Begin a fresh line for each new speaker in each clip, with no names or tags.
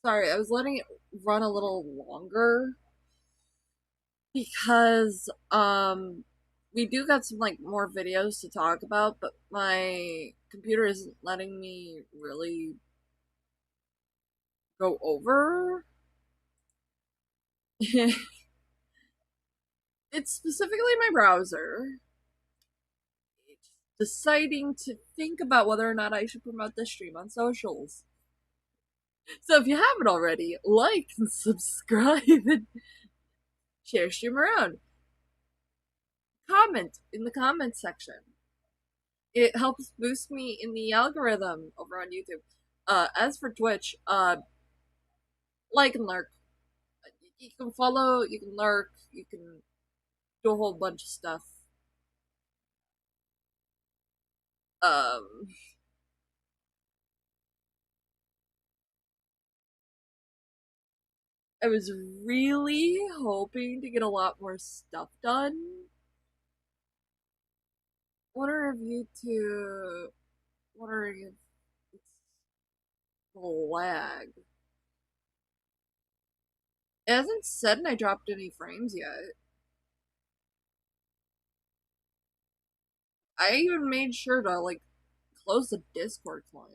Sorry, I was letting it run a little longer because we do got some like more videos to talk about, but my computer isn't letting me really go over. It's specifically my browser. It's deciding to think about whether or not I should promote this stream on socials. So if you haven't already, like and subscribe and share stream around. Comment in the comment section. It helps boost me in the algorithm over on YouTube. As for Twitch, like and lurk. You can follow, you can lurk, you can do a whole bunch of stuff. Um, I was really hoping to get a lot more stuff done. Wondering if it's lag. It hasn't said I dropped any frames yet. I even made sure to like close the Discord client.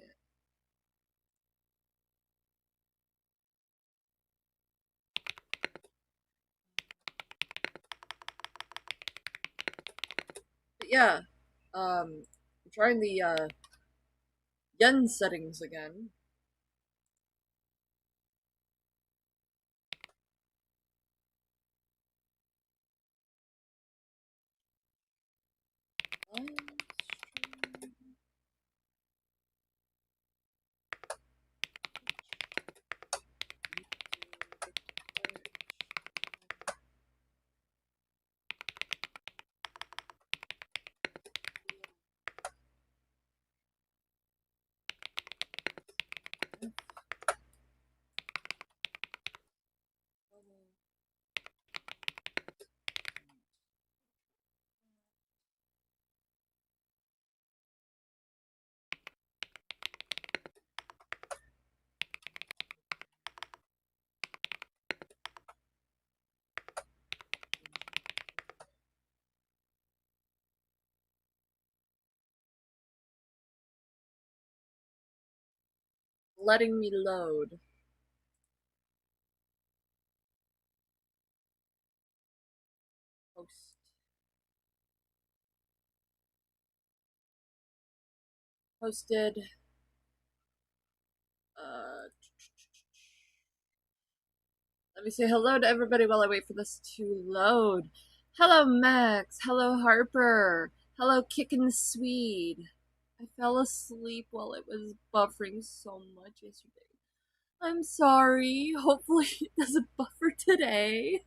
But yeah, I'm trying the yen settings again. Letting me load. Post. Posted. Uh, Let me say hello to everybody while I wait for this to load. Hello, Max. Hello, Harper. Hello, Kickin' the Swede. I fell asleep while it was buffering so much yesterday. I'm sorry. Hopefully it doesn't buffer today.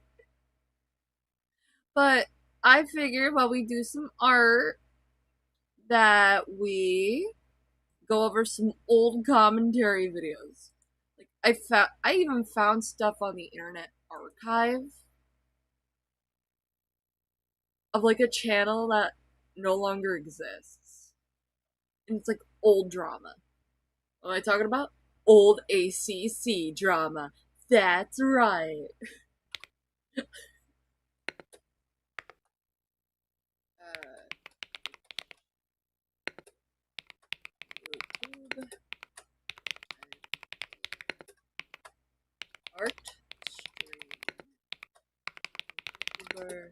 But I figured while we do some art that we go over some old commentary videos. Like I even found stuff on the Internet Archive of like a channel that no longer exists. And it's like old drama. What am I talking about? Old ACC drama. That's right. YouTube art stream. YouTuber.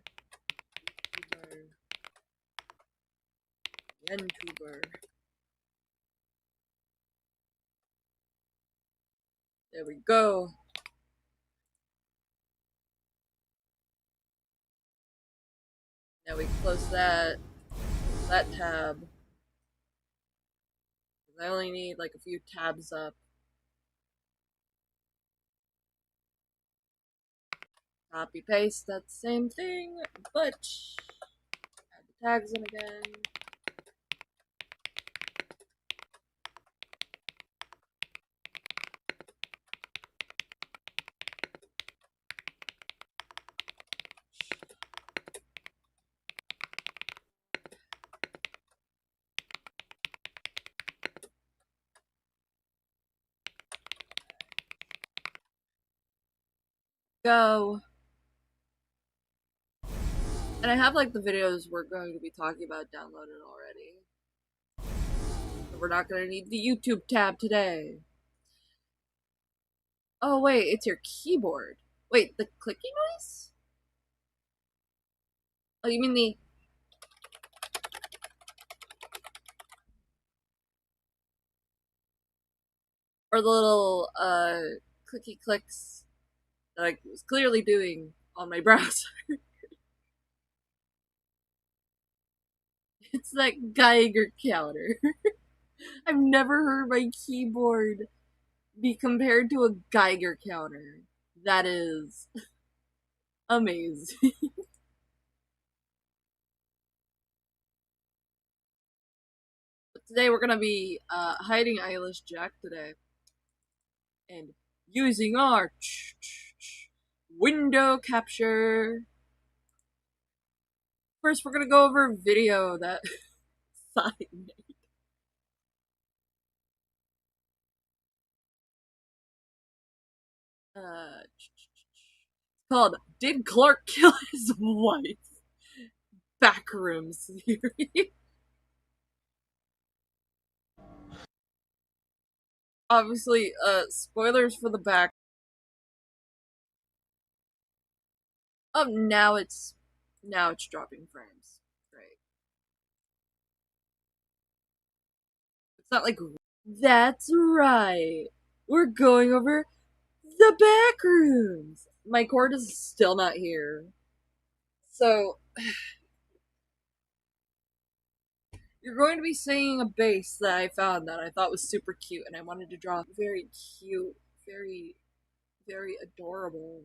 ENVTUBER. There we go. Now we close that tab. I only need like a few tabs up. Copy paste that same thing, but add the tags in again. Go. And I have like the videos we're going to be talking about downloaded already. So we're not going to need the YouTube tab today. Oh wait, it's your keyboard. Wait, the clicking noise? Oh, you mean the... Or the little, clicky clicks that I was clearly doing on my browser. It's that Geiger counter. I've never heard my keyboard be compared to a Geiger counter. That is amazing. But today we're gonna be hiding Eilish Jack today and using our window capture. First, we're gonna go over a video that Sai made. Called "Did Clark Kill His Wife?" Backrooms theory. Obviously, spoilers for the back. Oh, now it's dropping frames. Great. It's not like that's right. We're going over the back rooms. My cord is still not here. So you're going to be seeing a base that I found that I thought was super cute and I wanted to draw. Very cute, very very adorable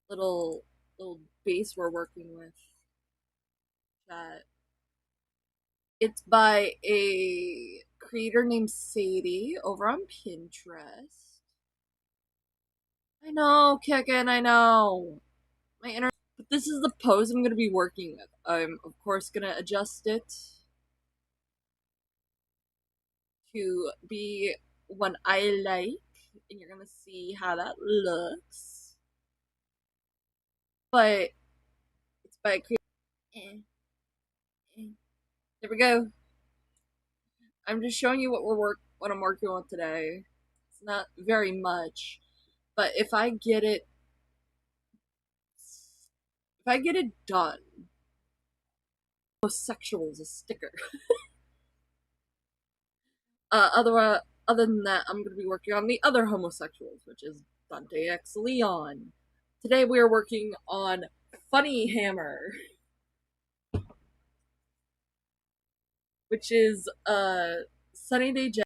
little base we're working with. That it's by a creator named Sadie over on Pinterest. I know, Kicken, I know. My internet. But this is the pose I'm going to be working with. I'm, of course, going to adjust it to be one I like. And you're going to see how that looks. But it's by a creator. There we go. I'm just showing you what I'm working on today. It's not very much. But if I get it done, homosexual is a sticker. Other than that, I'm going to be working on the other homosexuals, which is Dante X Leon. Today we are working on Funny Hammer, which is Sunny Day Jack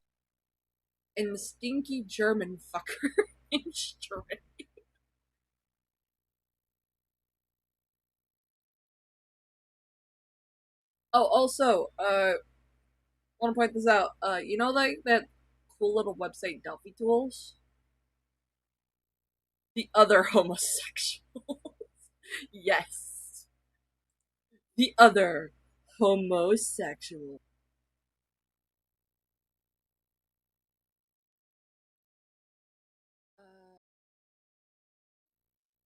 and the stinky German fucker in Stray. Oh, also, want to point this out. You know, like that cool little website Delphi Tools? The other homosexual. Yes. The other homosexual.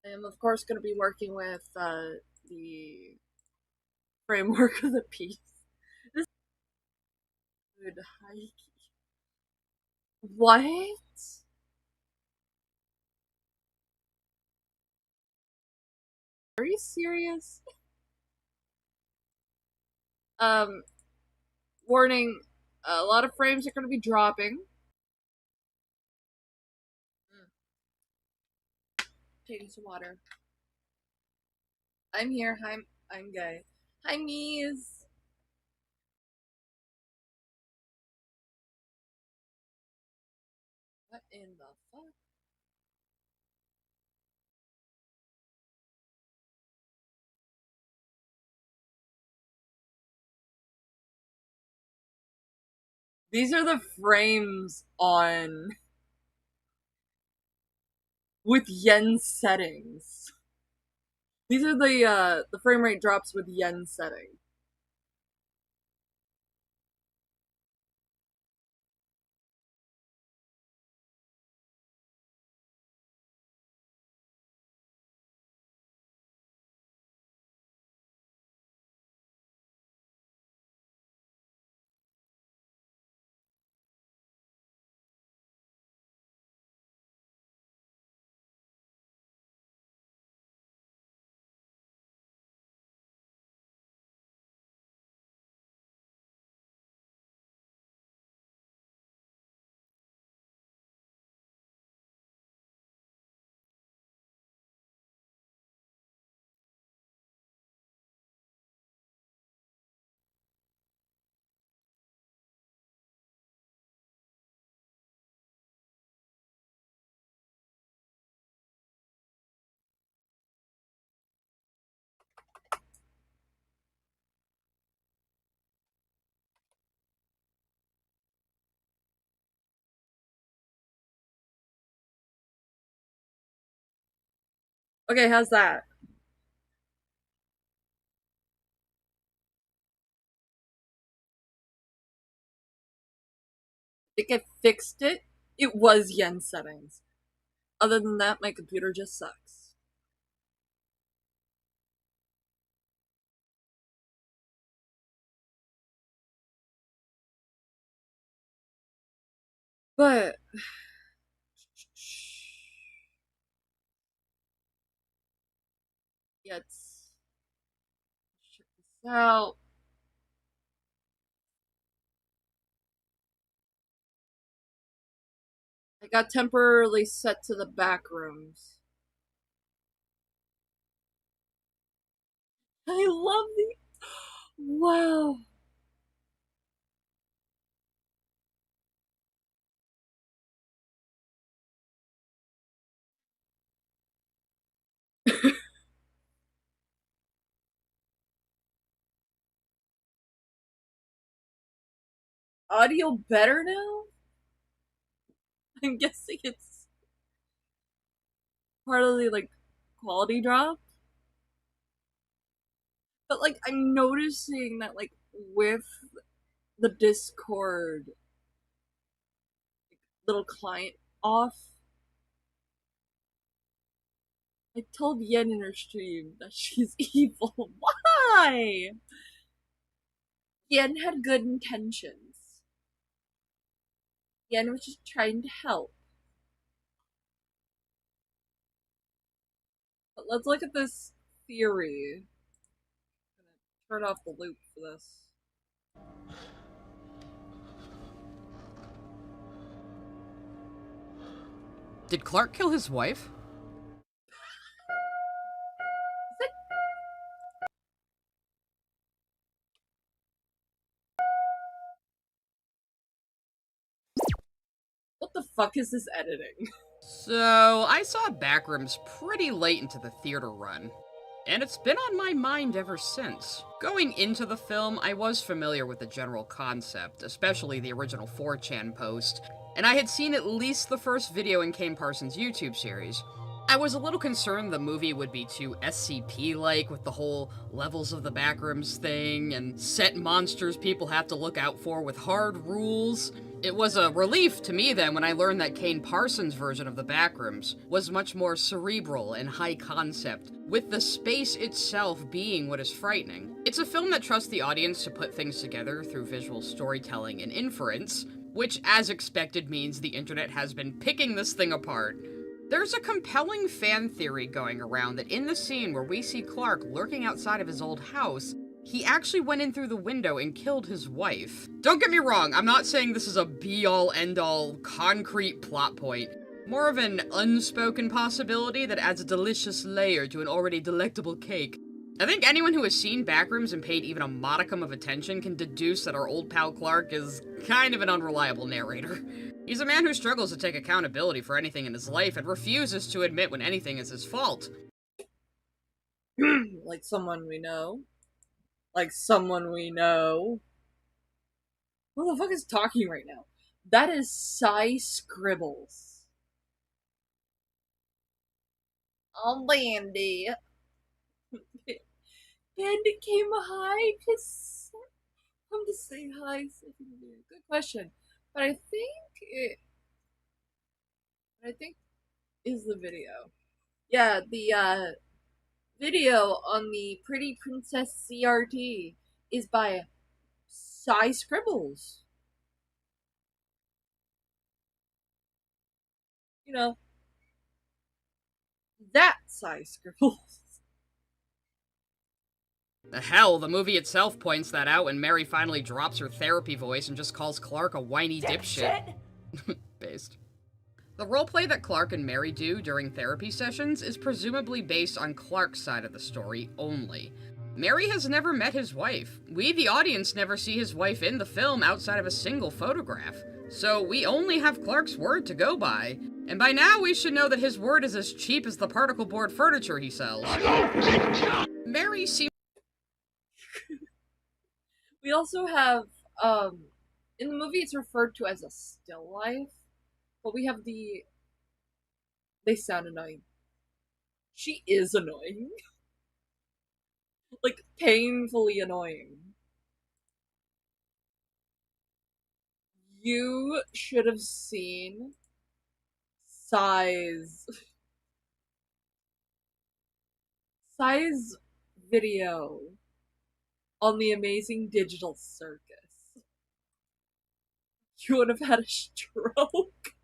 I am, of course, going to be working with the framework of the piece. This is good. What? Are you serious? Um, warning, a lot of frames are going to be dropping. Taking some water. I'm here. I'm gay. Hi, Mies. What in the fuck? These are the frames on with yen settings. These are the frame rate drops with yen setting. Okay, how's that? I think I fixed it. It was yen settings. Other than that, my computer just sucks. But yeah, it's check this out. I got temporarily set to the back rooms. I love the wow. Audio better now? I'm guessing it's part of the like quality drop. But like I'm noticing that like with the Discord little client off, I told Yen in her stream that she's evil. Why? Yen had good intentions. Yen was just trying to help. But let's look at this theory. I'm gonna turn off the loop for this.
Did Clark kill his wife?
Is that what the fuck is this editing?
So, I saw Backrooms pretty late into the theater run, and it's been on my mind ever since. Going into the film, I was familiar with the general concept, especially the original 4chan post, and I had seen at least the first video in Kane Parsons' YouTube series. I was a little concerned the movie would be too SCP-like with the whole levels of the backrooms thing and set monsters people have to look out for with hard rules. It was a relief to me then when I learned that Kane Parsons' version of the backrooms was much more cerebral and high concept, with the space itself being what is frightening. It's a film that trusts the audience to put things together through visual storytelling and inference, which, as expected, means the internet has been picking this thing apart. There's a compelling fan theory going around that in the scene where we see Clark lurking outside of his old house, he actually went in through the window and killed his wife. Don't get me wrong, I'm not saying this is a be-all, end-all, concrete plot point. More of an unspoken possibility that adds a delicious layer to an already delectable cake. I think anyone who has seen Backrooms and paid even a modicum of attention can deduce that our old pal Clark is kind of an unreliable narrator. He's a man who struggles to take accountability for anything in his life and refuses to admit when anything is his fault.
Like someone we know. Like someone we know. Who the fuck is talking right now? That is Psy Scribbles. Oh, Bandy. Bandy came hi to come to say hi. Good question. But I think is the video. Yeah, the video on the Pretty Princess CRT is by Psy Scribbles. You know, that Psy Scribbles.
The hell, the movie itself points that out when Mary finally drops her therapy voice and just calls Clark a whiny dipshit. Based. The roleplay that Clark and Mary do during therapy sessions is presumably based on Clark's side of the story only. Mary has never met his wife. We, the audience, never see his wife in the film outside of a single photograph. So we only have Clark's word to go by. And by now we should know that his word is as cheap as the particle board furniture he sells. Mary seems
We also have in the movie it's referred to as a still life, but we have the they sound annoying. She is annoying. Like, painfully annoying. You should have seen Size Size video on the Amazing Digital Circus. You would have had a stroke.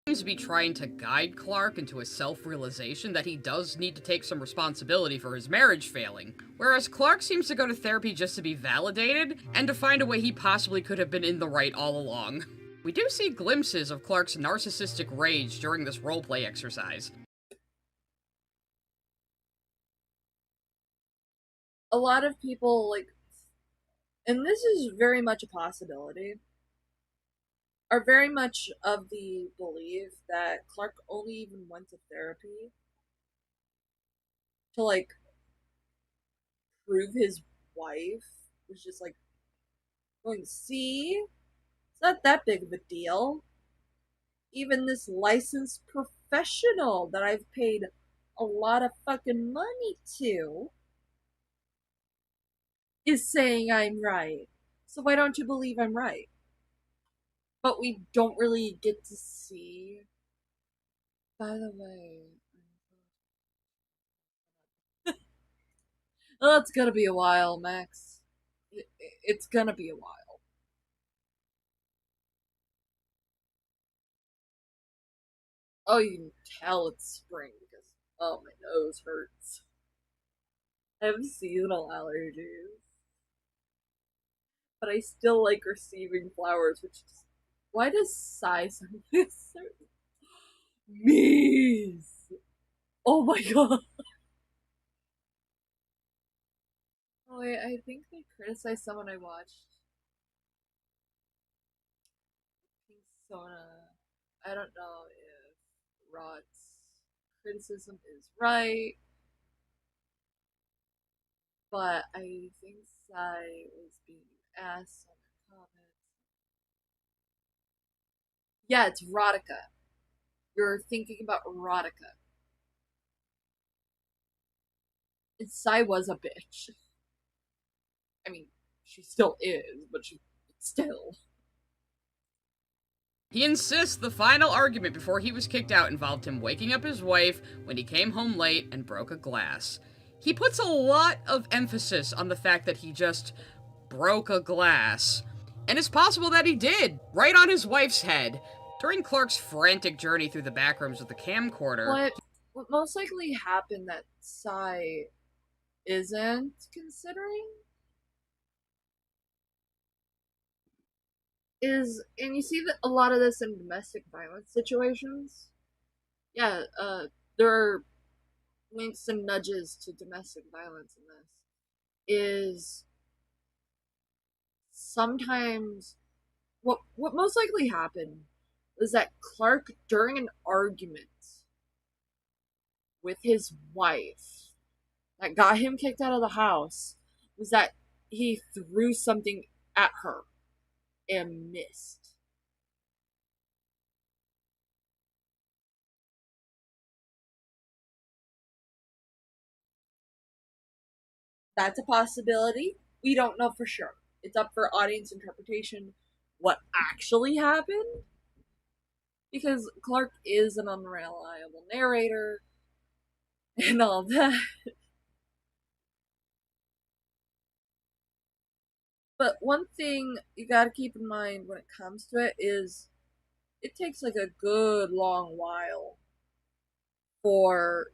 Seems to be trying to guide Clark into a self-realization that he does need to take some responsibility for his marriage failing, whereas Clark seems to go to therapy just to be validated, and to find a way he possibly could have been in the right all along. We do see glimpses of Clark's narcissistic rage during this roleplay exercise.
A lot of people, like, and this is very much a possibility, are very much of the belief that Clark only even went to therapy to, like, prove his wife was just like going, see, it's not that big of a deal. Even this licensed professional that I've paid a lot of fucking money to is saying I'm right. So why don't you believe I'm right? But we don't really get to see. By the way, oh, it's gonna be a while, Max. It's gonna be a while. Oh, you can tell it's spring because, oh, my nose hurts. I have seasonal allergies. But I still like receiving flowers, which is, why does Psy sound so Mies? Oh my god. Oh wait, I think they criticized someone I watched. Pink Sona. I don't know if Rod's criticism is right, but I think Psy was being asked on the comments. Yeah, it's Rodica. You're thinking about Rodica. And Psy was a bitch. I mean, she still is, but she still.
He insists the final argument before he was kicked out involved him waking up his wife when he came home late and broke a glass. He puts a lot of emphasis on the fact that he just broke a glass. And it's possible that he did, right on his wife's head. During Clark's frantic journey through the backrooms with the camcorder.
What most likely happened that Psy isn't considering is, and you see that a lot of this in domestic violence situations. Yeah, there are winks and nudges to domestic violence in this. Is sometimes what most likely happened was that Clark, during an argument with his wife that got him kicked out of the house, was that he threw something at her and missed. That's a possibility. We don't know for sure. It's up for audience interpretation what actually happened. Because Clark is an unreliable narrator and all that. But one thing you gotta keep in mind when it comes to it is it takes like a good long while for,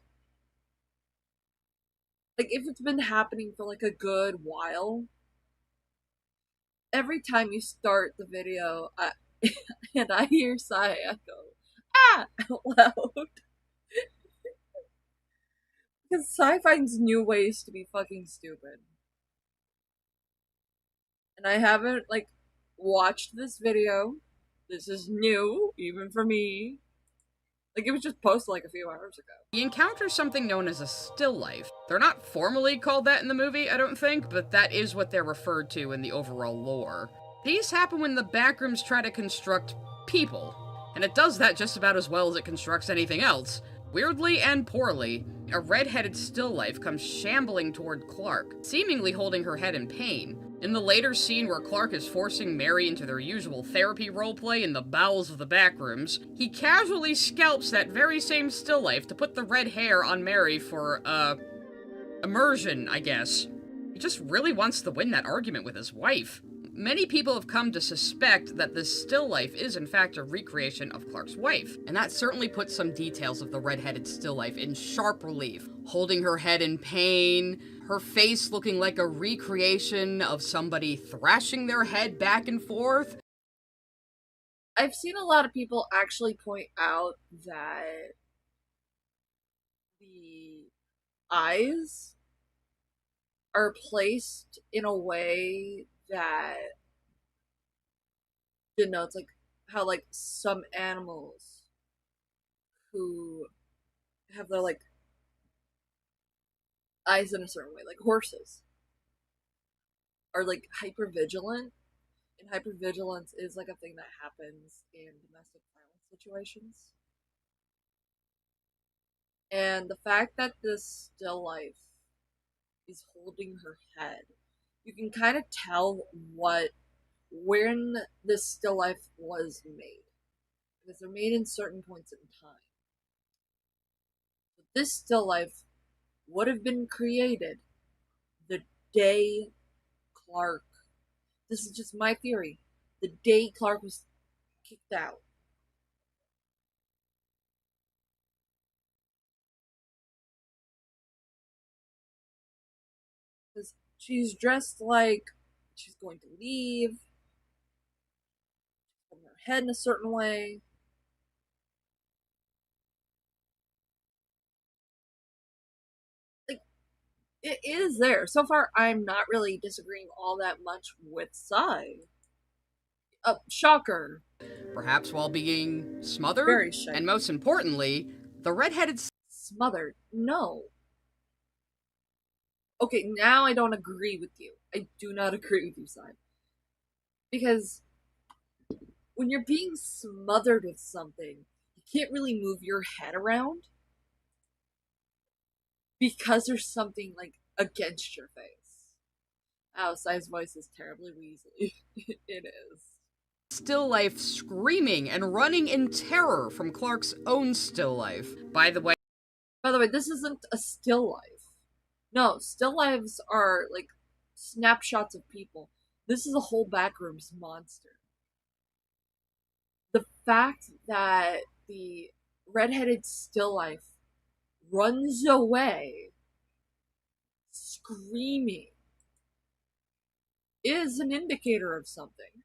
like, if it's been happening for like a good while, every time you start the video and I hear Sai, I go, ah, out loud. Because Sai finds new ways to be fucking stupid. And I haven't, like, watched this video. This is new, even for me. Like, it was just posted like a few hours ago.
He encounters something known as a still life. They're not formally called that in the movie, I don't think, but that is what they're referred to in the overall lore. These happen when the backrooms try to construct people. And it does that just about as well as it constructs anything else. Weirdly and poorly, a red-headed still life comes shambling toward Clark, seemingly holding her head in pain. In the later scene where Clark is forcing Mary into their usual therapy roleplay in the bowels of the backrooms, he casually scalps that very same still life to put the red hair on Mary for, immersion, I guess. He just really wants to win that argument with his wife. Many people have come to suspect that this still life is in fact a recreation of Clark's wife, and that certainly puts some details of the red-headed still life in sharp relief. Holding her head in pain, her face looking like a recreation of somebody thrashing their head back and forth.
I've seen a lot of people actually point out that the eyes are placed in a way that denotes like how like some animals who have their like eyes in a certain way, like horses, are like hyper vigilant, and hypervigilance is like a thing that happens in domestic violence situations. And the fact that this still life is holding her head, you can kind of tell when this still life was made, because they're made in certain points in time. But this still life would have been created the day Clark. This is just my theory. The day Clark was kicked out. Because she's dressed like she's going to leave, holding her head in a certain way. Like, it is there. So far, I'm not really disagreeing all that much with Sai. Shocker.
Perhaps while being smothered?
Very shocked.
And most importantly, the red-headed
Smothered. No. Okay, now I don't agree with you. I do not agree with you, Sai. Because when you're being smothered with something, you can't really move your head around because there's something like against your face. Oh, Sai's voice is terribly weaselly. It is.
still life screaming and running in terror from Clark's own still life. By the way,
This isn't a still life. No, still lives are like snapshots of people. This is a whole backrooms monster. The fact that the redheaded still life runs away screaming is an indicator of something.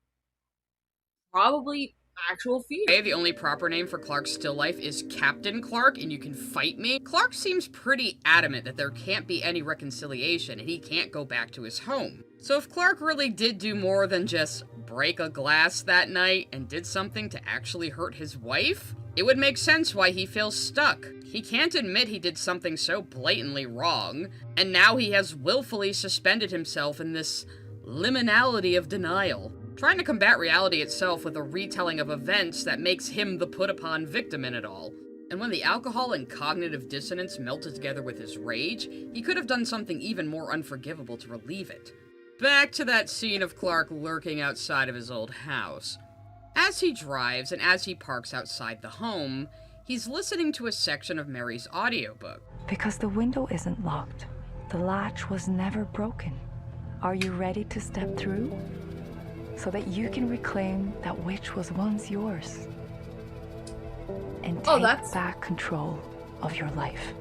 Probably actual fear.
the only proper name for Clark's still life is Captain Clark, and you can fight me. Clark seems pretty adamant that there can't be any reconciliation, and he can't go back to his home. So if Clark really did do more than just break a glass that night and did something to actually hurt his wife, it would make sense why he feels stuck. He can't admit he did something so blatantly wrong, and now he has willfully suspended himself in this liminality of denial, trying to combat reality itself with a retelling of events that makes him the put-upon victim in it all. And when the alcohol and cognitive dissonance melted together with his rage, he could have done something even more unforgivable to relieve it. Back to that scene of Clark lurking outside of his old house. As he drives and as he parks outside the home, he's listening to a section of Mary's audiobook.
Because the window isn't locked. The latch was never broken. Are you ready to step through? So that you can reclaim that which was once yours. And take back control of your life.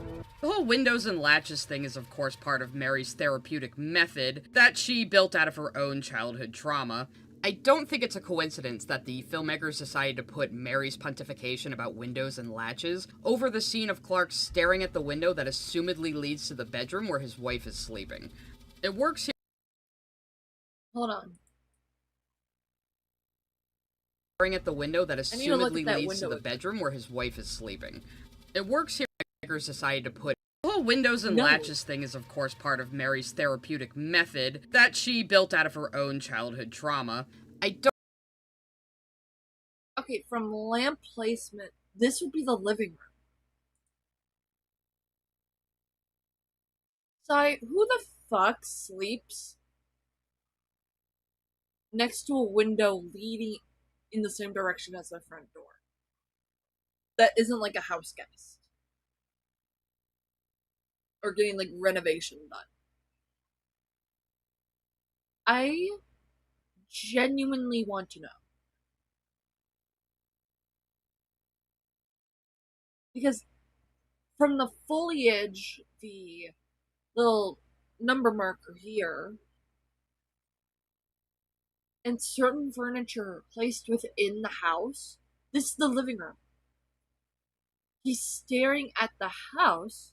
The whole windows and latches thing is of course part of Mary's therapeutic method that she built out of her own childhood trauma. I don't think it's a coincidence that the filmmakers decided to put Mary's pontification about windows and latches over the scene of Clark staring at the window that assumedly leads to the bedroom where his wife is sleeping. It works here.
Hold on.
Staring at the window that assumedly leads to the bedroom where his wife is sleeping. It works here. Filmmakers decided to put the whole windows and latches thing is of course part of Mary's therapeutic method that she built out of her own childhood trauma. I don't.
Okay, from lamp placement, this would be the living room. So, who the fuck sleeps next to a window leading in the same direction as their front door? That isn't like a house guest or getting like renovation done. I genuinely want to know because from the foliage, the little number marker here, and certain furniture placed within the house, this is the living room. He's staring at the house,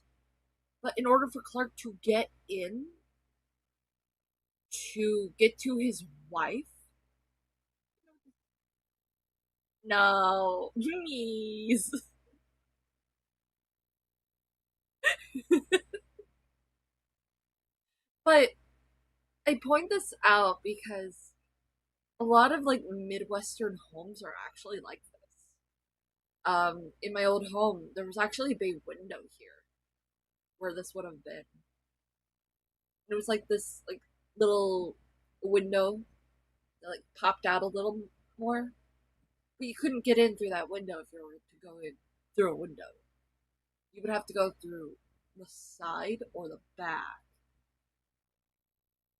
but in order for Clark to get in, to get to his wife, no, please. But I point this out because a lot of like Midwestern homes are actually like this. In my old home, there was actually a bay window here where this would have been. It was like this like little window that like popped out a little more, but you couldn't get in through that window if you were to go in through a window. You would have to go through the side or the back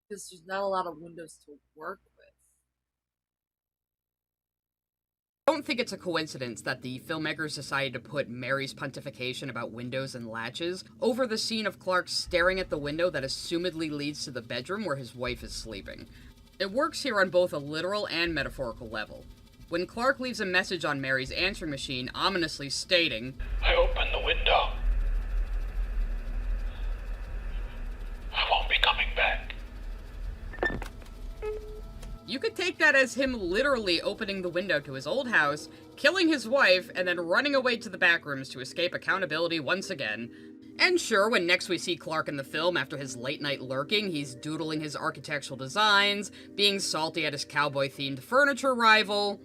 because there's not a lot of windows to work with.
I don't think it's a coincidence that the filmmakers decided to put Mary's pontification about windows and latches over the scene of Clark staring at the window that assumedly leads to the bedroom where his wife is sleeping. It works here on both a literal and metaphorical level. When Clark leaves a message on Mary's answering machine, ominously stating,
I opened the window. I won't be coming back.
you could take that as him literally opening the window to his old house, killing his wife, and then running away to the back rooms to escape accountability once again. And sure, when next we see Clark in the film after his late-night lurking, he's doodling his architectural designs, being salty at his cowboy-themed furniture rival.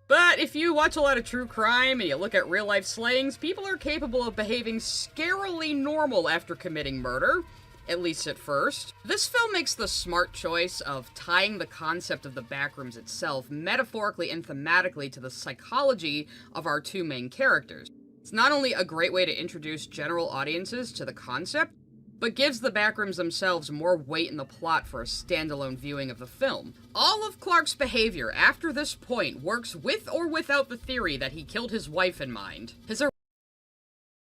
But if you watch a lot of true crime and you look at real-life slayings, people are capable of behaving scarily normal after committing murder. At least at first. This film makes the smart choice of tying the concept of the backrooms itself metaphorically and thematically to the psychology of our two main characters. It's not only a great way to introduce general audiences to the concept, but gives the backrooms themselves more weight in the plot for a standalone viewing of the film. All of Clark's behavior after this point works with or without the theory that he killed his wife in mind.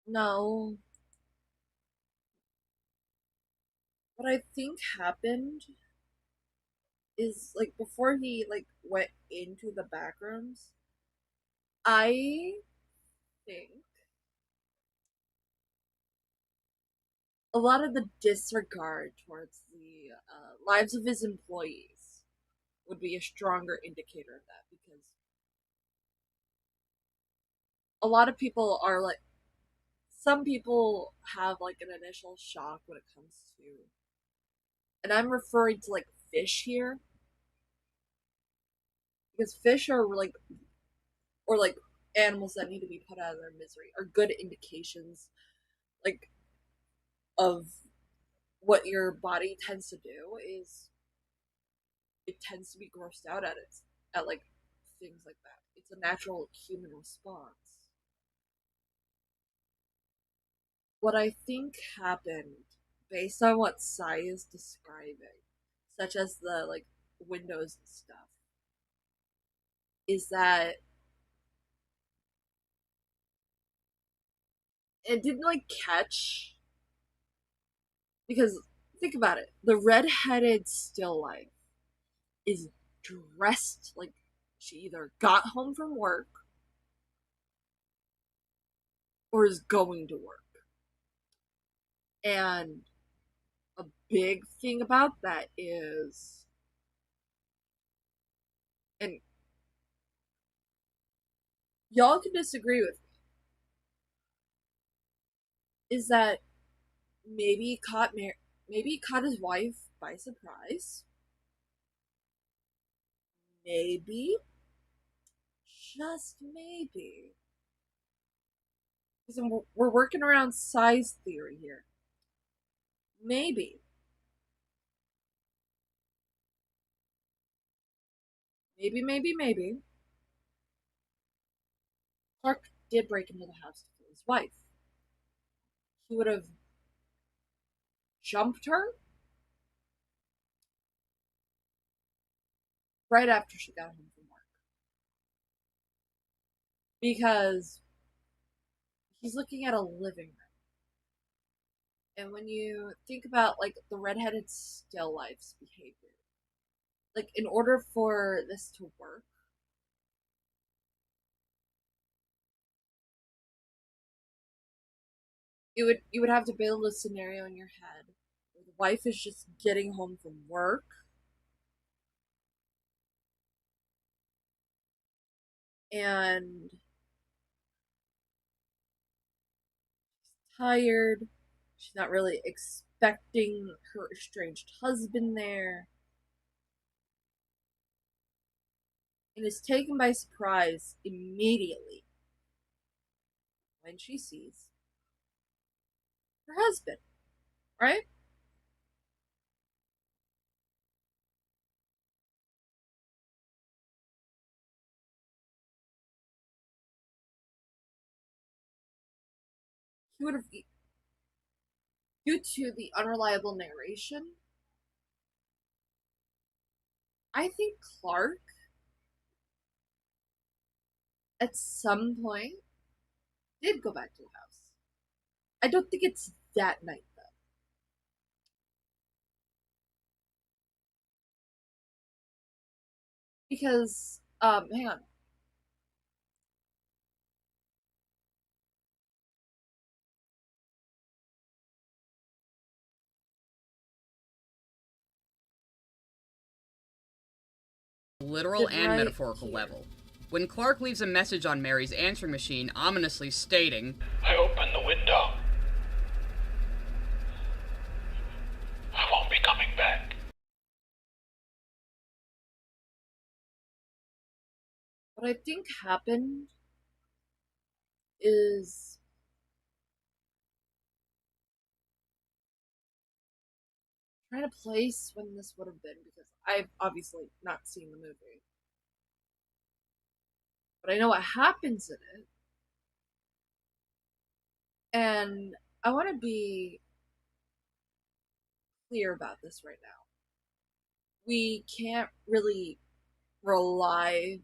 No. What I think happened is like before he like went into the back rooms, I think a lot of the disregard towards the lives of his employees would be a stronger indicator of that because a lot of people are like some people have like an initial shock when it comes to, and I'm referring to like fish here because fish are like or like animals that need to be put out of their misery are good indications like of what your body tends to do is it tends to be grossed out at it at like things like that. It's a natural human response. What I think happened based on what Sai is describing, such as the like windows and stuff, is that it didn't like catch because think about it. The redheaded still life is dressed like she either got home from work or is going to work. And a big thing about that is, and y'all can disagree with me, is that maybe he caught his wife by surprise. maybe, just maybe, because we're working around size theory here. Maybe, maybe, Clark did break into the house to kill his wife. He would have jumped her right after she got home from work. Because he's looking at a living room. And when you think about like the redheaded still life's behavior, like in order for this to work, you would have to build a scenario in your head where the wife is just getting home from work and tired. She's not really expecting her estranged husband there. And is taken by surprise immediately when she sees her husband, right? He would have, due to the unreliable narration, I think Clark at some point did go back to the house. I don't think it's that night though. Because hang on.
Literal and
Right
metaphorical
here.
level. When Clark leaves a message on Mary's answering machine, ominously stating,
I opened the window. I won't be coming back.
What I think happened is trying to place when this would have been because I've obviously not seen the movie. But I know what happens in it. And I want to be clear about this right now. We can't really rely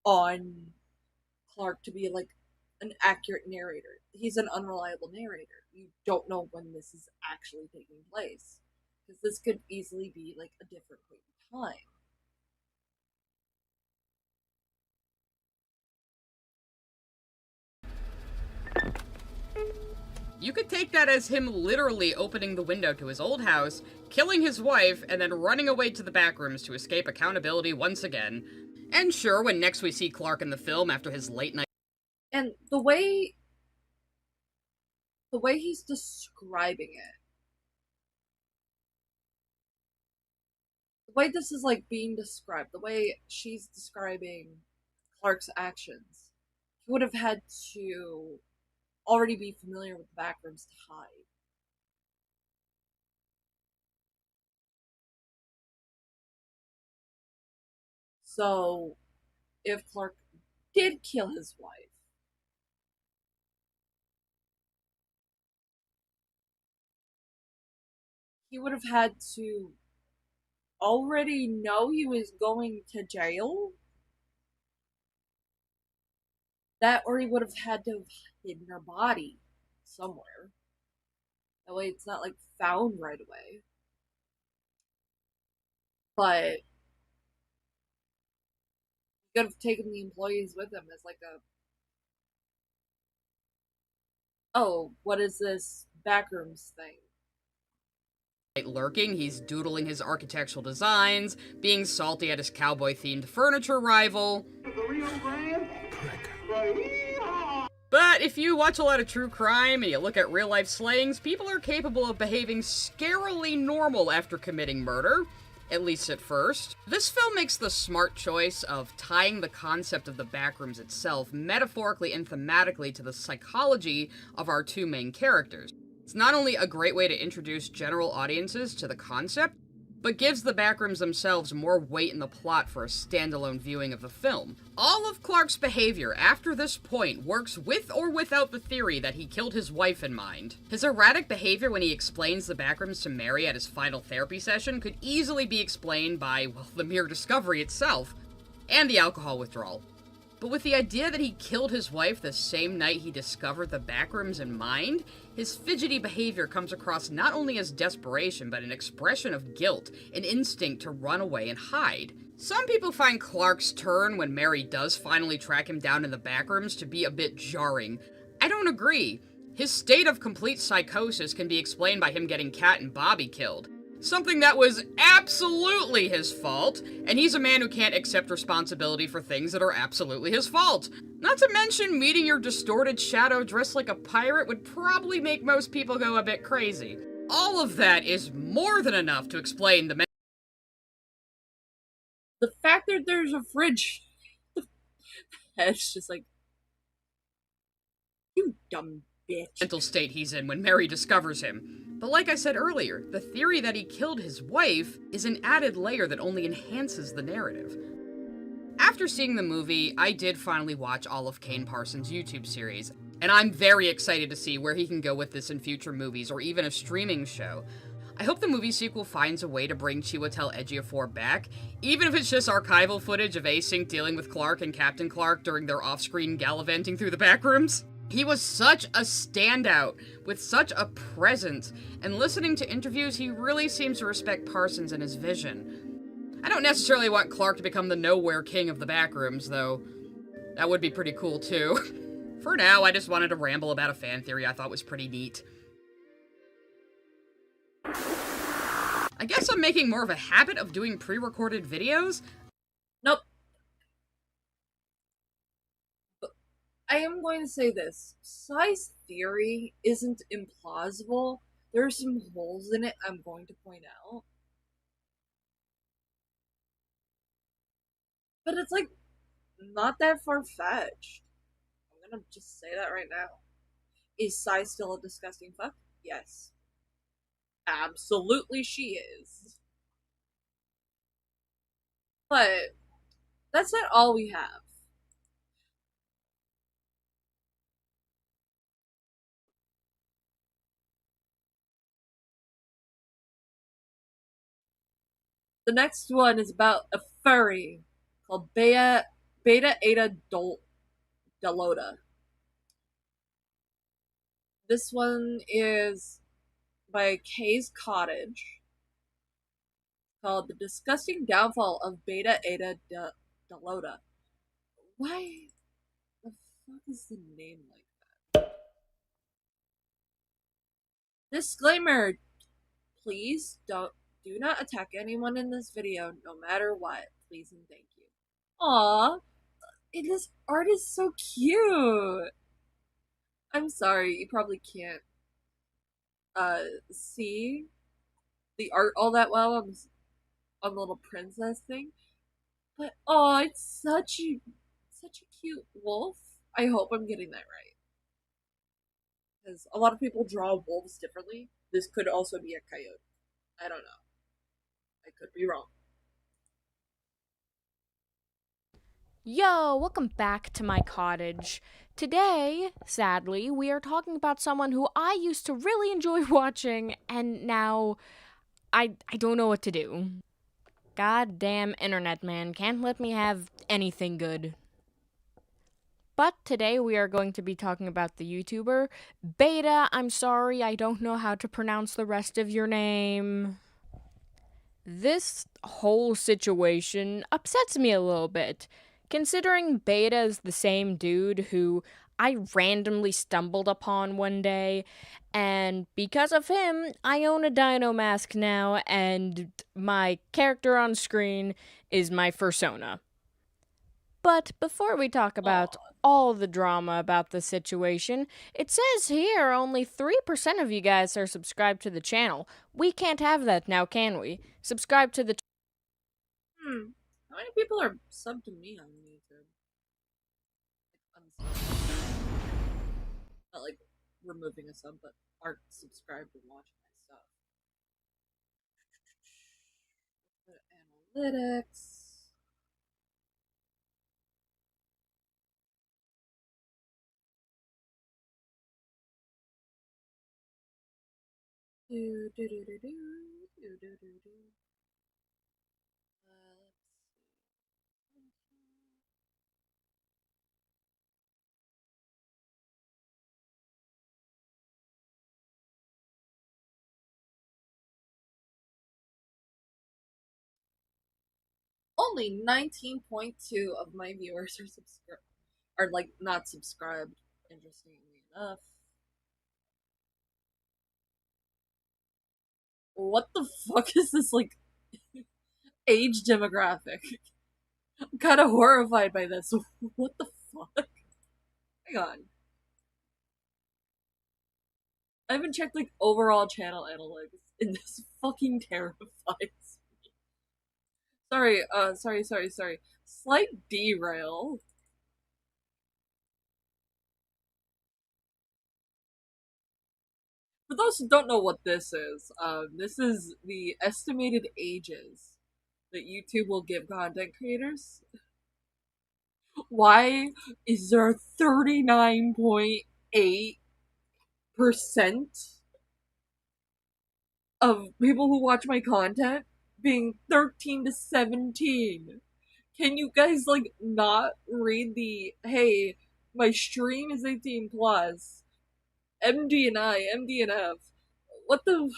on Clark to be like an accurate narrator. He's an unreliable narrator. You don't know when this is actually taking place. Because this could easily be like a different point in time.
you could take that as him literally opening the window to his old house, killing his wife, and then running away to the back rooms to escape accountability once again. And sure, when next we see Clark in the film after his late night.
And the way he's describing it, the way this is like being described, the way she's describing Clark's actions, he would have had to already be familiar with the backrooms to hide. So, if Clark did kill his wife, he would have had to already know he was going to jail. That, or he would have had to have hidden her body somewhere. That way it's not like found right away. But he could have taken the employees with him as like a, oh, what is this backrooms thing?
Lurking, he's doodling his architectural designs, being salty at his cowboy-themed furniture rival. But if you watch a lot of true crime and you look at real-life slayings, people are capable of behaving scarily normal after committing murder. at least at first. This film makes the smart choice of tying the concept of the backrooms itself metaphorically and thematically to the psychology of our two main characters. It's not only a great way to introduce general audiences to the concept, but gives the backrooms themselves more weight in the plot for a standalone viewing of the film. All of Clark's behavior after this point works with or without the theory that he killed his wife in mind. His erratic behavior when he explains the backrooms to Mary at his final therapy session could easily be explained by, well, the mere discovery itself, and the alcohol withdrawal. But with the idea that he killed his wife the same night he discovered the backrooms in mind, his fidgety behavior comes across not only as desperation, but an expression of guilt, an instinct to run away and hide. Some people find Clark's turn when Mary does finally track him down in the backrooms to be a bit jarring. I don't agree. His state of complete psychosis can be explained by him getting Kat and Bobby killed. Something that was absolutely his fault, and he's a man who can't accept responsibility for things that are absolutely his fault. Not to mention, meeting your distorted shadow dressed like a pirate would probably make most people go a bit crazy. All of that is more than enough to explain the
fact that there's a fridge. It's just like, you dumb bitch.
mental state he's in when Mary discovers him. But like I said earlier, the theory that he killed his wife is an added layer that only enhances the narrative. After seeing the movie, I did finally watch all of Kane Parsons' YouTube series, and I'm very excited to see where he can go with this in future movies or even a streaming show. I hope the movie sequel finds a way to bring Chiwetel Ejiofor back, even if it's just archival footage of Async dealing with Clark and Captain Clark during their off-screen gallivanting through the backrooms. He was such a standout, with such a presence, and listening to interviews, he really seems to respect Parsons and his vision. I don't necessarily want Clark to become the nowhere king of the backrooms, though. That would be pretty cool, too. For now, I just wanted to ramble about a fan theory I thought was pretty neat. I guess I'm making more of a habit of doing pre-recorded videos.
Nope. I am going to say this. Sai's theory isn't implausible. There are some holes in it I'm going to point out. But it's like, not that far-fetched. I'm gonna just say that right now. Is Sai still a disgusting fuck? Yes. Absolutely she is. But that's not all we have. The next one is about a furry called Beta Eta Delota. This one is by Kay's Cottage, called The Disgusting Downfall of Beta Eta Delota. Why the fuck is the name like that? Disclaimer, please do not attack anyone in this video, no matter what. Please and thank you. Aww, this art is so cute. I'm sorry, you probably can't see the art all that well on the little princess thing, but oh, it's such a cute wolf. I hope I'm getting that right, because a lot of people draw wolves differently. This could also be a coyote. I don't know. I could be wrong.
Yo, welcome back to my cottage. Today, sadly, we are talking about someone who I used to really enjoy watching, and now I don't know what to do. Goddamn internet, man, can't let me have anything good. But today we are going to be talking about the YouTuber Beta. I'm sorry, I don't know how to pronounce the rest of your name. This whole situation upsets me a little bit, considering Beta is the same dude who I randomly stumbled upon one day, and because of him, I own a dino mask now, and my character on screen is my fursona. But before we talk about all the drama about the situation, it says here only 3% of you guys are subscribed to the channel. We can't have that now, can we? Subscribe to the
How many people are subbed to me on YouTube? Like, unsubbed. Not like removing a sub, but aren't subscribed and watching my stuff. Analytics. Do do do do do do do do do. Let's see. Only 19.2 of my viewers are subscribed, are like not subscribed. Interestingly enough, what the fuck is this like age demographic? I'm kind of horrified by this. What the fuck? Hang on. I haven't checked like overall channel analytics, and this fucking terrifies me. Sorry. Slight derail. For those who don't know what this is the estimated ages that YouTube will give content creators. Why is there 39.8% of people who watch my content being 13 to 17? Can you guys like not read the hey, my stream is 18 plus? MDNI, MDNF. What the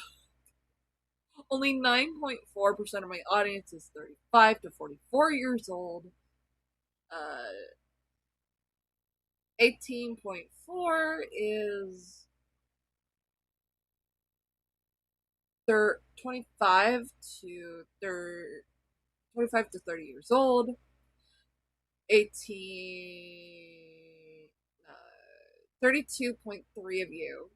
only 9.4% of my audience is 35 to 44 years old. 18.4 is 25 to 30 years old. 32.3 of you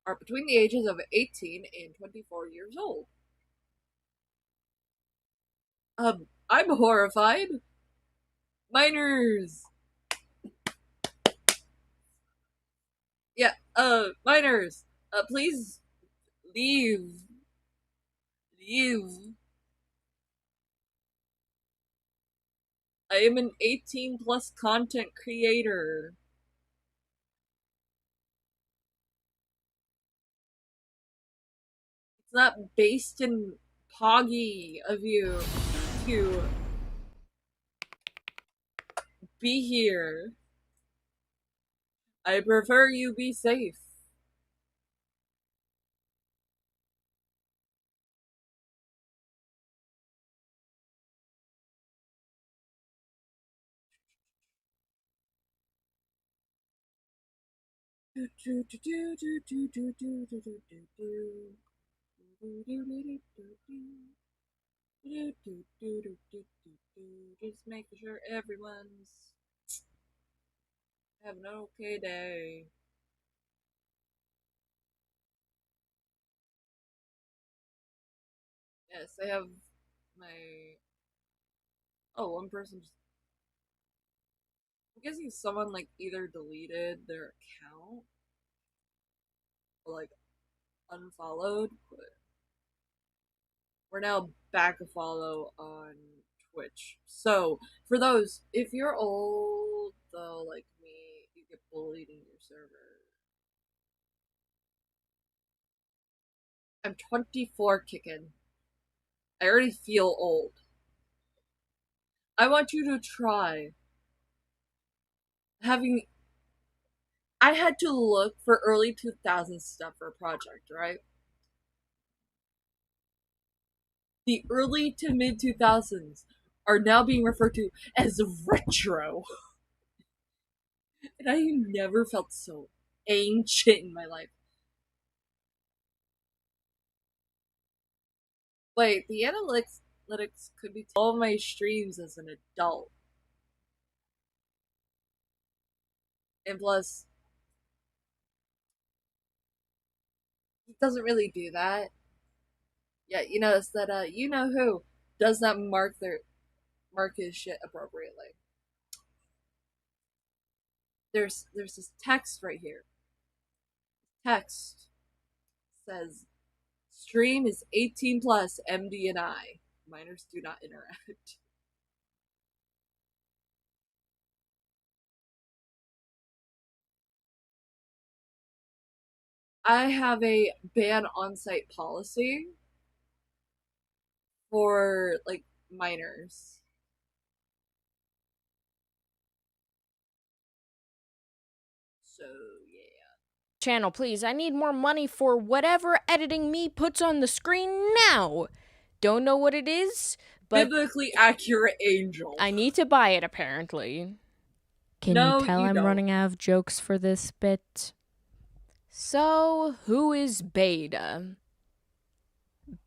are between the ages of 18 and 24 years old. I'm horrified. Minors. Yeah, minors. Please leave. Leave. I am an 18 plus content creator. It's not based in Poggy of you to be here. I prefer you be safe. Just making sure everyone's having an okay day. Yes, I have my. Oh, one person just. I'm guessing someone like either deleted their account or like unfollowed, but we're now back a follow on Twitch. So for those, if you're old though, like me, you get bullied in your server. I'm 24 kicking. I already feel old. I want you to try having. I had to look for early 2000s stuff for a project, right? The early to mid 2000s are now being referred to as retro. And I never felt so ancient in my life. Wait, the analytics could be all my streams as an adult. And plus, it doesn't really do that. Yeah, you notice that, you know who does not mark his shit appropriately. There's this text right here. Text says stream is 18 plus MDNI. Minors do not interact. I have a ban on-site policy for like minors. So yeah.
Channel, please. I need more money for whatever editing me puts on the screen now. Don't know what it is, but
Biblically accurate angel.
I need to buy it apparently. Can
No,
you tell
you
I'm
don't.
running out of jokes for this bit? So, who is Beta?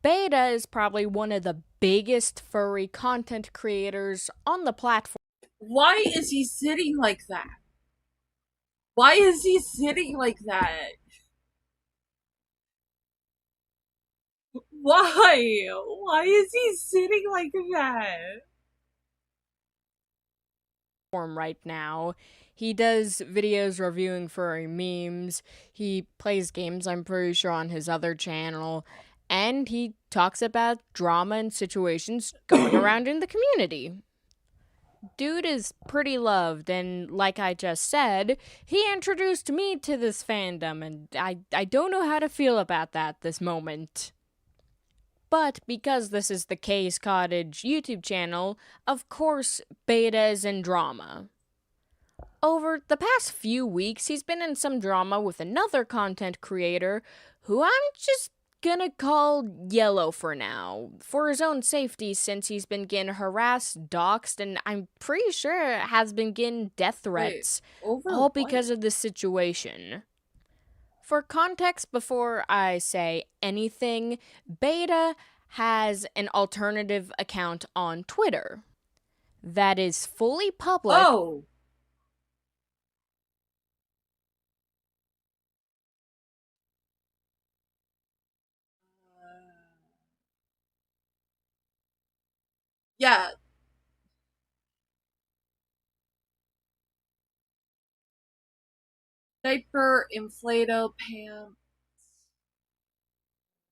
Beta is probably one of the biggest furry content creators on the platform.
Why is he sitting like that? Why is he sitting like that? Why? Why is he sitting like that?
Right now. He does videos reviewing furry memes. He plays games, I'm pretty sure, on his other channel. And he talks about drama and situations going around in the community. Dude is pretty loved, and like I just said, he introduced me to this fandom, and I don't know how to feel about that this moment. But because this is the K's Cottage YouTube channel, of course, Beta is in drama. Over the past few weeks, he's been in some drama with another content creator who I'm just gonna call Yellow for now, for his own safety, since he's been getting harassed, doxxed, and I'm pretty sure has been getting death threats, all because of this situation. For context, before I say anything, Beta has an alternative account on Twitter that is fully public.
Oh! Yeah. Diaper, inflato, pants,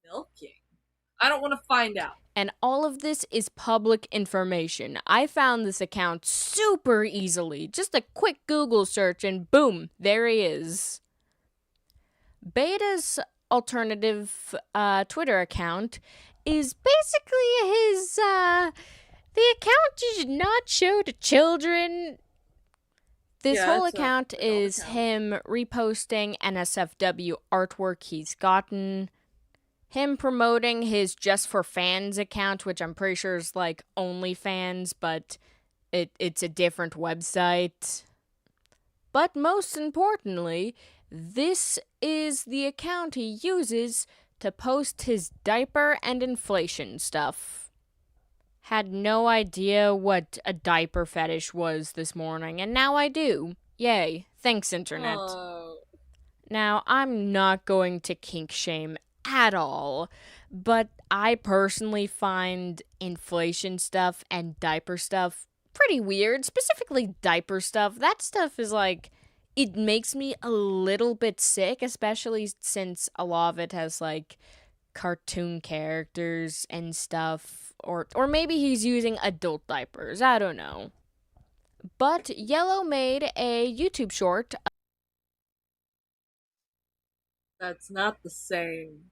milking. I don't want to find out.
And all of this is public information. I found this account super easily. Just a quick Google search and boom, there he is. Beta's alternative Twitter account is basically his, the account you should not show to children. This whole account is him reposting NSFW artwork he's gotten, him promoting his Just for Fans account, which I'm pretty sure is like OnlyFans, but it's a different website. But most importantly, this is the account he uses to post his diaper and inflation stuff. Had no idea what a diaper fetish was this morning, and now I do. Yay. Thanks, Internet.
Oh.
Now, I'm not going to kink shame at all, but I personally find inflation stuff and diaper stuff pretty weird, specifically diaper stuff. That stuff is like, it makes me a little bit sick, especially since a lot of it has like cartoon characters and stuff, or maybe he's using adult diapers, I don't know. But Yellow made a YouTube short.
That's not the same.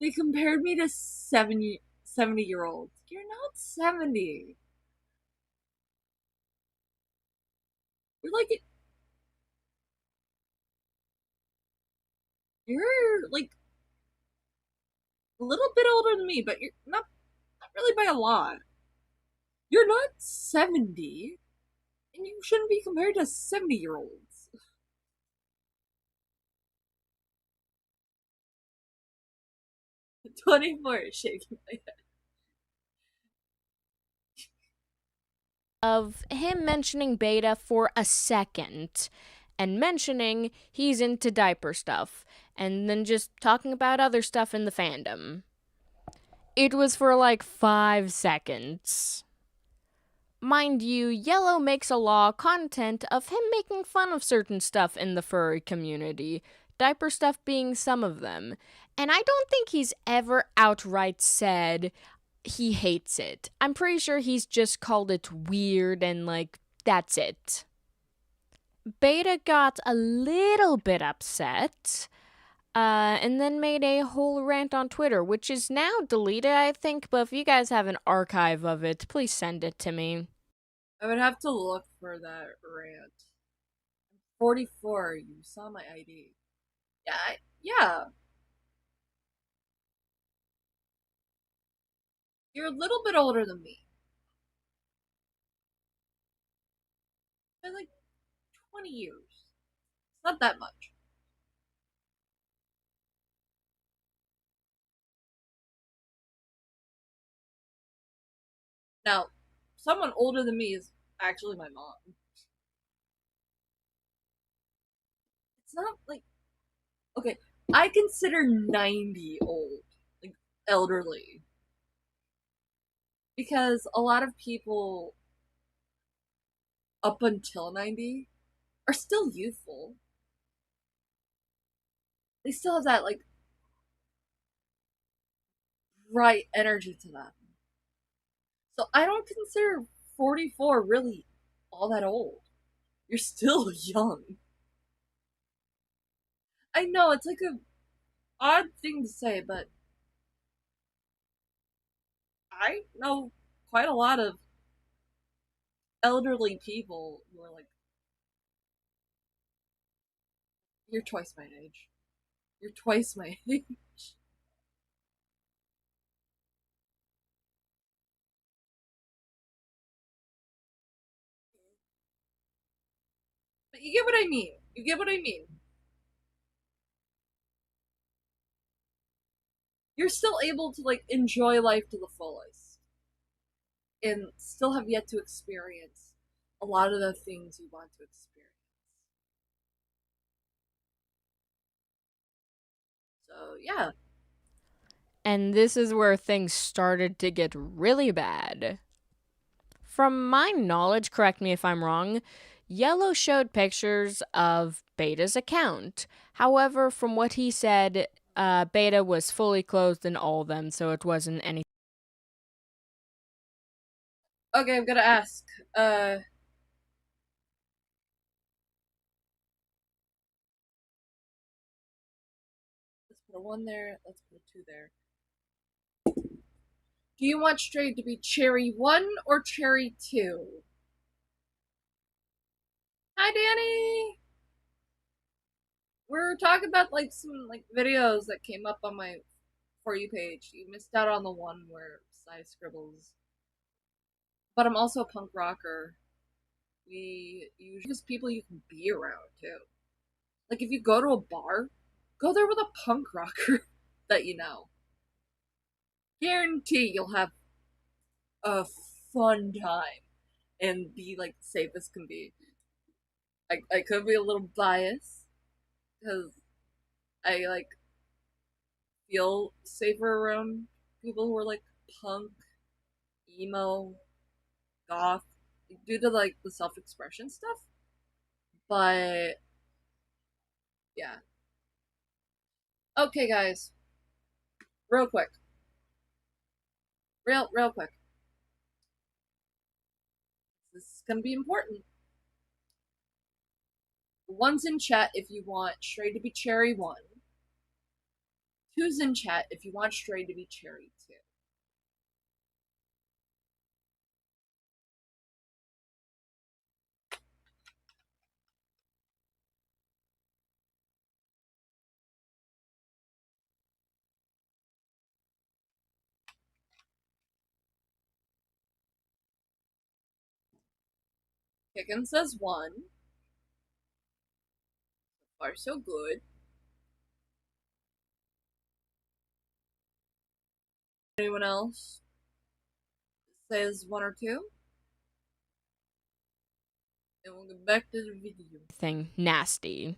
They compared me to 70-year-olds. You're not 70. You're like, you're like a little bit older than me, but you're not really by a lot. You're not 70, and you shouldn't be compared to 70-year-olds. 24 is shaking my head.
Of him mentioning Beta for a second. and mentioning he's into diaper stuff, and then just talking about other stuff in the fandom. It was for like 5 seconds. Mind you, Yellow makes a law content of him making fun of certain stuff in the furry community, diaper stuff being some of them. And I don't think he's ever outright said he hates it. I'm pretty sure he's just called it weird and like, that's it. Beta got a little bit upset, and then made a whole rant on Twitter, which is now deleted, I think, but if you guys have an archive of it, please send it to me.
I would have to look for that rant. 44, you saw my ID. Yeah. You're a little bit older than me. By like 20 years. It's not that much. Now, someone older than me is actually my mom. It's not like, okay, I consider 90 old, like elderly. Because a lot of people up until 90 are still youthful. They still have that, like, bright energy to them. So I don't consider 44 really all that old. You're still young. I know it's like a odd thing to say, but I know quite a lot of elderly people who are like, you're twice my age. You're twice my age. But you get what I mean. You get what I mean. You're still able to like enjoy life to the fullest and still have yet to experience a lot of the things you want to experience. So, yeah.
And this is where things started to get really bad. From my knowledge, correct me if I'm wrong, Yellow showed pictures of Beta's account. However, from what he said, Beta was fully clothed in all of them, so it wasn't anything.
Okay, I'm gonna ask. Let's put a 1 there. Let's put a 2 there. Do you want Stray to be Cherry 1 or Cherry 2? Hi, Danny! We're talking about like some like videos that came up on my For You page. You missed out on the one where Sai scribbles. But I'm also a punk rocker. We usually just people you can be around too. Like if you go to a bar, go there with a punk rocker that you know. Guarantee you'll have a fun time and be like safe as can be. I could be a little biased because I like feel safer around people who are like punk, emo, goth, due to like the self expression stuff. But yeah. Okay, guys, real quick, real quick. This is gonna be important. One's in chat if you want Stray to be Cherry 1. Two's in chat if you want Stray to be Cherry 2. Kicken says 1. So far, so good. Anyone else says 1 or 2? And we'll get back to the video.
Thing nasty.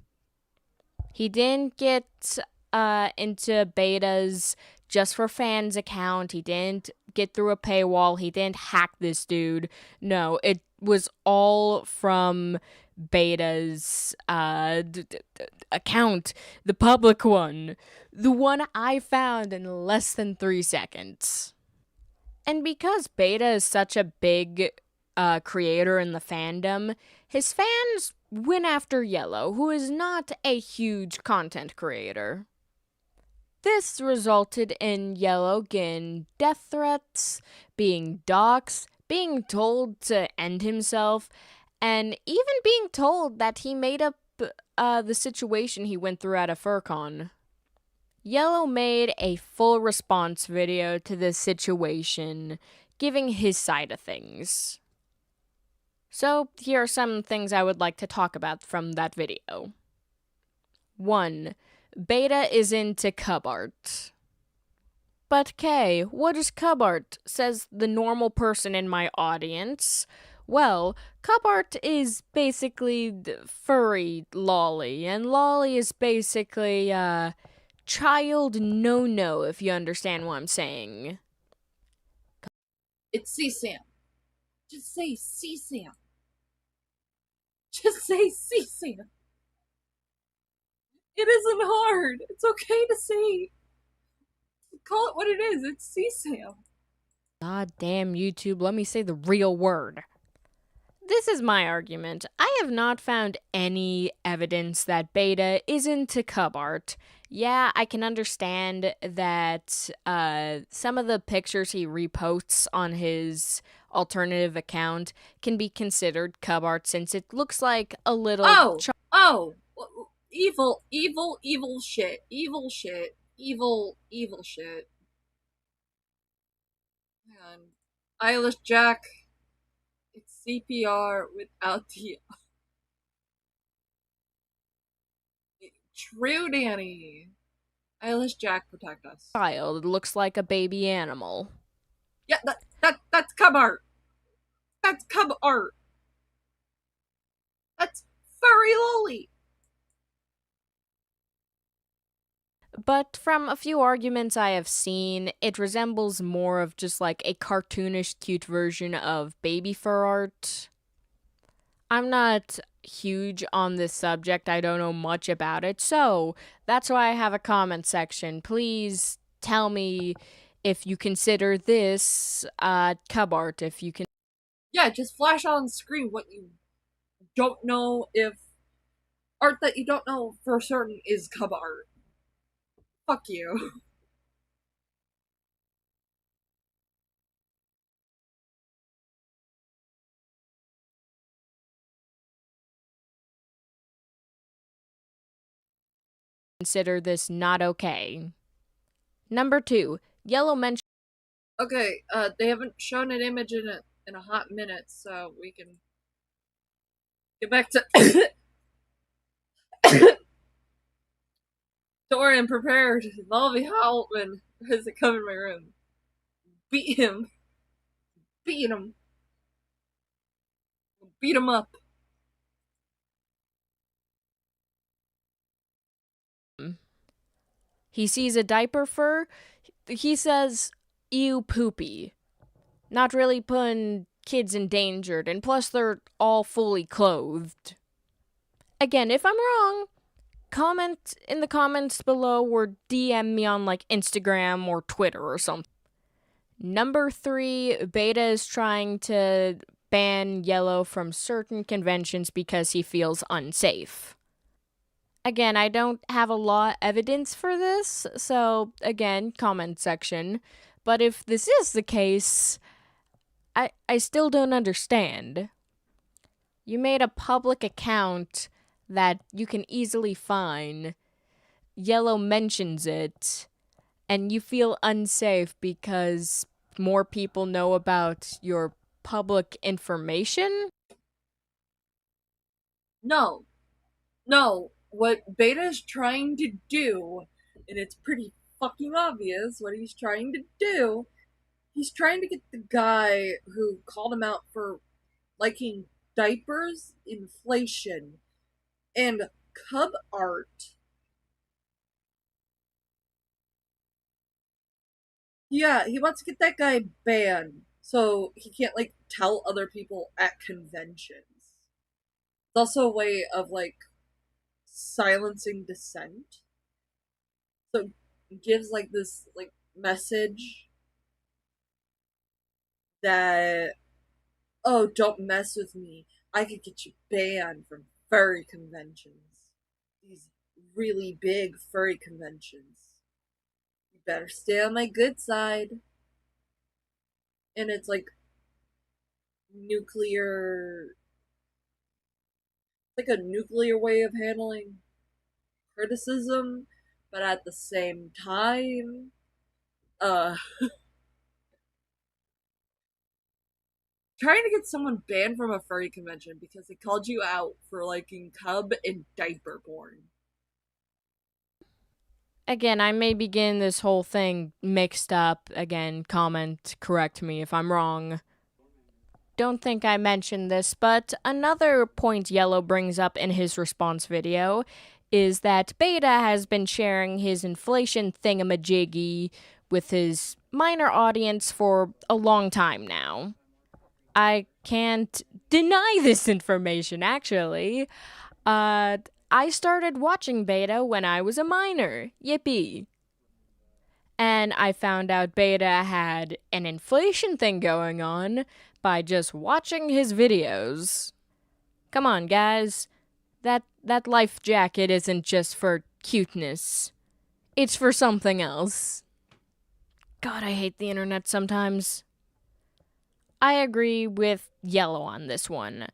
He didn't get into betas just for fans account. He didn't get through a paywall. He didn't hack this dude. No, it was all from beta's account, the public one, the one I found in less than 3 seconds. And because Beta is such a big creator in the fandom, his fans went after Yellow, who is not a huge content creator. This resulted in Yellow getting death threats, being doxxed, being told to end himself, and even being told that he made up the situation he went through at a FurCon. Yellow made a full response video to this situation, giving his side of things. So, here are some things I would like to talk about from that video. 1. Beta is into cub art. But Kay, what is cub art? Says the normal person in my audience. Well, cub art is basically furry lolly, and lolly is basically, child no-no, if you understand what I'm saying.
It's CSAM. Just say CSAM. Just say CSAM. It isn't hard. It's okay to say. Call it what it is. It's CSAM.
God damn YouTube, let me say the real word. This is my argument. I have not found any evidence that Beta is into cub art. Yeah, I can understand that some of the pictures he reposts on his alternative account can be considered cub art since it looks like a little...
Evil shit. Evil shit. Evil shit. Hang on. Eyeless Jack. It's CPR without the... True, Danny. Eyeless Jack, protect us.
Child, it looks like a baby animal.
Yeah, that's cub art. That's cub art. That's furry lolly.
But from a few arguments I have seen, it resembles more of just like a cartoonish, cute version of baby fur art. I'm not huge on this subject, I don't know much about it, so that's why I have a comment section. Please tell me if you consider this cub art, if you can.
Yeah, just flash on screen what you don't know, if art that you don't know for certain is cub art. Fuck you.
Consider this not okay. Number 2, Yellow mentioned.
Okay, they haven't shown an image in a hot minute, so we can get back to Dorian prepared. Molly Howlman as they come in my room. Beat him. Beat him. Beat him up.
He sees a diaper fur. He says, ew, poopy. Not really putting kids endangered, and plus they're all fully clothed. Again, if I'm wrong, comment in the comments below or DM me on like Instagram or Twitter or something. Number 3, Beta is trying to ban Yellow from certain conventions because he feels unsafe. Again, I don't have a lot of evidence for this, so again, comment section. But if this is the case, I still don't understand. You made a public account that you can easily find. Yellow mentions it, and you feel unsafe because more people know about your public information?
No. What Beta is trying to do, and it's pretty fucking obvious what he's trying to do, he's trying to get the guy who called him out for liking diapers, inflation, and cub art. Yeah, he wants to get that guy banned so he can't like tell other people at conventions. It's also a way of like silencing dissent. So it gives like this like message that, oh, don't mess with me. I could get you banned from furry conventions. These really big furry conventions. You better stay on my good side. And it's like nuclear, like a nuclear way of handling criticism, but at the same time, uh, trying to get someone banned from a furry convention because they called you out for liking cub and diaper porn.
Again, I may be getting this whole thing mixed up. Again, comment, correct me if I'm wrong. Don't think I mentioned this, but another point Yellow brings up in his response video is that Beta has been sharing his inflation thingamajiggy with his minor audience for a long time now. I can't deny this information, actually. I started watching Beta when I was a minor. Yippee. And I found out Beta had an inflation thing going on by just watching his videos. Come on, guys. That life jacket isn't just for cuteness. It's for something else. God, I hate the internet sometimes. I agree with Yellow on this one.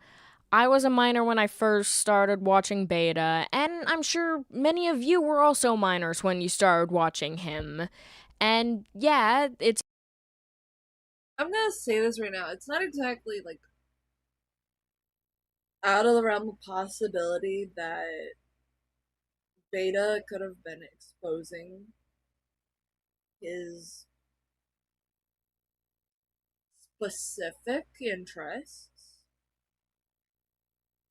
I was a minor when I first started watching Beta, and I'm sure many of you were also minors when you started watching him. And yeah, it's
I'm gonna say this right now. It's not exactly like out of the realm of possibility that Beta could have been exposing his specific interests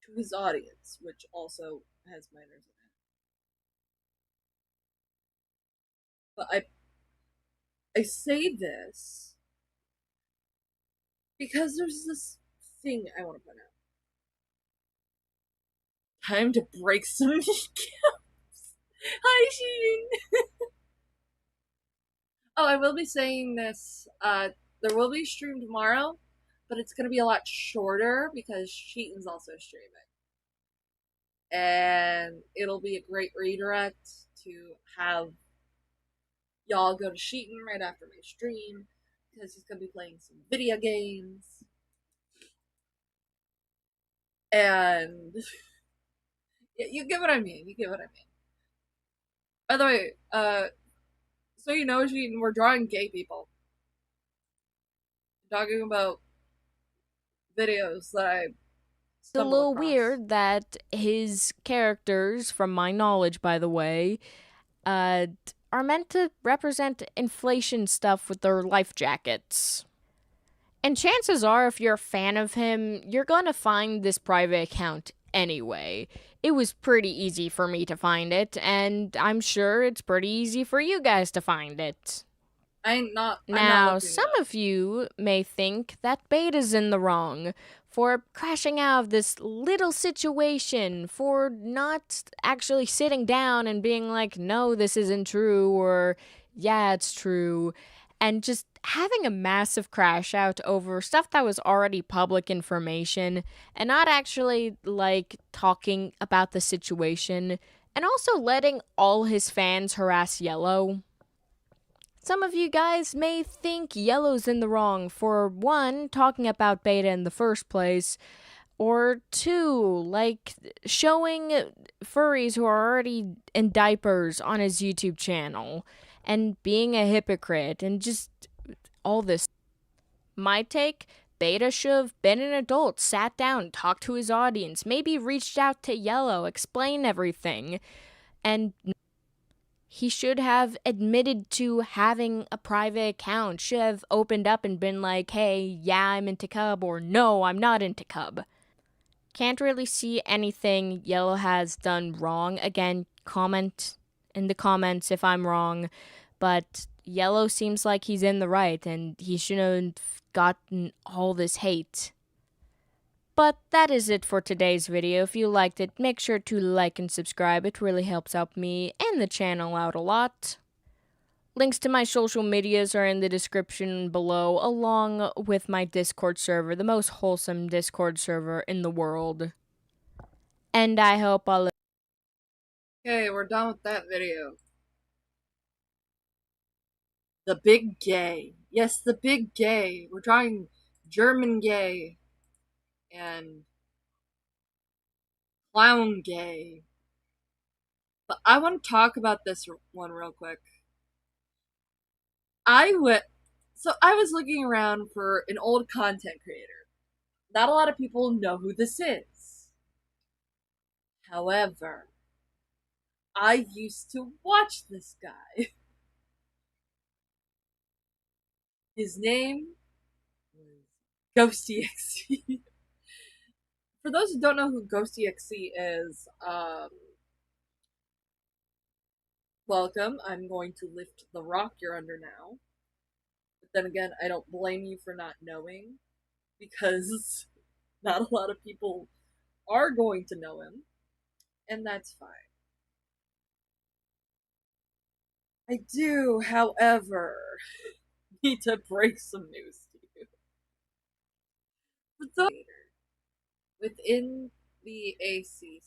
to his audience, which also has minors in it. But I say this because there's this thing I want to point out. Time to break some kneecaps. Hi, Sheen. Oh, I will be saying this. There will be a stream tomorrow, but it's gonna be a lot shorter because Sheeton's also streaming, and it'll be a great redirect to have y'all go to Sheeton right after my stream because he's gonna be playing some video games, and you get what I mean. You get what I mean. By the way, so you know, Sheeton, we're drawing gay people. Talking about videos that I
a
stumbled
little
across.
weird that his characters, from my knowledge, by the way, are meant to represent inflation stuff with their life jackets. And chances are, if you're a fan of him, you're gonna find this private account anyway. It was pretty easy for me to find it, and I'm sure it's pretty easy for you guys to find it.
I'm not
Now,
looking
some
it up.
of you may think that Beta's in the wrong for crashing out of this little situation, for not actually sitting down and being like, no, this isn't true, or yeah, it's true, and just having a massive crash out over stuff that was already public information and not actually like talking about the situation, and also letting all his fans harass Yellow. Some of you guys may think Yellow's in the wrong for, one, talking about Beta in the first place, or two, like showing furries who are already in diapers on his YouTube channel, and being a hypocrite, and just all this. My take, Beta should have been an adult, sat down, talked to his audience, maybe reached out to Yellow, explained everything, and he should have admitted to having a private account, should have opened up and been like, hey, yeah, I'm into Cub, or no, I'm not into Cub. Can't really see anything Yellow has done wrong. Again, comment in the comments if I'm wrong, but Yellow seems like he's in the right and he shouldn't have gotten all this hate. But that is it for today's video. If you liked it, make sure to like and subscribe. It really helps out me and the channel out a lot. Links to my social medias are in the description below, along with my Discord server, the most wholesome Discord server in the world. And I hope all.
Okay, we're done with that video. The big gay. Yes, the big gay. We're drawing German gay and clown gay. But I want to talk about this one real quick. I was looking around for an old content creator. Not a lot of people know who this is. However, I used to watch this guy. His name was GhostEXE. For those who don't know who GhostEXE is, welcome. I'm going to lift the rock you're under now. But then again, I don't blame you for not knowing, because not a lot of people are going to know him, and that's fine. I do, however, need to break some news to you. For those within the ACC,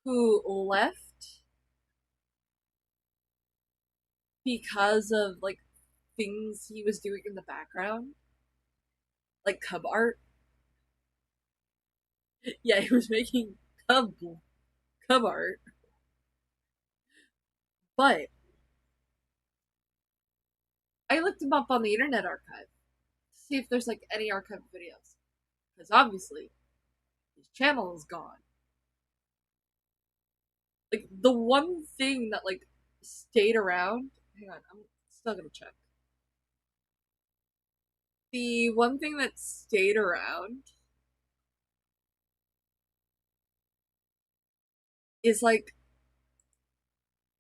who left because of like things he was doing in the background, like cub art. Yeah, he was making cub art, but I looked him up on the Internet Archive to see if there's like any archive videos, because obviously his channel is gone. Like the one thing that like stayed around. Hang on, I'm still gonna check. The one thing that stayed around is like,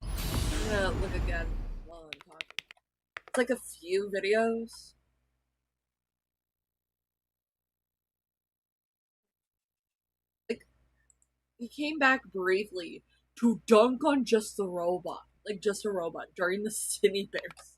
I'm gonna look again while I'm talking. It's like a few videos. Like he came back briefly to dunk on just the robot, like just a robot during the Cine Bears.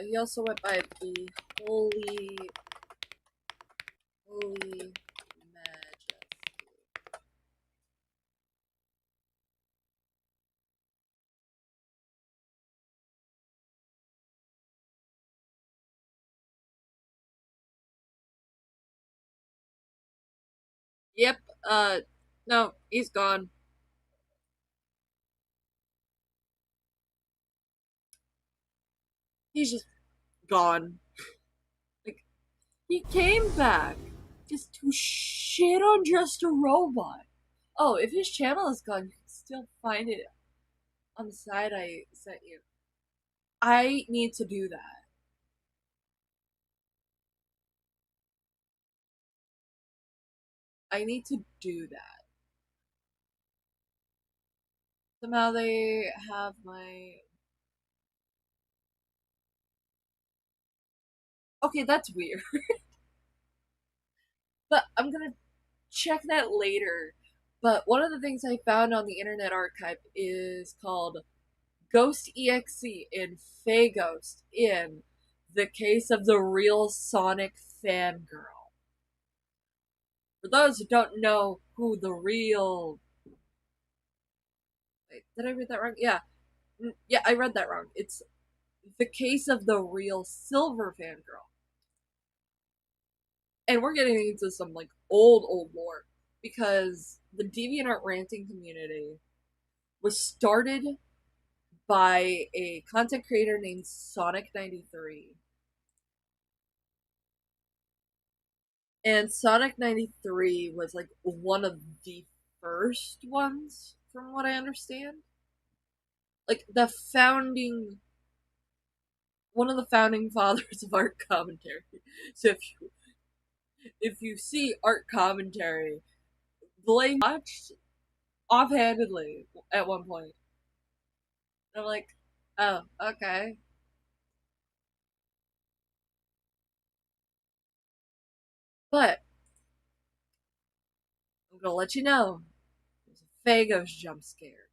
He also went by the Holy Majesty. Yep, no, he's gone. He's just gone. Like, he came back just to shit on just a robot. Oh, if his channel is gone, you can still find it on the side I sent you. I need to do that. I need to do that. Somehow they have my. Okay, that's weird. But I'm gonna check that later. But one of the things I found on the Internet Archive is called Ghost EXE in Fey Ghost in the case of the real Sonic fangirl. For those who don't know who the real. Wait, did I read that wrong? Yeah. Yeah, I read that wrong. It's the case of the real Silver fangirl. And we're getting into some like old lore, because the DeviantArt ranting community was started by a content creator named Sonic93. And Sonic93 was like one of the first ones, from what I understand. Like one of the founding fathers of art commentary. So if you see art commentary, Blake watched offhandedly at one point. And I'm like, oh, okay. But I'm gonna let you know, there's a Fagos jump scare.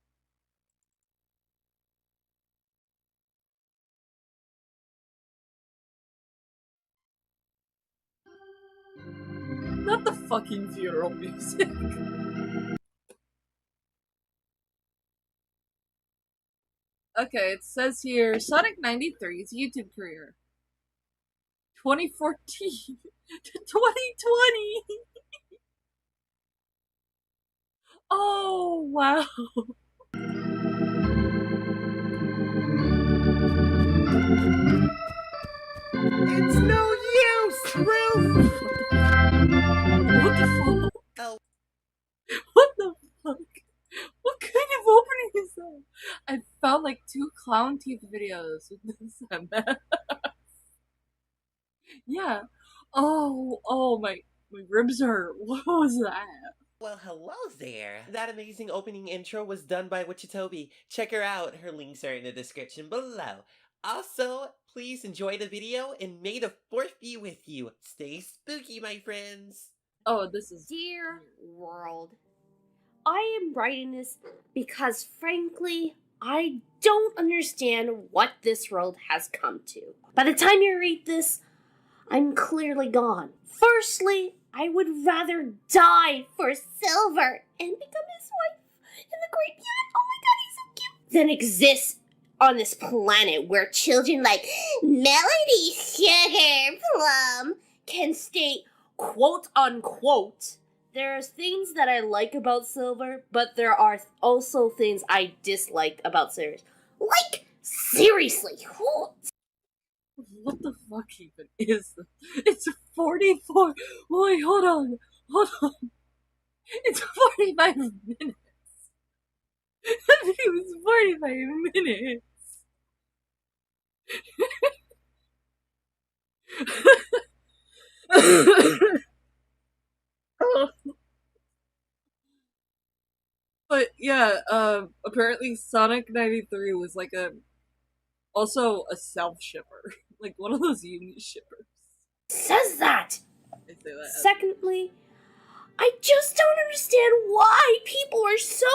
Not the fucking funeral music. Okay, it says here Sonic93's YouTube career 2014 to 2020. Oh, wow.
It's no use, Roof!
What the fuck?
Oh.
What the fuck? What kind of opening is that? I found like 2 clown teeth videos with this mask. Yeah. Oh, my ribs hurt. What was that?
Well, hello there. That amazing opening intro was done by Wichitobi. Check her out. Her links are in the description below. Also, please enjoy the video and may the 4th be with you. Stay spooky, my friends.
Oh, this is
Dear world, I am writing this because, frankly, I don't understand what this world has come to. By the time you read this, I'm clearly gone. Firstly, I would rather die for Silver and become his wife in the Great Beyond. Oh my god, he's so cute. Than exist on this planet where children like Melody Sugar Plum can state, quote unquote, there's things that I like about Silver, but there are also things I dislike about Silver. Like, seriously, who?
what the fuck even is this? It's 44. Wait, hold on. It's 45 minutes. It was 45 minutes. But yeah, apparently Sonic93 was like also a self shipper, like one of those uni shippers.
Says that.
They say that.
Secondly, I just don't understand why people are so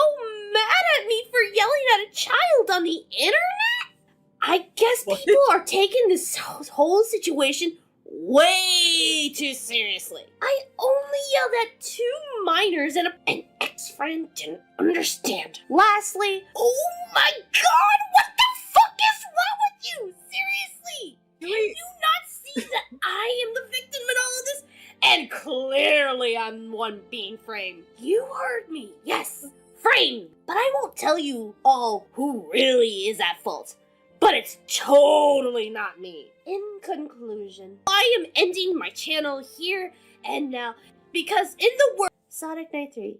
mad at me for yelling at a child on the internet. I guess
What?
people are taking this whole situation way too seriously. I only yelled at 2 minors and an ex-friend didn't understand. Lastly, oh my god, what the fuck is wrong with you? Seriously? Can you not see that I am the victim in all of this? And clearly I'm one being framed. You heard me. Yes, framed. But I won't tell you all who really is at fault. But it's totally not me. In conclusion, I am ending my channel here and now because in the world Sonic93.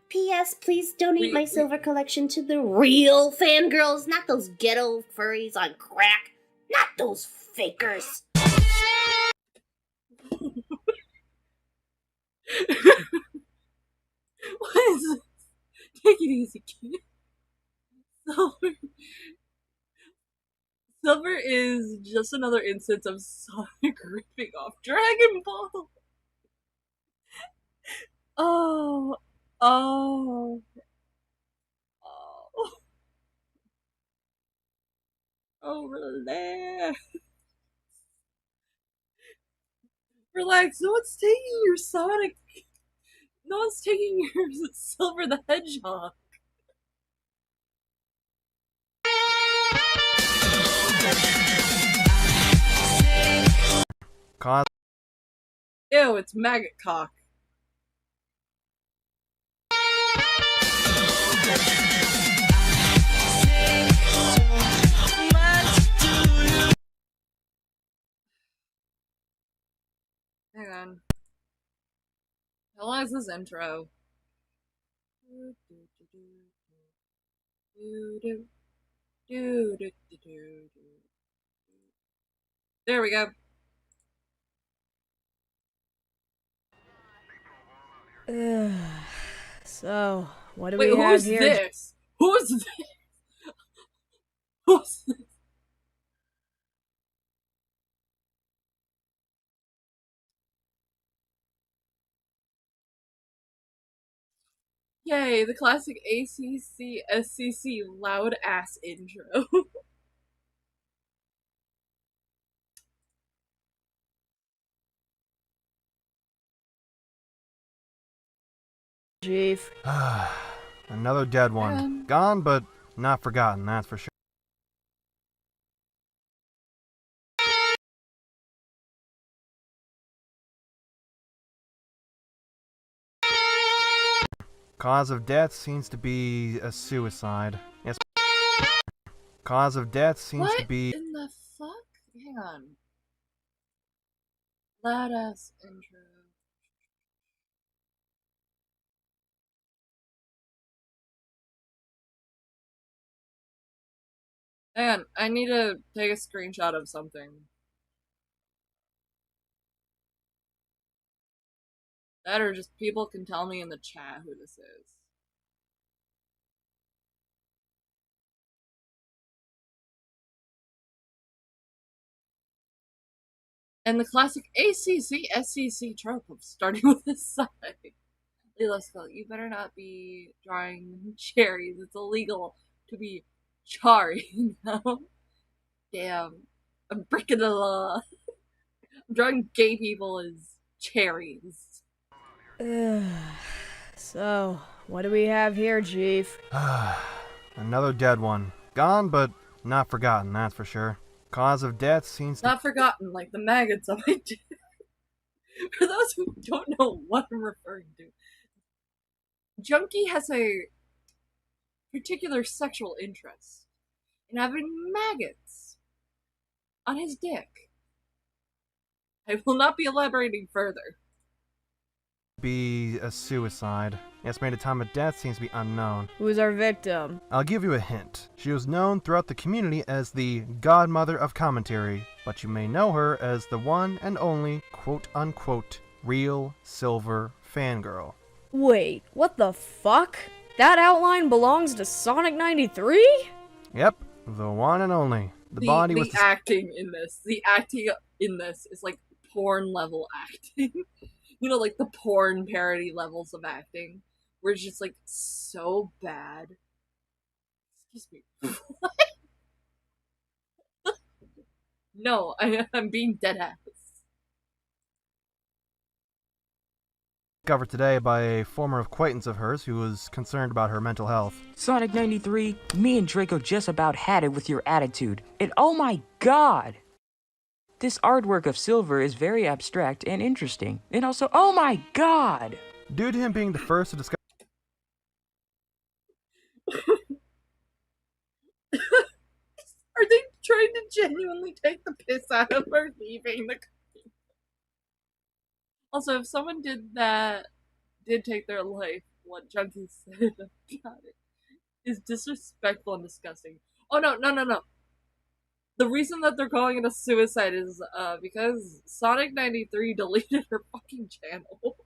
P.S. Please donate my silver collection to the real fangirls, not those ghetto furries on crack. Not those fakers.
What is this? Take it easy, kid. Silver is just another instance of Sonic ripping off Dragon Ball. Oh, oh, oh, oh, relax. Relax, no one's taking your Sonic. No one's taking your Silver the Hedgehog. Ew, it's maggot cock. Hang on. How long is this intro? There we go.
So, what do
Wait,
we have
who's
here?
this? Who's this? Who's this? Yay, the classic ACC SCC loud ass intro.
Chief.
Another dead one. Gone, but not forgotten, that's for sure. Cause of death seems to be a suicide. Yes. Cause of death seems
What
to be.
in the fuck? Hang on. Loud ass intro. Hang on, I need to take a screenshot of something. That or just people can tell me in the chat who this is. And the classic ACC SCC trope of starting with a side. Lila Skull, you better not be drawing cherries. It's illegal to be charry, you know? Damn. I'm breaking the law. I'm drawing gay people as cherries.
So, what do we have here, Chief?
Another dead one. Gone, but not forgotten, that's for sure. Cause of death seems to.
Not forgotten, like the maggots on my dick. For those who don't know what I'm referring to, Junkie has a particular sexual interest in having maggots on his dick. I will not be elaborating further.
Be a suicide. The estimated time of death seems to be unknown.
Who's our victim?
I'll give you a hint. She was known throughout the community as the godmother of commentary, but you may know her as the one and only quote-unquote real silver fangirl.
Wait, what the fuck? That outline belongs to Sonic 93?
Yep, the one and only. The body was
the acting in this. The acting in this is like porn level acting. You know, like the porn parody levels of acting, where it's just like so bad. Excuse me. No, I'm being dead ass.
discovered today by a former acquaintance of hers who was concerned about her mental health.
Sonic 93, me and Draco just about had it with your attitude. And oh my god! This artwork of Silver is very abstract and interesting. And also, oh my god!
Due to him being the first to discover
Are they trying to genuinely take the piss out of her leaving the country? Also, if someone did take their life, what Junkie said about it is disrespectful and disgusting. Oh no. The reason that they're calling it a suicide is because Sonic 93 deleted her fucking channel.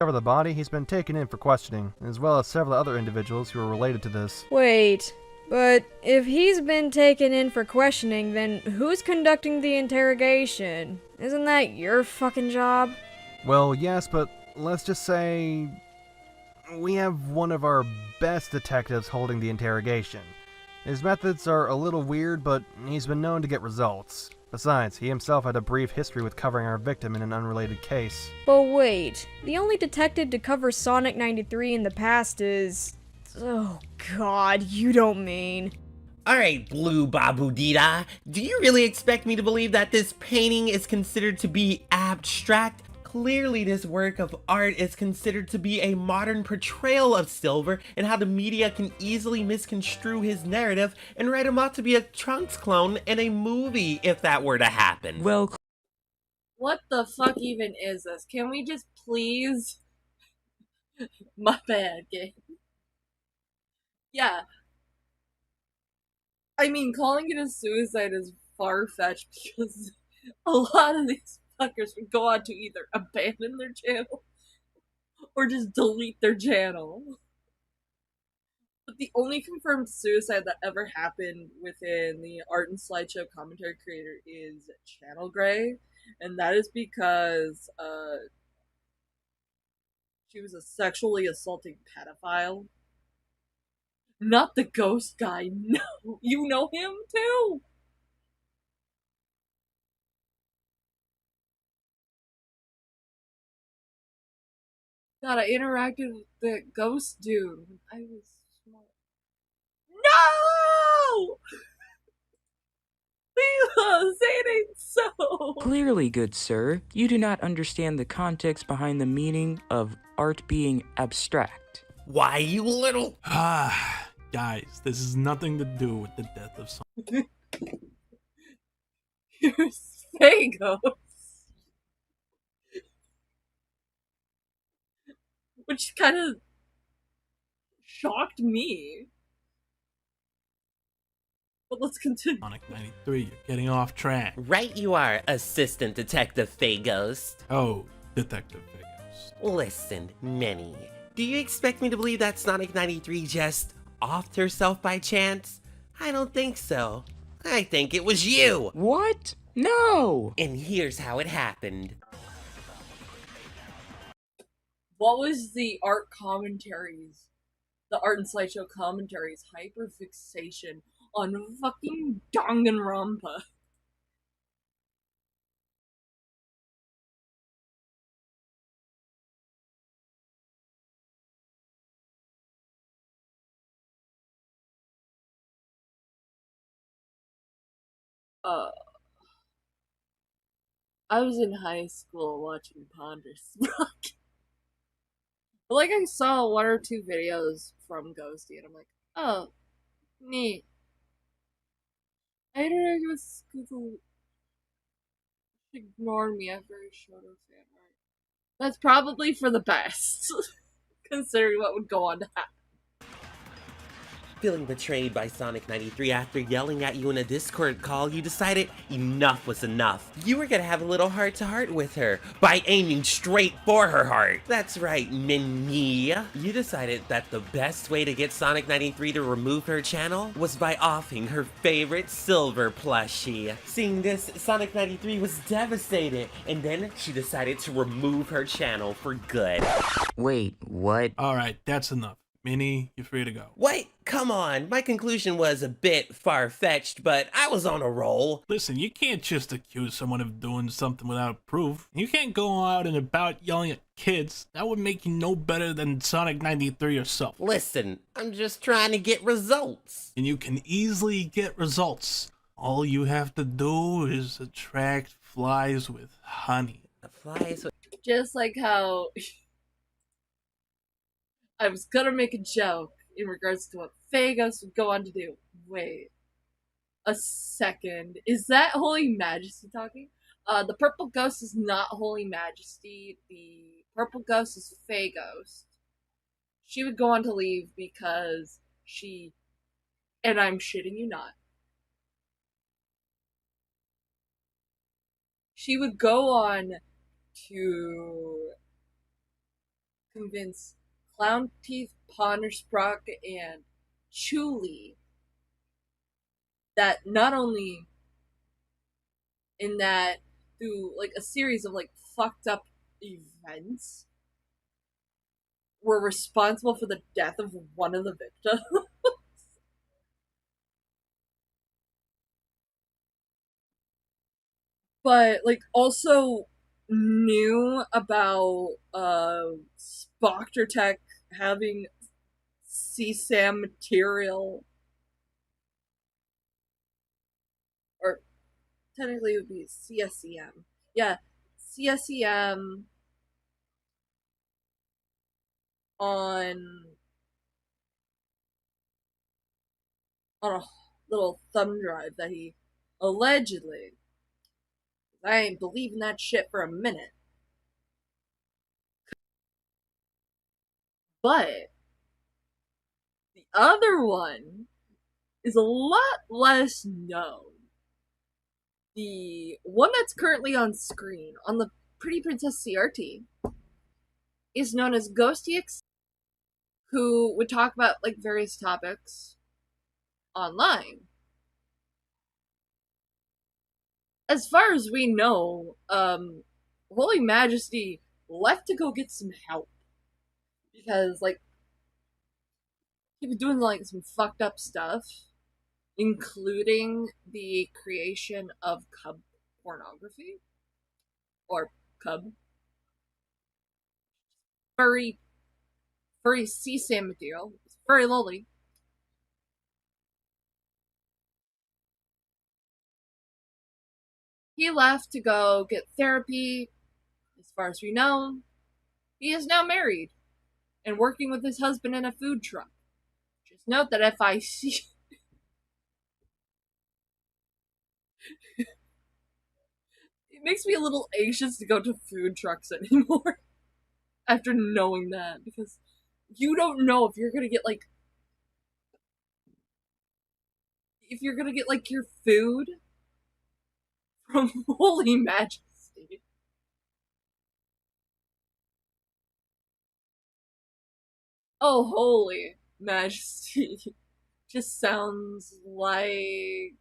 the body, he's been taken in for questioning, as well as several other individuals who are related to this.
Wait, but if he's been taken in for questioning, then who's conducting the interrogation? Isn't that your fucking job?
Well, yes, but let's just say we have one of our best detectives holding the interrogation. His methods are a little weird, but he's been known to get results. Besides, he himself had a brief history with covering our victim in an unrelated case.
But wait, the only detective to cover Sonic 93 in the past is... Oh god, you don't mean...
Alright, Blue Babu Dida, do you really expect me to believe that this painting is considered to be abstract? Clearly, this work of art is considered to be a modern portrayal of Silver and how the media can easily misconstrue his narrative and write him out to be a Trunks clone in a movie if that were to happen.
Well,
What the fuck even is this? Can we just please? My bad, game. Yeah. I mean, calling it a suicide is far-fetched because a lot of these fuckers would go on to either abandon their channel or just delete their channel. But the only confirmed suicide that ever happened within the art and slideshow commentary creator is Channel Gray, and that is because she was a sexually assaulting pedophile. Not the ghost guy, no. You know him too? God, I interacted with the ghost dude when I was small. No! Please, say it ain't so.
clearly, good sir, you do not understand the context behind the meaning of art being abstract.
Why, you little...
Guys, this has nothing to do with the death of someone.
Here's Fagos. Which kind of shocked me. But let's continue.
Sonic 93, you're getting off track.
Right you are, Assistant Detective Fagos.
Oh, Detective Figures.
Listen, Minnie, do you expect me to believe that Sonic 93 just offed herself by chance? I don't think so. I think it was you!
What? No!
And here's how it happened.
What was the art commentaries, the art and slideshow commentaries hyperfixation on fucking Danganronpa? I was in high school watching Ponder's Rock. Like, I saw one or two videos from Ghosty, and I'm like, oh, neat. I interacted with Scoozle. Ignored me after I showed her fan art. That's probably for the best, considering what would go on to happen.
Feeling betrayed by Sonic 93 after yelling at you in a Discord call, you decided enough was enough. You were gonna have a little heart-to-heart with her by aiming straight for her heart. That's right, Minnie. You decided that the best way to get Sonic 93 to remove her channel was by offing her favorite Silver plushie. Seeing this, Sonic 93 was devastated, and then she decided to remove her channel for good.
Wait, what?
Alright, that's enough. Minnie, you're free to go.
Wait, come on. My conclusion was a bit far-fetched, but I was on a roll.
Listen, you can't just accuse someone of doing something without proof. You can't go out and about yelling at kids. That would make you no better than Sonic 93 yourself.
Listen, I'm just trying to get results.
And you can easily get results. All you have to do is attract flies with honey.
Flies with...
Just like how I was gonna make a joke in regards to what Fagos would go on to do. Wait a second. Is that Holy Majesty talking? The purple ghost is not Holy Majesty. The purple ghost is Fagos. She would go on to leave because she, and I'm shitting you not, she would go on to convince Clown Teeth, Pondersprock, and Chuli that not only in that through like a series of like fucked up events were responsible for the death of one of the victims. But like also knew about Spocter Tech having CSAM material, or technically it would be CSEM. Yeah, CSEM on a little thumb drive that he allegedly. I ain't believing that shit for a minute. But the other one is a lot less known. The one that's currently on screen on the Pretty Princess CRT is known as Ghosty X, who would talk about like various topics online. As far as we know, Holy Majesty left to go get some help because like he was doing like some fucked up stuff, including the creation of cub pornography or cub furry CSAM material. It's very lowly. He left to go get therapy. As far as we know, he is now married and working with his husband in a food truck. Just note that if I see it makes me a little anxious to go to food trucks anymore after knowing that, because you don't know if you're gonna get like your food from Holy Majesty. Oh, Holy Majesty just sounds like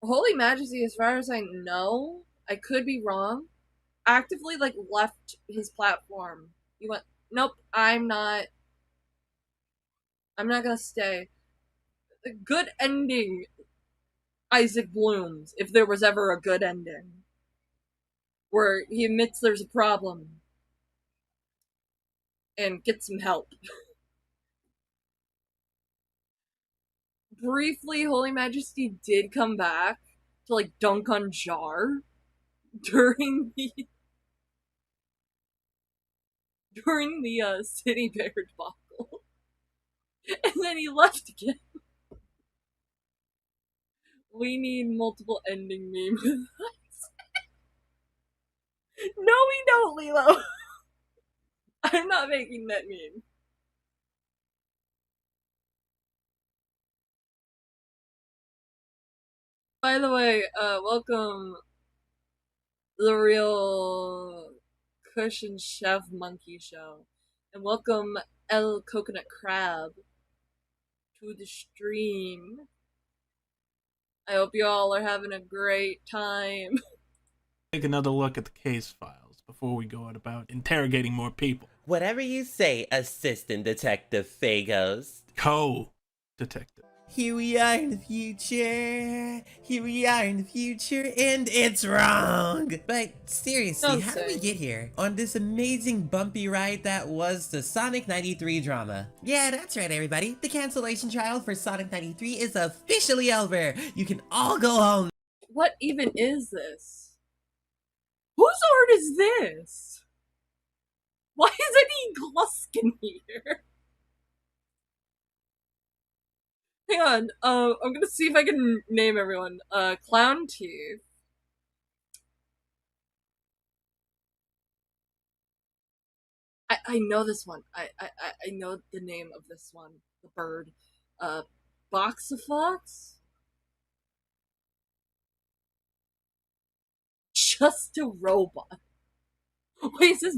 Holy Majesty, as far as I know, I could be wrong, actively like left his platform. He went, nope, I'm not gonna stay. A good ending, Isaac Blooms, if there was ever a good ending. Where he admits there's a problem and gets some help. Briefly, Holy Majesty did come back to like dunk on Jar during the City Bear debacle. And then he left again. We need multiple ending memes. No, we don't, Lilo. I'm not making that meme. By the way, welcome the real Cushion Chef Monkey Show. And welcome El Coconut Crab to the stream. I hope you all are having a great time.
Take another look at the case files before we go out about interrogating more people.
Whatever you say, Assistant Detective Fagos.
Co-detective.
Here we are in the future. Here we are in the future, and it's wrong. But seriously, how did we get here? On this amazing bumpy ride that was the Sonic 93 drama. Yeah, that's right, everybody. The cancellation trial for Sonic 93 is officially over. You can all go home.
What even is this? Whose art is this? Why isn't he Gluskin here? Hang on, I'm gonna see if I can name everyone. Clown Teeth. I know this one. I know the name of this one. The bird. Boxafox? Just a robot. Wait, is this...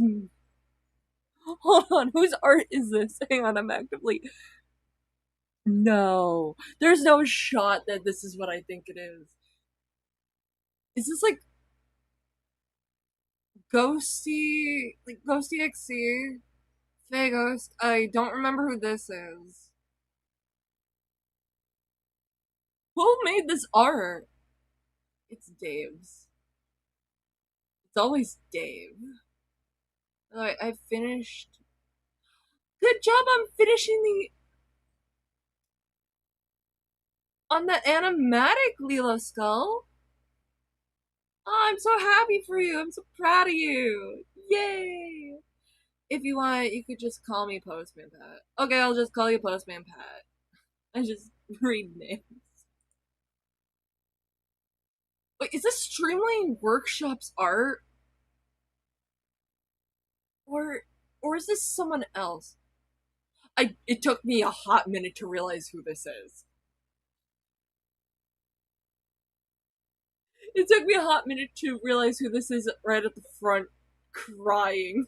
Hold on, whose art is this? Hang on, I'm actively... No. There's no shot that this is what I think it is. Is this like... Ghosty XC? Fagos? I don't remember who this is. Who made this art? It's Dave's. It's always Dave. Alright, I finished. Good job on finishing on the animatic Lilo Skull. Oh, I'm so happy for you. I'm so proud of you. Yay! If you want, you could just call me Postman Pat. Okay, I'll just call you Postman Pat. I just read names. Wait, is this Streamline Workshop's art? Or is this someone else? It took me a hot minute to realize who this is. It took me a hot minute to realize who this is right at the front, crying.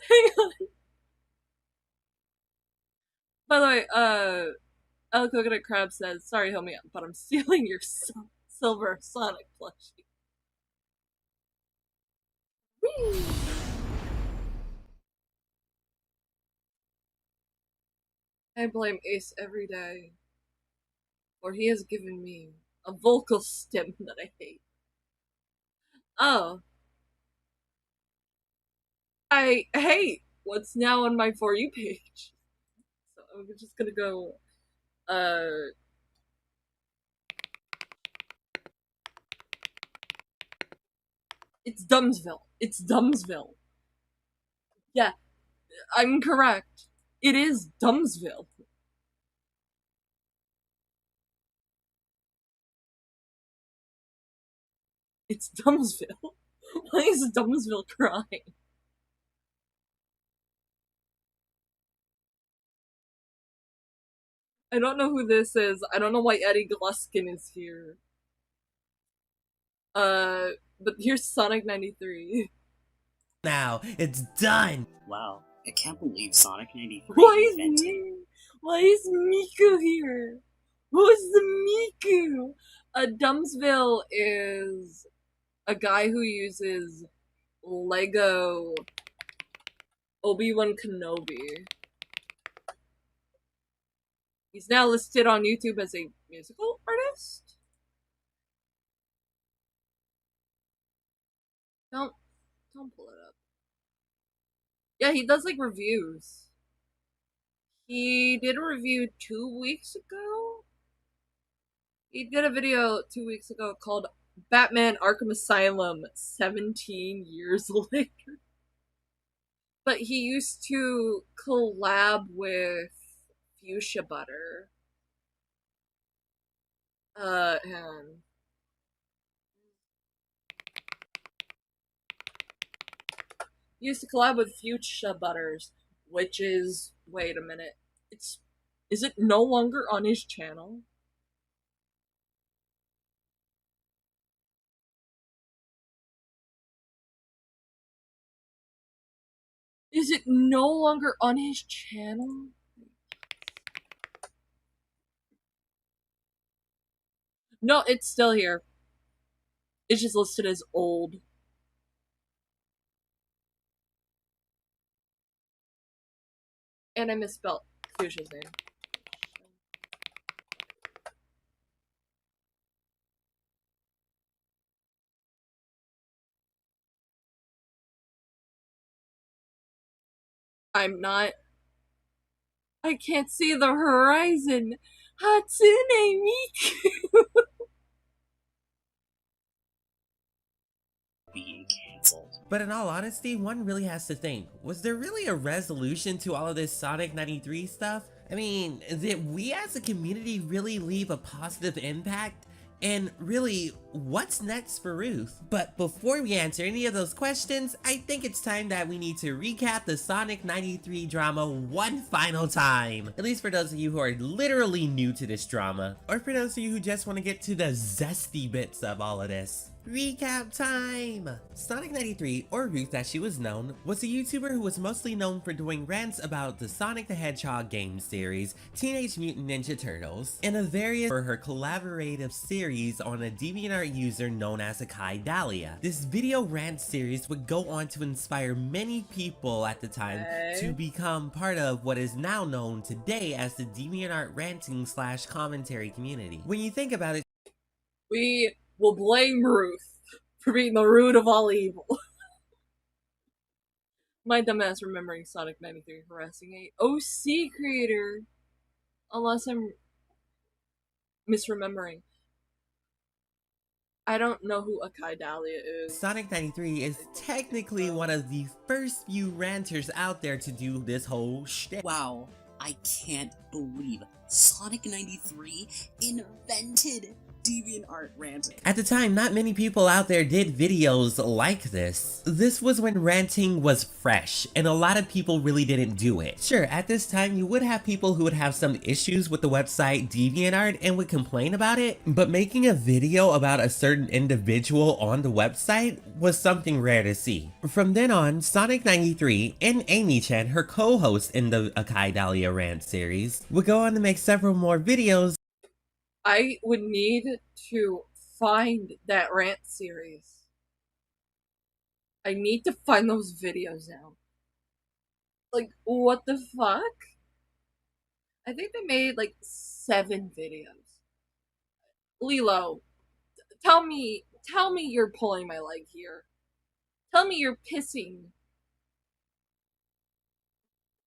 Hang on. By the way, El Coconut Crab says, sorry, homie, but I'm stealing your silver Sonic plushie. Whee! I blame Ace every day, for he has given me a vocal stim that I hate. Oh, I hate what's now on my For You page. So I'm just gonna go, it's Dumbsville. It's Dumbsville. Yeah, I'm correct. It is Dumbsville. It's Dumbsville. Why is Dumbsville crying? I don't know who this is. I don't know why Eddie Gluskin is here. But here's Sonic 93.
Now, it's done!
Wow, I can't believe Sonic 93
Why
invented.
Why is Miku here? Who's the Miku? Dumbsville is a guy who uses Lego Obi-Wan Kenobi. He's now listed on YouTube as a musical artist. Don't pull it up. Yeah, he does like reviews. He did a review 2 weeks ago. He did a video 2 weeks ago called Batman Arkham Asylum 17 years later. But he used to collab with Fuchsia Butter. And he used to collab with Fuchsia Butters, which is, wait a minute, is it no longer on his channel? Is it no longer on his channel? No, it's still here. It's just listed as old. And I misspelled Fuchsia's name. I'm not. I can't see the horizon. Hatsune Miku.
Being cancelled.
But in all honesty, one really has to think, was there really a resolution to all of this Sonic 93 stuff? I mean, did we as a community really leave a positive impact? And really, what's next for Ruth? But before we answer any of those questions, I think it's time that we need to recap the Sonic 93 drama one final time. At least for those of you who are literally new to this drama, or for those of you who just want to get to the zesty bits of all of this. Recap time! Sonic 93, or Ruth as she was known, was a YouTuber who was mostly known for doing rants about the Sonic the Hedgehog game series, Teenage Mutant Ninja Turtles, and a various for her collaborative series on a DeviantArt user known as Akai Dahlia. This video rant series would go on to inspire many people at the time to become part of what is now known today as the DeviantArt ranting / commentary community. When you think about it,
We will blame Ruth for being the root of all evil. My dumbass remembering Sonic 93 harassing a OC creator. Unless I'm misremembering. I don't know who Akai Dahlia is.
Sonic 93 is technically one of the first few ranters out there to do this whole shtick.
Wow, I can't believe Sonic 93 invented DeviantArt ranting.
At the time, not many people out there did videos like this. This was when ranting was fresh, and a lot of people really didn't do it. Sure, at this time, you would have people who would have some issues with the website DeviantArt and would complain about it, but making a video about a certain individual on the website was something rare to see. From then on, Sonic 93 and Amy-chan, her co-host in the Akai Dahlia rant series, would go on to make several more videos.
I would need to find that rant series. I need to find those videos now. Like, what the fuck? I think they made like 7 videos. Lilo, tell me you're pulling my leg here. Tell me you're pissing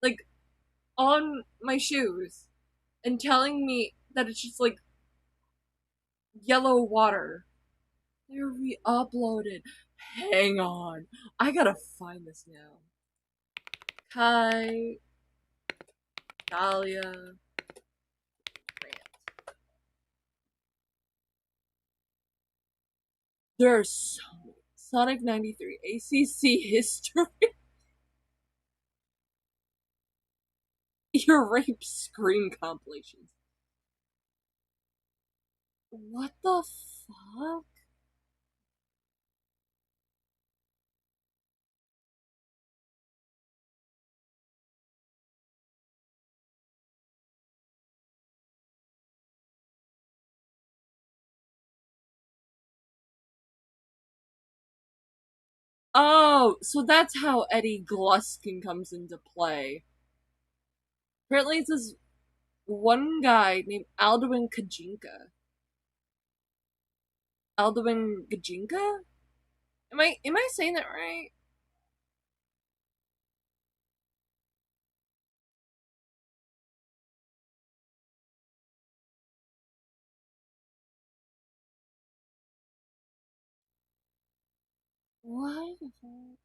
like on my shoes and telling me that it's just like yellow water. They're re-uploaded. Hang on. I gotta find this now. Kai Dahlia rant. There's so many. Sonic 93 ACC history. Your rape screen compilations. What the fuck? Oh, so that's how Eddie Gluskin comes into play. Apparently it's this one guy named Alduin Kajinka. Alduin Kajinka? Am I saying that right? What the fuck?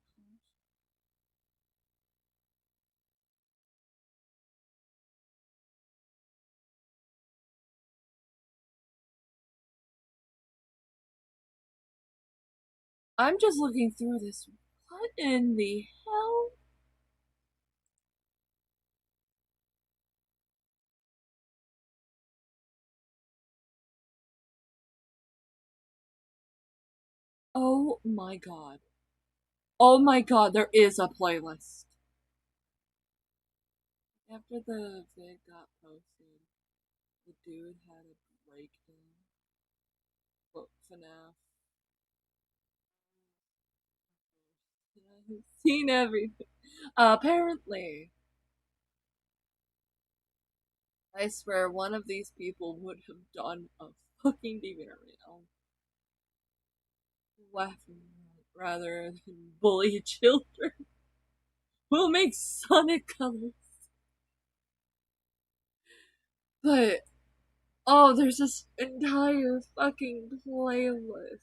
I'm just looking through this. What in the hell? Oh my god. Oh my god, there is a playlist. After the vid got posted, the dude had a breakdown. But FNAF. I've seen everything. Apparently. I swear one of these people would have done a fucking DeviantArt now. Laughing rather than bully children. We'll make Sonic colors. But oh, there's this entire fucking playlist.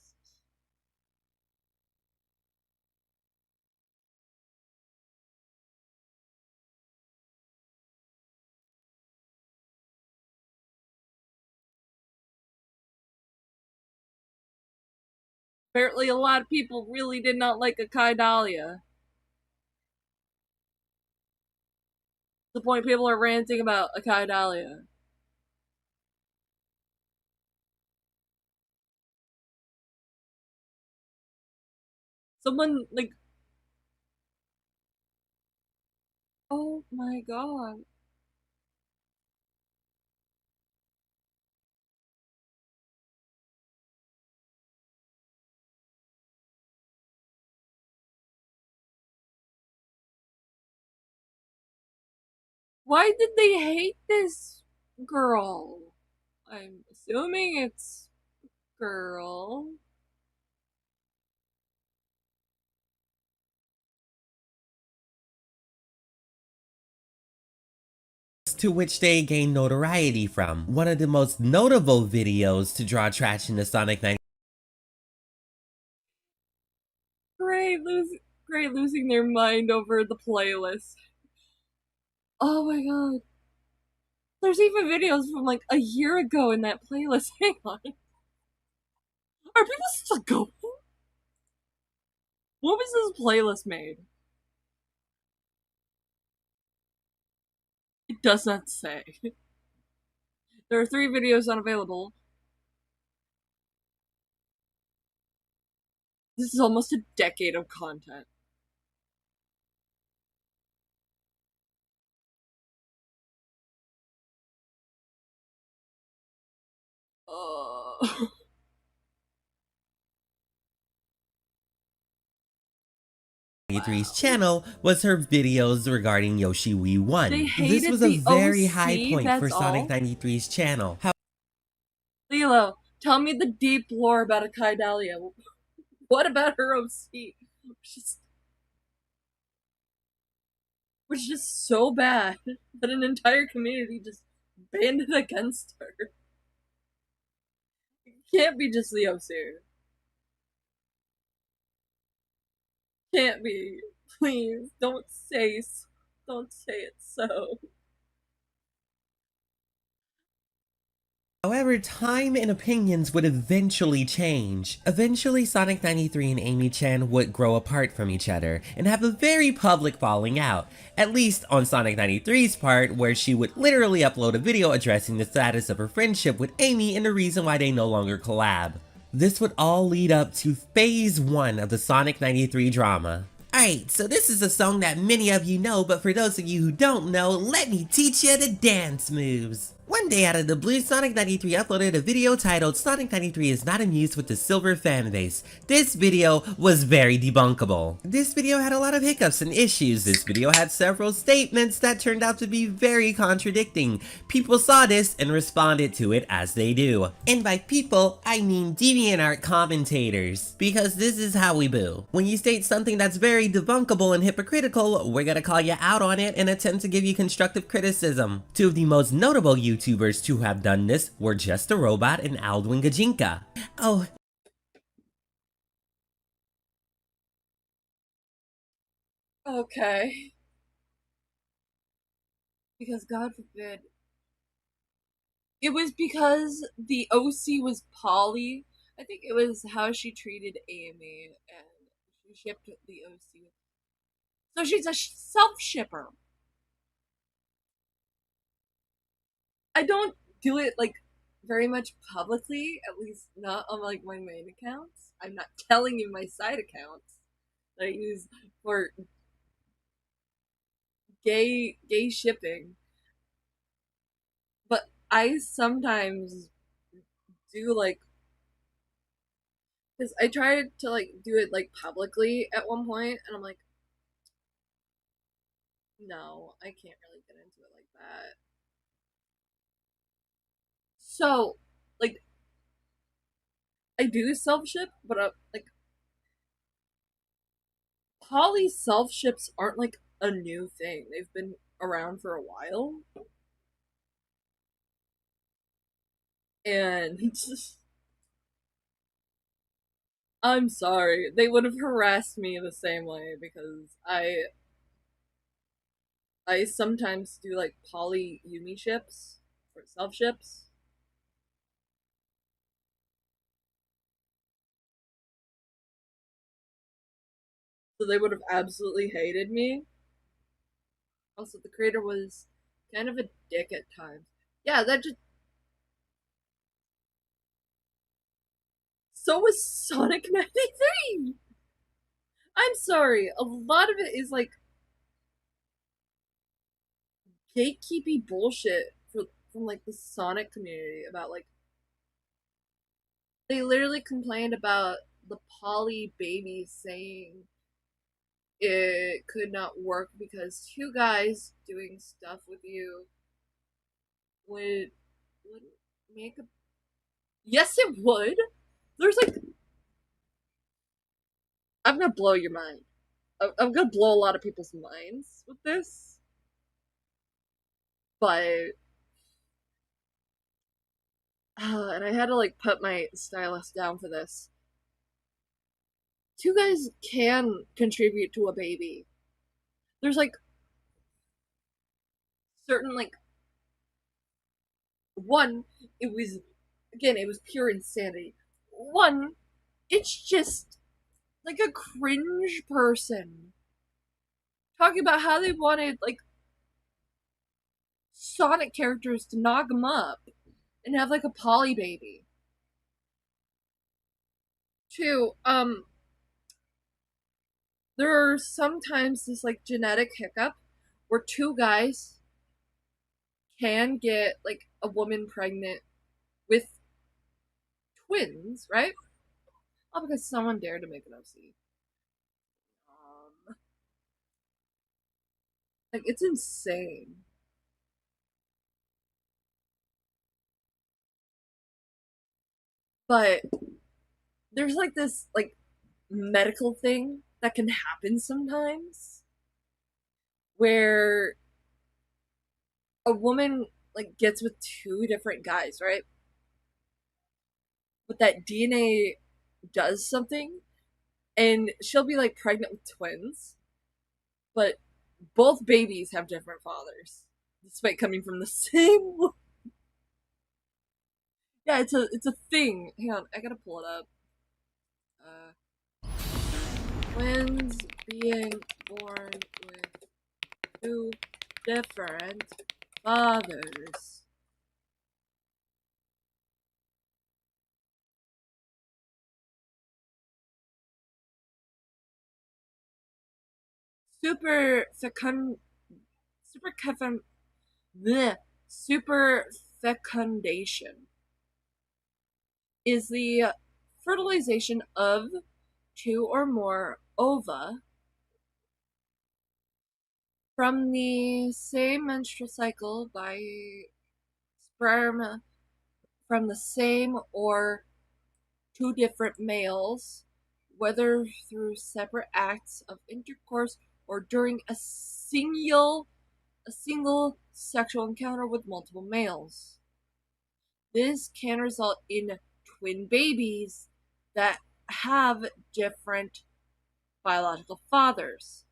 Apparently, a lot of people really did not like Akai Dahlia. The point people are ranting about Akai Dahlia. Someone like, oh my god. Why did they hate this girl? I'm assuming it's girl.
videos to which they gained notoriety from. One of the most notable videos to draw traction to Sonic 93.
Great losing their mind over the playlist. Oh my god. There's even videos from like a year ago in that playlist. Hang on. Are people still going? What was this playlist made? It does not say. There are 3 videos unavailable. This is almost a decade of content. Uh...
93's channel was her videos regarding Yoshi Wii 1.
They
This was a
hated the
very
OC,
high point for
that's
Sonic
all.
93's channel.
Lilo, tell me the deep lore about Akai Dahlia. What about her OC? Which is just so bad that an entire community just banded against her. It can't be just the OC. Can't be. Please, don't say it so.
However, time and opinions would eventually change. Eventually, Sonic 93 and Amy Chan would grow apart from each other and have a very public falling out, at least on Sonic 93's part, where she would literally upload a video addressing the status of her friendship with Amy and the reason why they no longer collab. This would all lead up to Phase 1 of the Sonic 93 drama. Alright, so this is a song that many of you know, but for those of you who don't know, let me teach you the dance moves. One day out of the blue, Sonic 93 uploaded a video titled Sonic 93 is not amused with the Silver fanbase. This video was very debunkable. This video had a lot of hiccups and issues. This video had several statements that turned out to be very contradicting. People saw this and responded to it as they do. And by people, I mean DeviantArt commentators. Because this is how we boo. When you state something that's very debunkable and hypocritical, we're gonna call you out on it and attempt to give you constructive criticism. Two of the most notable YouTubers to have done this were Just a Robot and Aldwin Gajinka. Oh.
Okay. Because God forbid. It was because the OC was Polly. I think it was how she treated Amy and she shipped the OC. So she's a self-shipper. I don't do it like very much publicly, at least not on like my main accounts. I'm not telling you my side accounts that I use for gay shipping. But I sometimes do like, because I tried to like do it like publicly at one point, and I'm like, no, I can't really get into it like that. So, like, I do self ship, but like, poly self ships aren't like a new thing. They've been around for a while, and I'm sorry, they would have harassed me the same way because I sometimes do like poly Yumi ships or self ships. So they would have absolutely hated me. Also, the creator was kind of a dick at times. Yeah, that just. So was Sonic 93! I'm sorry, a lot of it is like gatekeepy bullshit from like the Sonic community about like. They literally complained about the poly baby saying it could not work because 2 guys doing stuff with you would make a. Yes, it would. There's like. I'm gonna blow your mind. I'm gonna blow a lot of people's minds with this. But and I had to like put my stylus down for this. Two guys can contribute to a baby. There's like certain like one, it was pure insanity. One, it's just like a cringe person talking about how they wanted like Sonic characters to knock them up and have like a poly baby. Two, there are sometimes this like genetic hiccup where two guys can get like a woman pregnant with twins, right? All because someone dared to make an OC. Like it's insane. But there's like this like medical thing that can happen sometimes where a woman like gets with two different guys, right? But that DNA does something and she'll be like pregnant with twins, but both babies have different fathers despite coming from the same. Yeah, it's a thing. Hang on, I gotta pull it up. Twins being born with two different fathers. Super fecund, super fecund, bleh, super fecundation is the fertilization of two or more ova from the same menstrual cycle by sperm from the same or two different males, whether through separate acts of intercourse or during a single sexual encounter with multiple males. This can result in twin babies that have different biological fathers.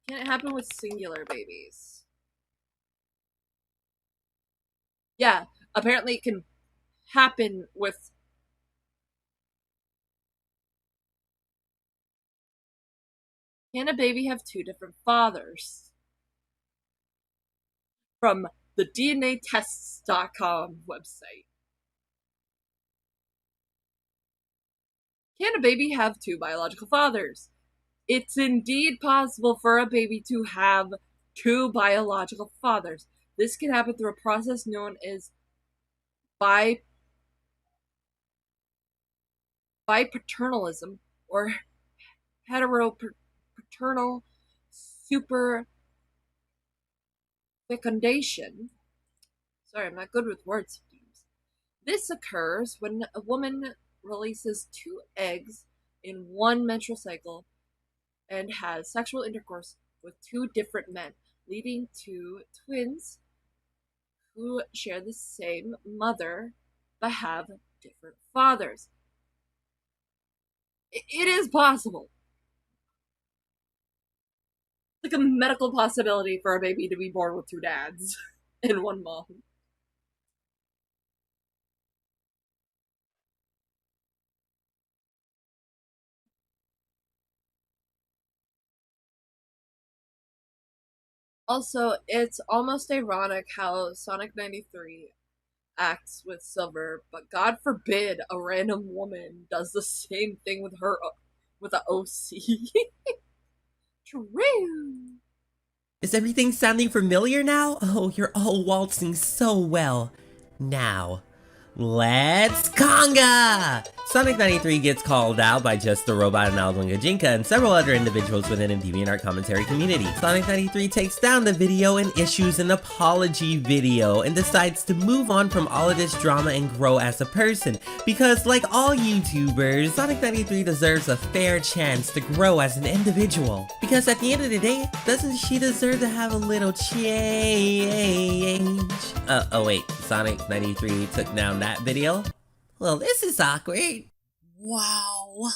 Can it happen with singular babies? Yeah, apparently it can happen with can a baby have two different fathers? From the DNAtests.com website. Can a baby have two biological fathers? It's indeed possible for a baby to have two biological fathers. This can happen through a process known as bipaternalism or heteropaternal superfecundation. Sorry, I'm not good with words sometimes. This occurs when a woman releases two eggs in one menstrual cycle and has sexual intercourse with two different men, leading to twins who share the same mother but have different fathers. It is possible. Like a medical possibility for a baby to be born with two dads and one mom. Also, it's almost ironic how Sonic 93 acts with Silver, but God forbid a random woman does the same thing with her with an OC. True.
Is everything sounding familiar now? Oh, you're all waltzing so well. Now, Let's conga! Sonic 93 gets called out by Just the Robot and Alvin Gajinka and several other individuals within the DeviantArt commentary community. Sonic 93 takes down the video and issues an apology video and decides to move on from all of this drama and grow as a person. Because like all YouTubers, Sonic 93 deserves a fair chance to grow as an individual. Because at the end of the day, doesn't she deserve to have a little change? Oh wait, Sonic 93 took down that video? Well, this is awkward.
Wow.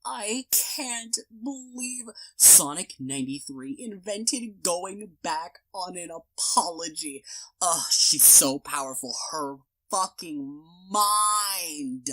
I can't believe Sonic 93 invented going back on an apology. Ugh, she's so powerful. Her fucking mind.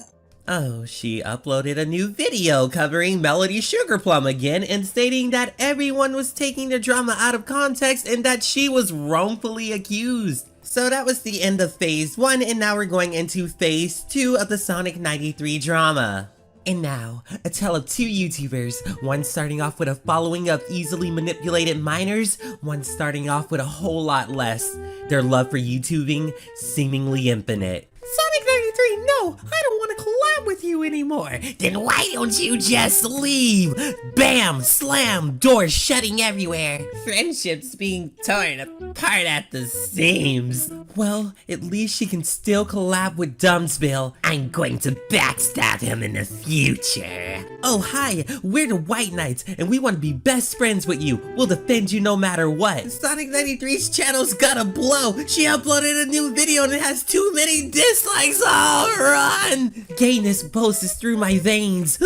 Oh, she uploaded a new video covering Melody Sugarplum again and stating that everyone was taking the drama out of context and that she was wrongfully accused. So that was the end of phase 1 and now we're going into phase 2 of the Sonic 93 drama. And now, a tale of two YouTubers, one starting off with a following of easily manipulated minors, one starting off with a whole lot less. Their love for YouTubing seemingly infinite. Sonic 93, no, I don't want to collab with you anymore. Then why don't you just leave? Bam, slam, doors shutting everywhere. Friendships being torn apart at the seams. Well, at least she can still collab with Dumbsbill. I'm going to backstab him in the future. Oh, hi, we're the White Knights, and we want to be best friends with you. We'll defend you no matter what. Sonic 93's channel's gotta blow. She uploaded a new video and it has too many dislikes. Oh, run! Gayness pulses through my veins.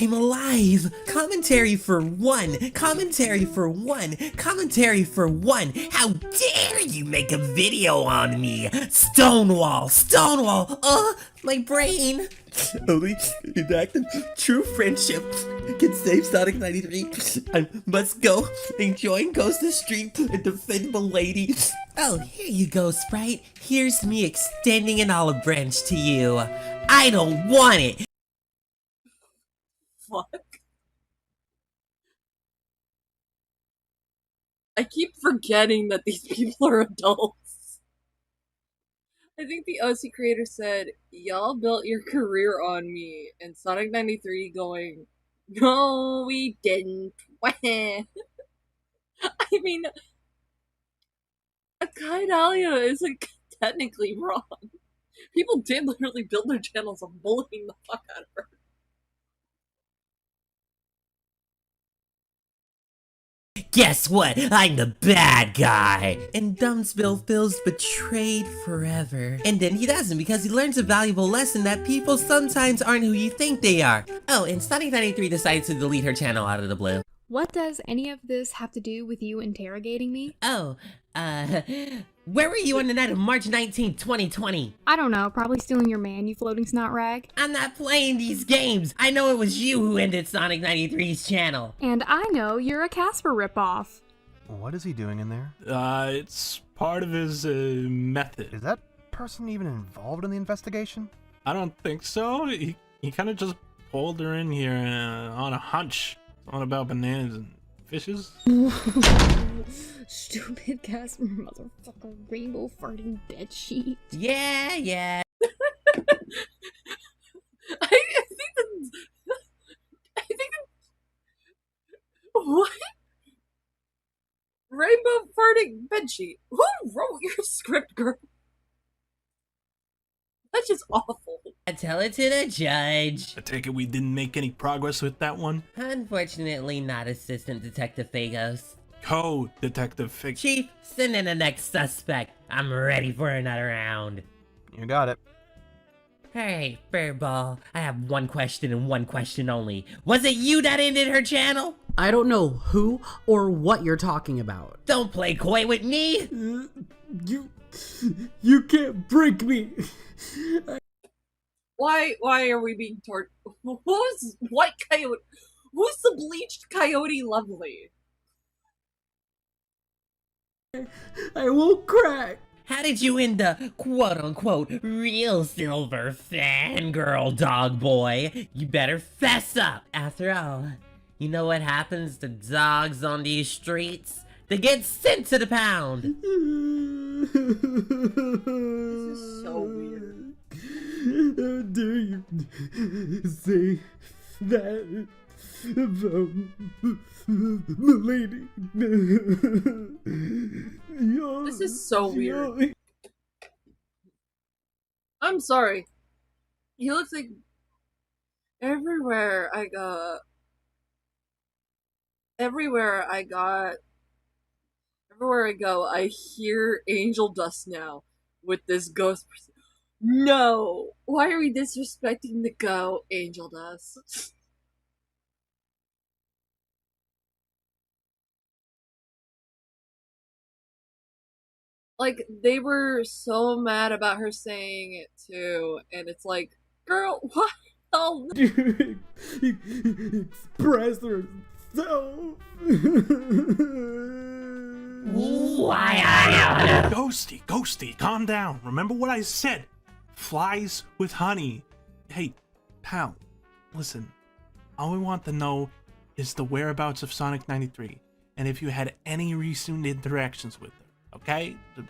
I'm alive. Commentary for one. Commentary for one. Commentary for one. How dare you make a video on me? Stonewall. Stonewall. My brain. Only inactive true friendship can save Sonic 93. I must go and join Ghost the Street and defend the lady. Oh, here you go, Sprite. Here's me extending an olive branch to you. I don't want it.
Fuck. I keep forgetting that these people are adults. I think the OC creator said, y'all built your career on me, and Sonic 93 going, no, we didn't. I mean, Kai Dahlia isn't technically wrong. People did literally build their channels on bullying the fuck out of her.
Guess what? I'm the bad guy! And Dumbsbill feels betrayed forever. And then he doesn't because he learns a valuable lesson that people sometimes aren't who you think they are. Oh, and Sonic 93 decides to delete her channel out of the blue.
What does any of this have to do with you interrogating me?
Oh, where were you on the night of March 19, 2020?
I don't know, probably stealing your man, you floating snot rag.
I'm not playing these games. I know it was you who ended Sonic 93's channel.
And I know you're a Casper ripoff.
What is he doing in there?
It's part of his method.
Is that person even involved in the investigation?
I don't think so. He kind of just pulled her in here on a hunch. On about bananas and fishes.
Stupid Casper motherfucker rainbow farting bedsheet.
Yeah.
I think what? Rainbow farting bedsheet. Who wrote your script, girl? That's just awful.
Tell it to the judge.
I take it we didn't make any progress with that one?
Unfortunately, not Assistant Detective Fagos.
Co-Detective Fagos.
Chief, send in the next suspect. I'm ready for another round.
You got it.
Hey, Fairball, I have one question and one question only. Was it you that ended her channel?
I don't know who or what you're talking about.
Don't play coy with me.
You can't break me.
Why are we being tortured? Who's White Coyote? Who's the bleached Coyote Lovely?
I won't crack.
How did you end the quote-unquote real Silver fangirl, dog boy? You better fess up. After all, you know what happens to dogs on these streets? They get sent to the pound.
is so weird.
How dare you say that about Milady?
This is so weird. I'm sorry. He looks like everywhere I go. Everywhere I got. Everywhere I go, I hear angel dust now with this ghost person. No! Why are we disrespecting the go angel dust? Like, they were so mad about her saying it too, and it's like, girl, what? Oh,
Express herself.
Ghosty, calm down. Remember what I said. Flies with honey. Hey, pal, listen. All we want to know is the whereabouts of Sonic 93, and if you had any recent interactions with her, okay? Can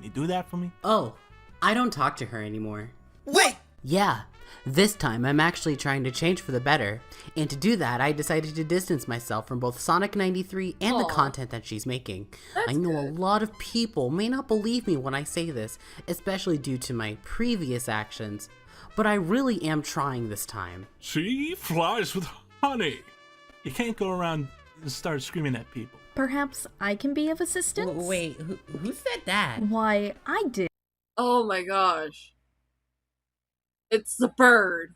you do that for me?
Oh, I don't talk to her anymore.
Wait!
Yeah, this time I'm actually trying to change for the better, and to do that I decided to distance myself from both Sonic 93 and the content that she's making. I know a lot of people may not believe me when I say this, especially due to my previous actions, but I really am trying this time.
She flies with honey. You can't go around and start screaming at people.
Perhaps I can be of assistance?
Wait, who said that?
Why, I did.
oh my gosh. It's the bird.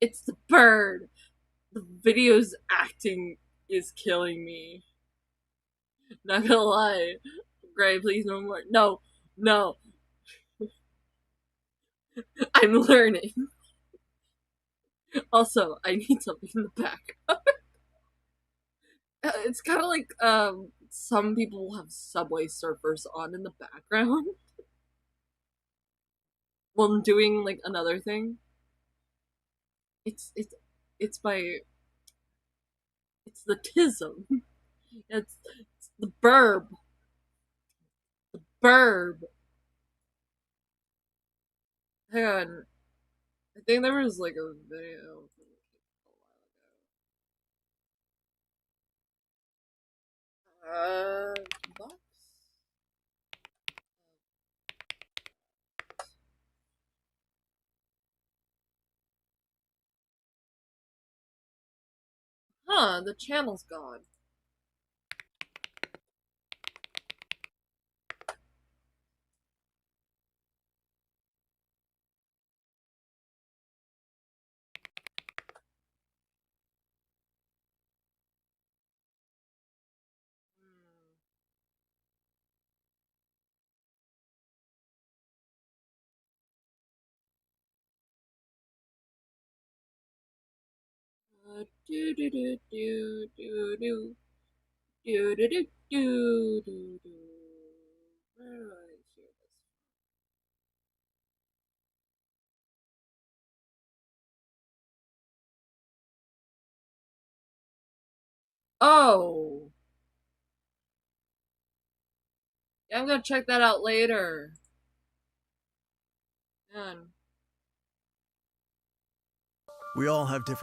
It's the bird. The video's acting is killing me. Not gonna lie. Gray, please no more. No, no. I'm learning. Also, I need something in the back. It's kind of like some people will have Subway Surfers on in the background while I'm doing like another thing. It's my it's the tism. It's the burb. The burb. Hang on. I think there was like a video. Box? Huh, the channel's gone. Do do do do do do do do do do do do. Where do I hear this? Oh, yeah, I'm gonna check that out later. Man.
We all have different.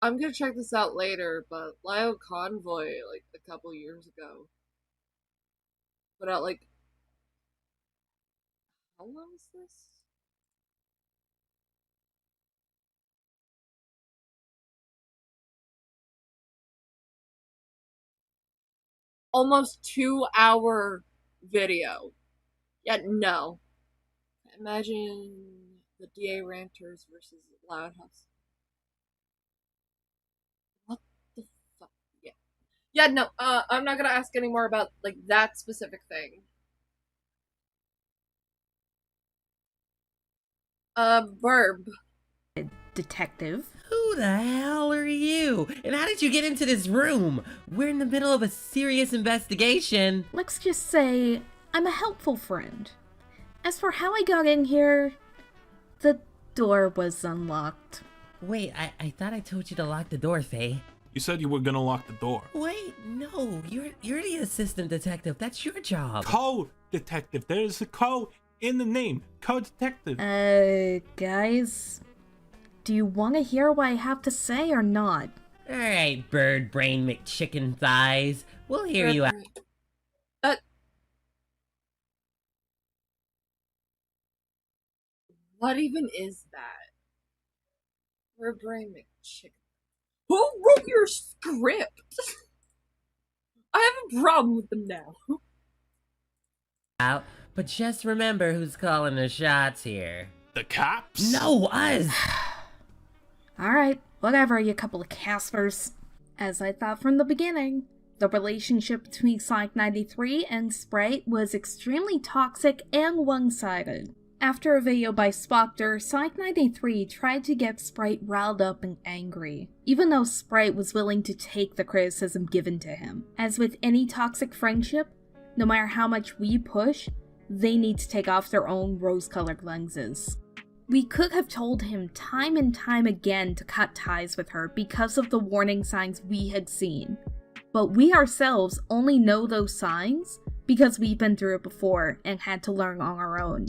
I'm gonna check this out later, but Lyle Convoy, like a couple years ago, put out like how long is this? Almost 2 hour video. Yeah, no.
Imagine the DA Ranters versus Loud House. What the fuck? Yeah. Yeah, no, I'm not gonna ask any more about, like, that specific thing. Verb.
Detective.
Who the hell are you? And how did you get into this room? We're in the middle of a serious investigation.
Let's just say I'm a helpful friend. As for how I got in here, the door was unlocked.
Wait, I thought I told you to lock the door, Faye.
You said you were gonna lock the door.
Wait, no, you're the assistant detective. That's your job.
Co-detective. There's a co in the name. Co-detective.
Guys, do you want to hear what I have to say or not?
Alright, bird brain McChicken thighs. We'll hear you out.
What even is that? We're brain McChicken. Who wrote your script? I have a problem with them now.
Out, but just remember who's calling the shots here.
The cops?
No, us!
Alright, whatever, you couple of Caspers. As I thought from the beginning, the relationship between Sonic 93 and Sprite was extremely toxic and one-sided. After a video by Spoctor, Sonic 93 tried to get Sprite riled up and angry, even though Sprite was willing to take the criticism given to him. As with any toxic friendship, no matter how much we push, they need to take off their own rose-colored lenses. We could have told him time and time again to cut ties with her because of the warning signs we had seen, but we ourselves only know those signs because we've been through it before and had to learn on our own.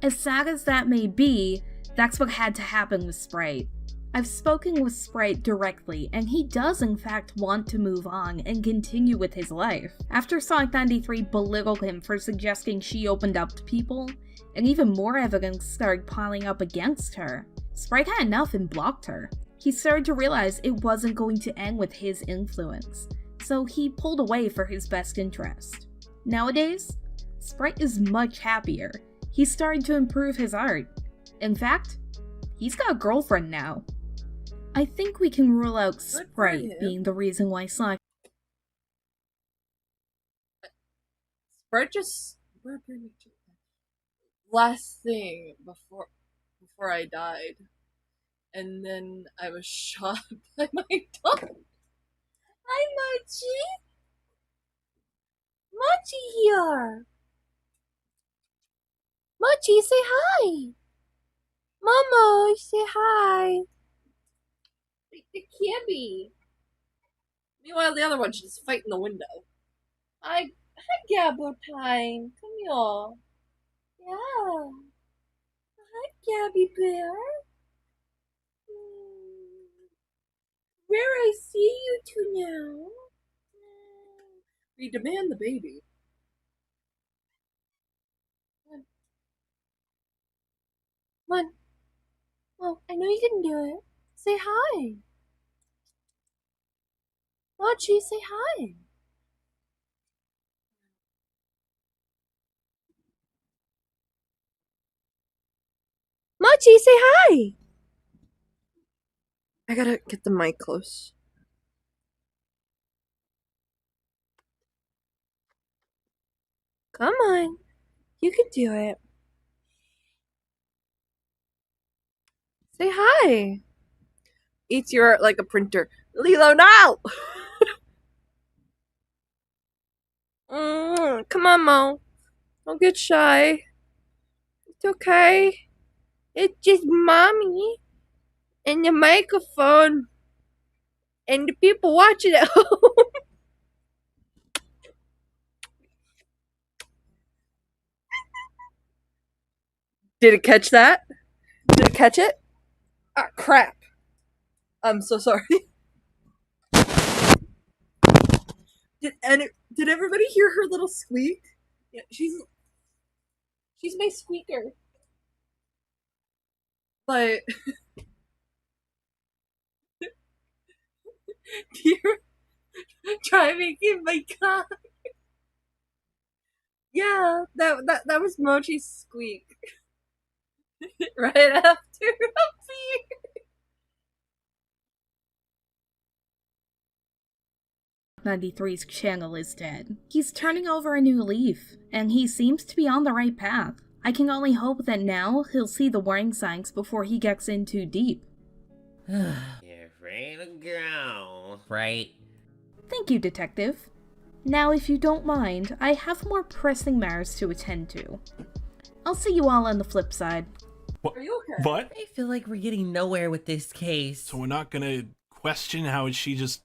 As sad as that may be, that's what had to happen with Sprite. I've spoken with Sprite directly, and he does in fact want to move on and continue with his life. After Sonic 93 belittled him for suggesting she opened up to people, and even more evidence started piling up against her, Sprite had enough and blocked her. He started to realize it wasn't going to end with his influence, so he pulled away for his best interest. Nowadays, Sprite is much happier. He's starting to improve his art. In fact, he's got a girlfriend now. I think we can rule out Sprite being the reason why Sonic...
Sprite just... Last thing before I died. And then I was shot by my dog. Hi, Mochi! Mochi here! Mochi, say hi! Momo, say hi! It can't be. Meanwhile, the other one's just fighting the window. Hi, Gabbo time. Come here. Yeah. Hi, Gabby Bear. Where I see you two now. We demand the baby. Come on. Well, I know you can do it. Say hi. Mochi, say hi. Mochi, say hi. I gotta get the mic close. Come on. You can do it. Say hi. Eats your art like a printer. Lilo, now! Come on, Mo. Don't get shy. It's okay. It's just mommy and the microphone and the people watching at home. Did it catch that? Did it catch it? Ah, crap. I'm so sorry. Did everybody hear her little squeak? Yeah, she's my squeaker. But try making my car. Yeah, that was Mochi's squeak.
right after a beer.
93's channel is dead. He's turning over a new leaf, and he seems to be on the right path. I can only hope that now he'll see the warning signs before he gets in too deep.
You're free to go. Right?
Thank you, Detective. Now, if you don't mind, I have more pressing matters to attend to. I'll see you all on the flip side.
What?
Are you okay?
What?
I feel like we're getting nowhere with this case.
So we're not gonna question how she just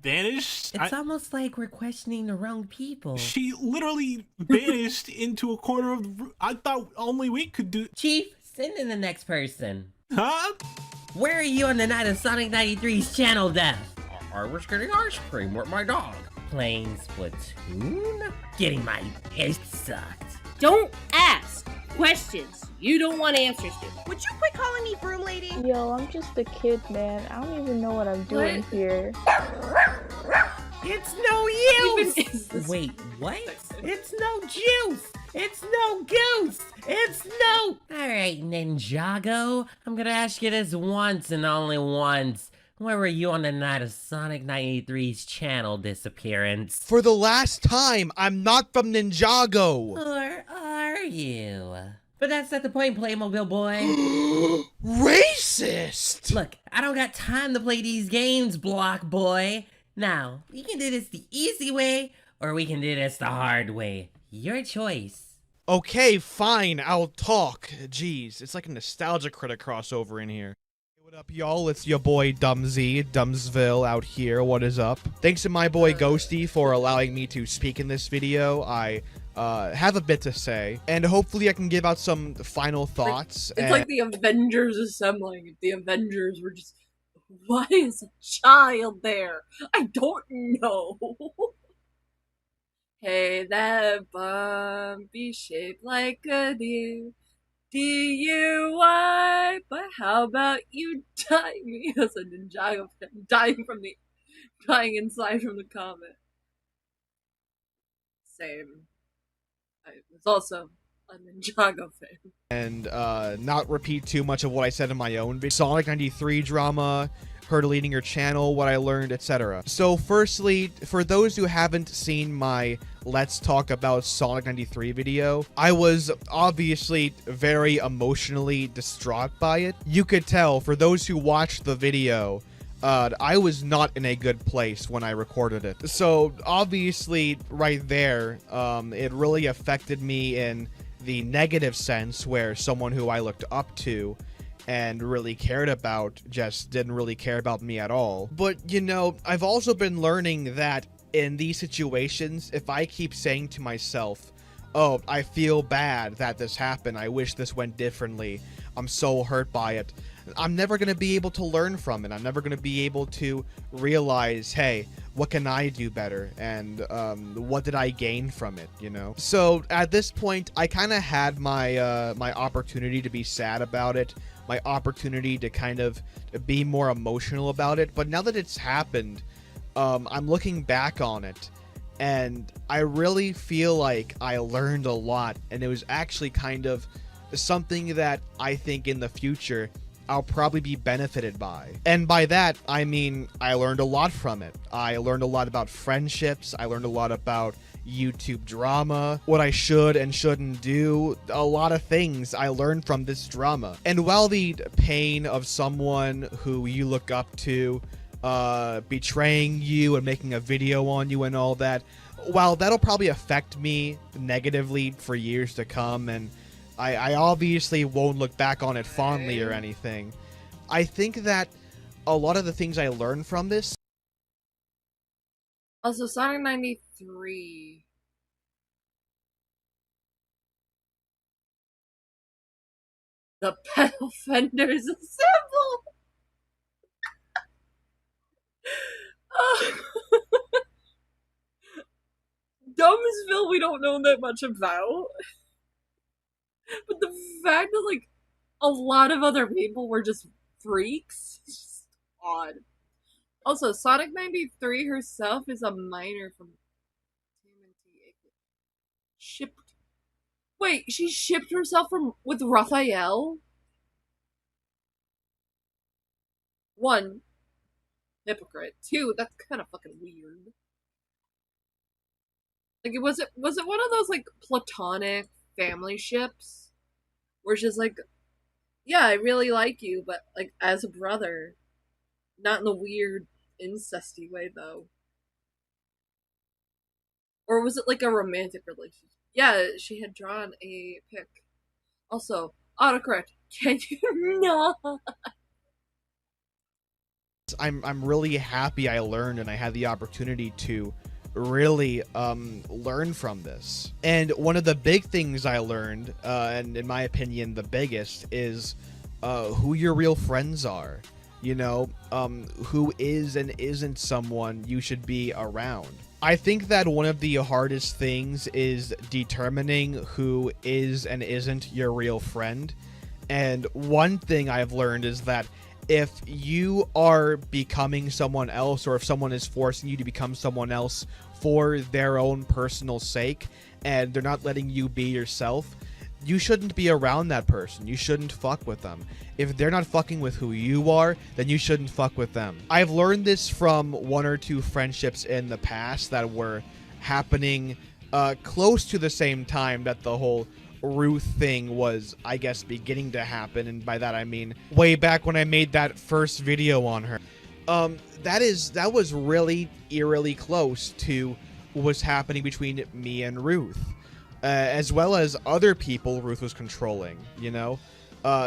vanished?
It's almost like we're questioning the wrong people.
She literally vanished into a corner of the room. I thought only we could do.
Chief, send in the next person.
Huh?
Where are you on the night of Sonic 93's channel death?
I was getting ice cream with my dog.
Playing Splatoon? Getting my piss sucked.
Don't ask questions you don't want answers to.
Would you quit calling me broom lady?
Yo, I'm just a kid, man. I don't even know what I'm doing here.
It's no use!
Wait,
what? It's no juice! It's no goose! It's no... Alright, Ninjago. I'm gonna ask you this once and only once. Where were you on the night of Sonic 93's channel disappearance?
For the last time, I'm not from Ninjago!
Or are you? But that's not the point, Playmobil boy.
Racist!
Look, I don't got time to play these games, Block Boy. Now, we can do this the easy way, or we can do this the hard way. Your choice.
Okay, fine, I'll talk. Jeez, it's like a Nostalgia Critic crossover in here. What up, y'all? It's your boy Dumsy, Dumsville out here. What is up? Thanks to my boy Ghosty for allowing me to speak in this video. I have a bit to say, and hopefully I can give out some final thoughts.
It's like the Avengers assembling. If the Avengers were just... Why is a child there? I don't know. Hey, that bum be shaped like a deer. DUI, but how about you die me as a Ninjago fan, dying inside from the comet. Same. I was also a Ninjago fan.
And not repeat too much of what I said in my own video. Sonic 93 drama, her deleting her channel, what I learned, etc. So firstly, for those who haven't seen my Let's Talk About Sonic 93 video, I was obviously very emotionally distraught by it. You could tell, for those who watched the video, I was not in a good place when I recorded it. So obviously, right there, it really affected me in the negative sense, where someone who I looked up to and really cared about just didn't really care about me at all. But, you know, I've also been learning that in these situations, if I keep saying to myself, oh, I feel bad that this happened, I wish this went differently, I'm so hurt by it, I'm never going to be able to learn from it. I'm never going to be able to realize, hey, what can I do better? And what did I gain from it, you know? So at this point, I kind of had my my opportunity to be sad about it, my opportunity to kind of be more emotional about it. But now that it's happened, I'm looking back on it, and I really feel like I learned a lot, and it was actually kind of something that I think in the future I'll probably be benefited by. And by that, I mean, I learned a lot from it. I learned a lot about friendships. I learned a lot about YouTube drama, what I should and shouldn't do. A lot of things I learned from this drama. And while the pain of someone who you look up to betraying you and making a video on you and all that, while that'll probably affect me negatively for years to come, and I obviously won't look back on it fondly or anything, I think that a lot of the things I learned from this...
Also, Sonic 93... The pedal fenders assemble! Dumbsville we don't know that much about. But the fact that, like, a lot of other people were just freaks is just odd. Also, Sonic 93 herself is a minor from shipped. Wait, she shipped herself with Raphael? one, hypocrite. Two, that's kind of fucking weird. Like, was it one of those like platonic family ships, where she's like, yeah, I really like you, but like as a brother, not in the weird incesty way though. Or was it like a romantic relationship? Yeah, she had drawn a pic. Also, autocorrect. Can you not?
I'm really happy I learned and I had the opportunity to really learn from this. And one of the big things I learned, and in my opinion the biggest, is who your real friends are. You know, who is and isn't someone you should be around. I think that one of the hardest things is determining who is and isn't your real friend. And one thing I've learned is that if you are becoming someone else, or if someone is forcing you to become someone else for their own personal sake, and they're not letting you be yourself, you shouldn't be around that person. You shouldn't fuck with them. If they're not fucking with who you are, then you shouldn't fuck with them. I've learned this from one or two friendships in the past that were happening close to the same time that the whole Ruth thing was, I guess, beginning to happen. And by that I mean way back when I made that first video on her. That was really eerily close to what was happening between me and Ruth. As well as other people Ruth was controlling, you know?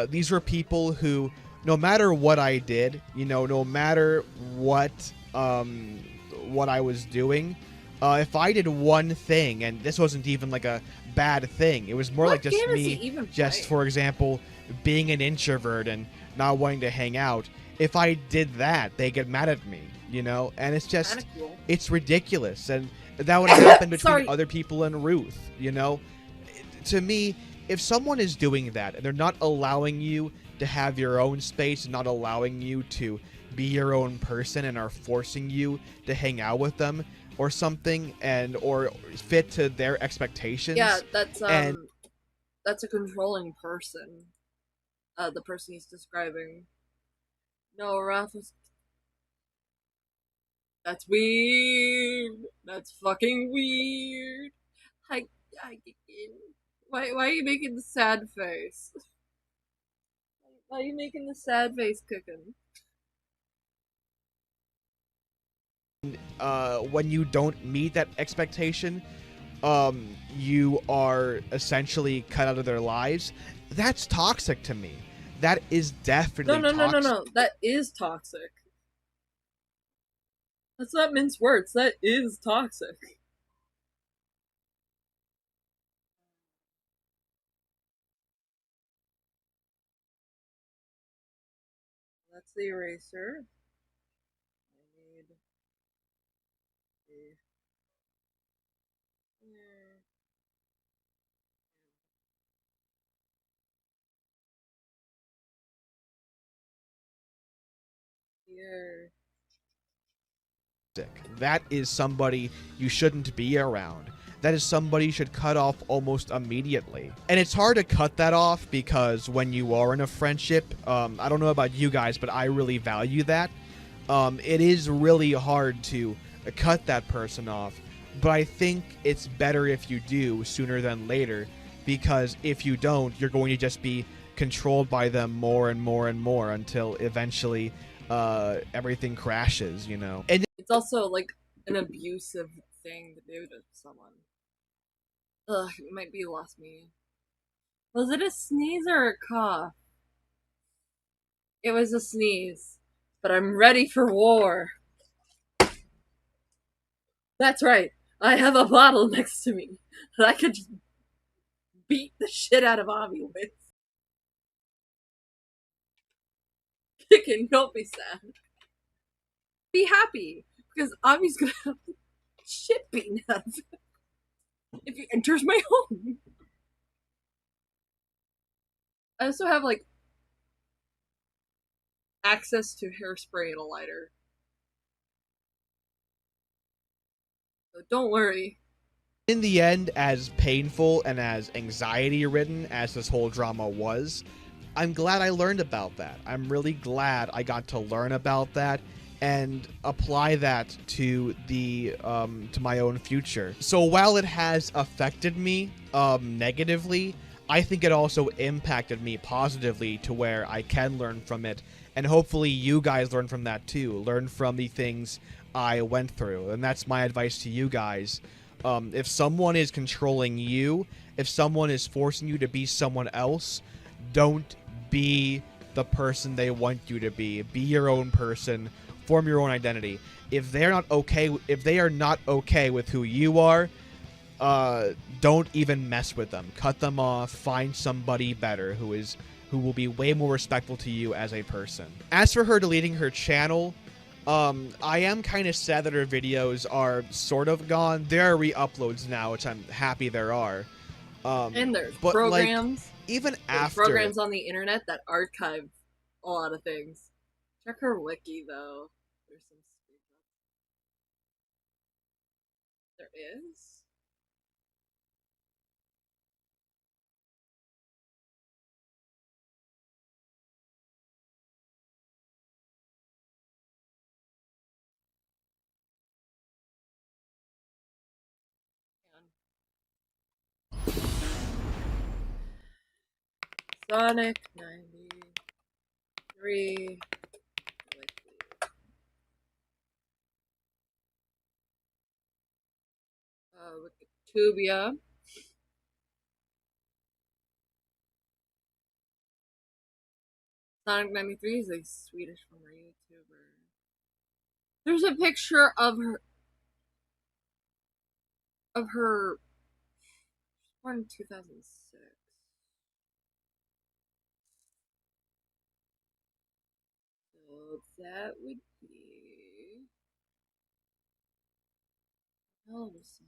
These were people who, no matter what I did, you know, no matter what I was doing, if I did one thing, and this wasn't even like a bad thing, it was more like just me, just for example, being an introvert and not wanting to hang out. If I did that, they get mad at me, you know? And it's just, it's ridiculous. And that would happen between other people and Ruth, you know? To me, if someone is doing that and they're not allowing you to have your own space, not allowing you to be your own person, and are forcing you to hang out with them or something, and or fit to their expectations.
Yeah, that's a controlling person. The person he's describing. No, Raph was. That's weird. That's fucking weird. Why are you making the sad face? Why are you making the sad face, Cookin'?
When you don't meet that expectation, you are essentially cut out of their lives. That's toxic to me. That is definitely toxic.
No. That is toxic. Let's not mince words. That is toxic. That's the eraser. I need here.
That is somebody you shouldn't be around. That is somebody you should cut off almost immediately. And it's hard to cut that off because when you are in a friendship, I don't know about you guys, but I really value that. It is really hard to cut that person off, but I think it's better if you do sooner than later, because if you don't, you're going to just be controlled by them more and more and more until eventually everything crashes, you know. And
it's also like an abusive thing to do to someone. Ugh, it might be lost me. Was it a sneeze or a cough? It was a sneeze, but I'm ready for war. That's right. I have a bottle next to me that I could just beat the shit out of Avi with. Chicken, don't be sad. Be happy, because Avi's gonna have shit beaten out of him if he enters my home. I also have, like, access to hairspray and a lighter. So don't worry.
In the end, as painful and as anxiety-ridden as this whole drama was, I'm glad I learned about that. I'm really glad I got to learn about that and apply that to the to my own future. So while it has affected me negatively, I think it also impacted me positively to where I can learn from it, and hopefully you guys learn from that too. Learn from the things I went through, and that's my advice to you guys. If someone is controlling you, if someone is forcing you to be someone else, don't be the person they want you to be. Be your own person. Form your own identity. If they are not okay with who you are, don't even mess with them. Cut them off. Find somebody better who will be way more respectful to you as a person. As for her deleting her channel, I am kind of sad that her videos are sort of gone. There are re-uploads now, which I'm happy there are.
And there's
but
programs.
Like, even
there's
after
programs on the internet that archive a lot of things. Check her wiki though. There's some screenshots. There is. Sonic 93. Wikitubia. Sonic 93 is a Swedish former YouTuber. There's a picture of her born in 2006. So that would be Elvis.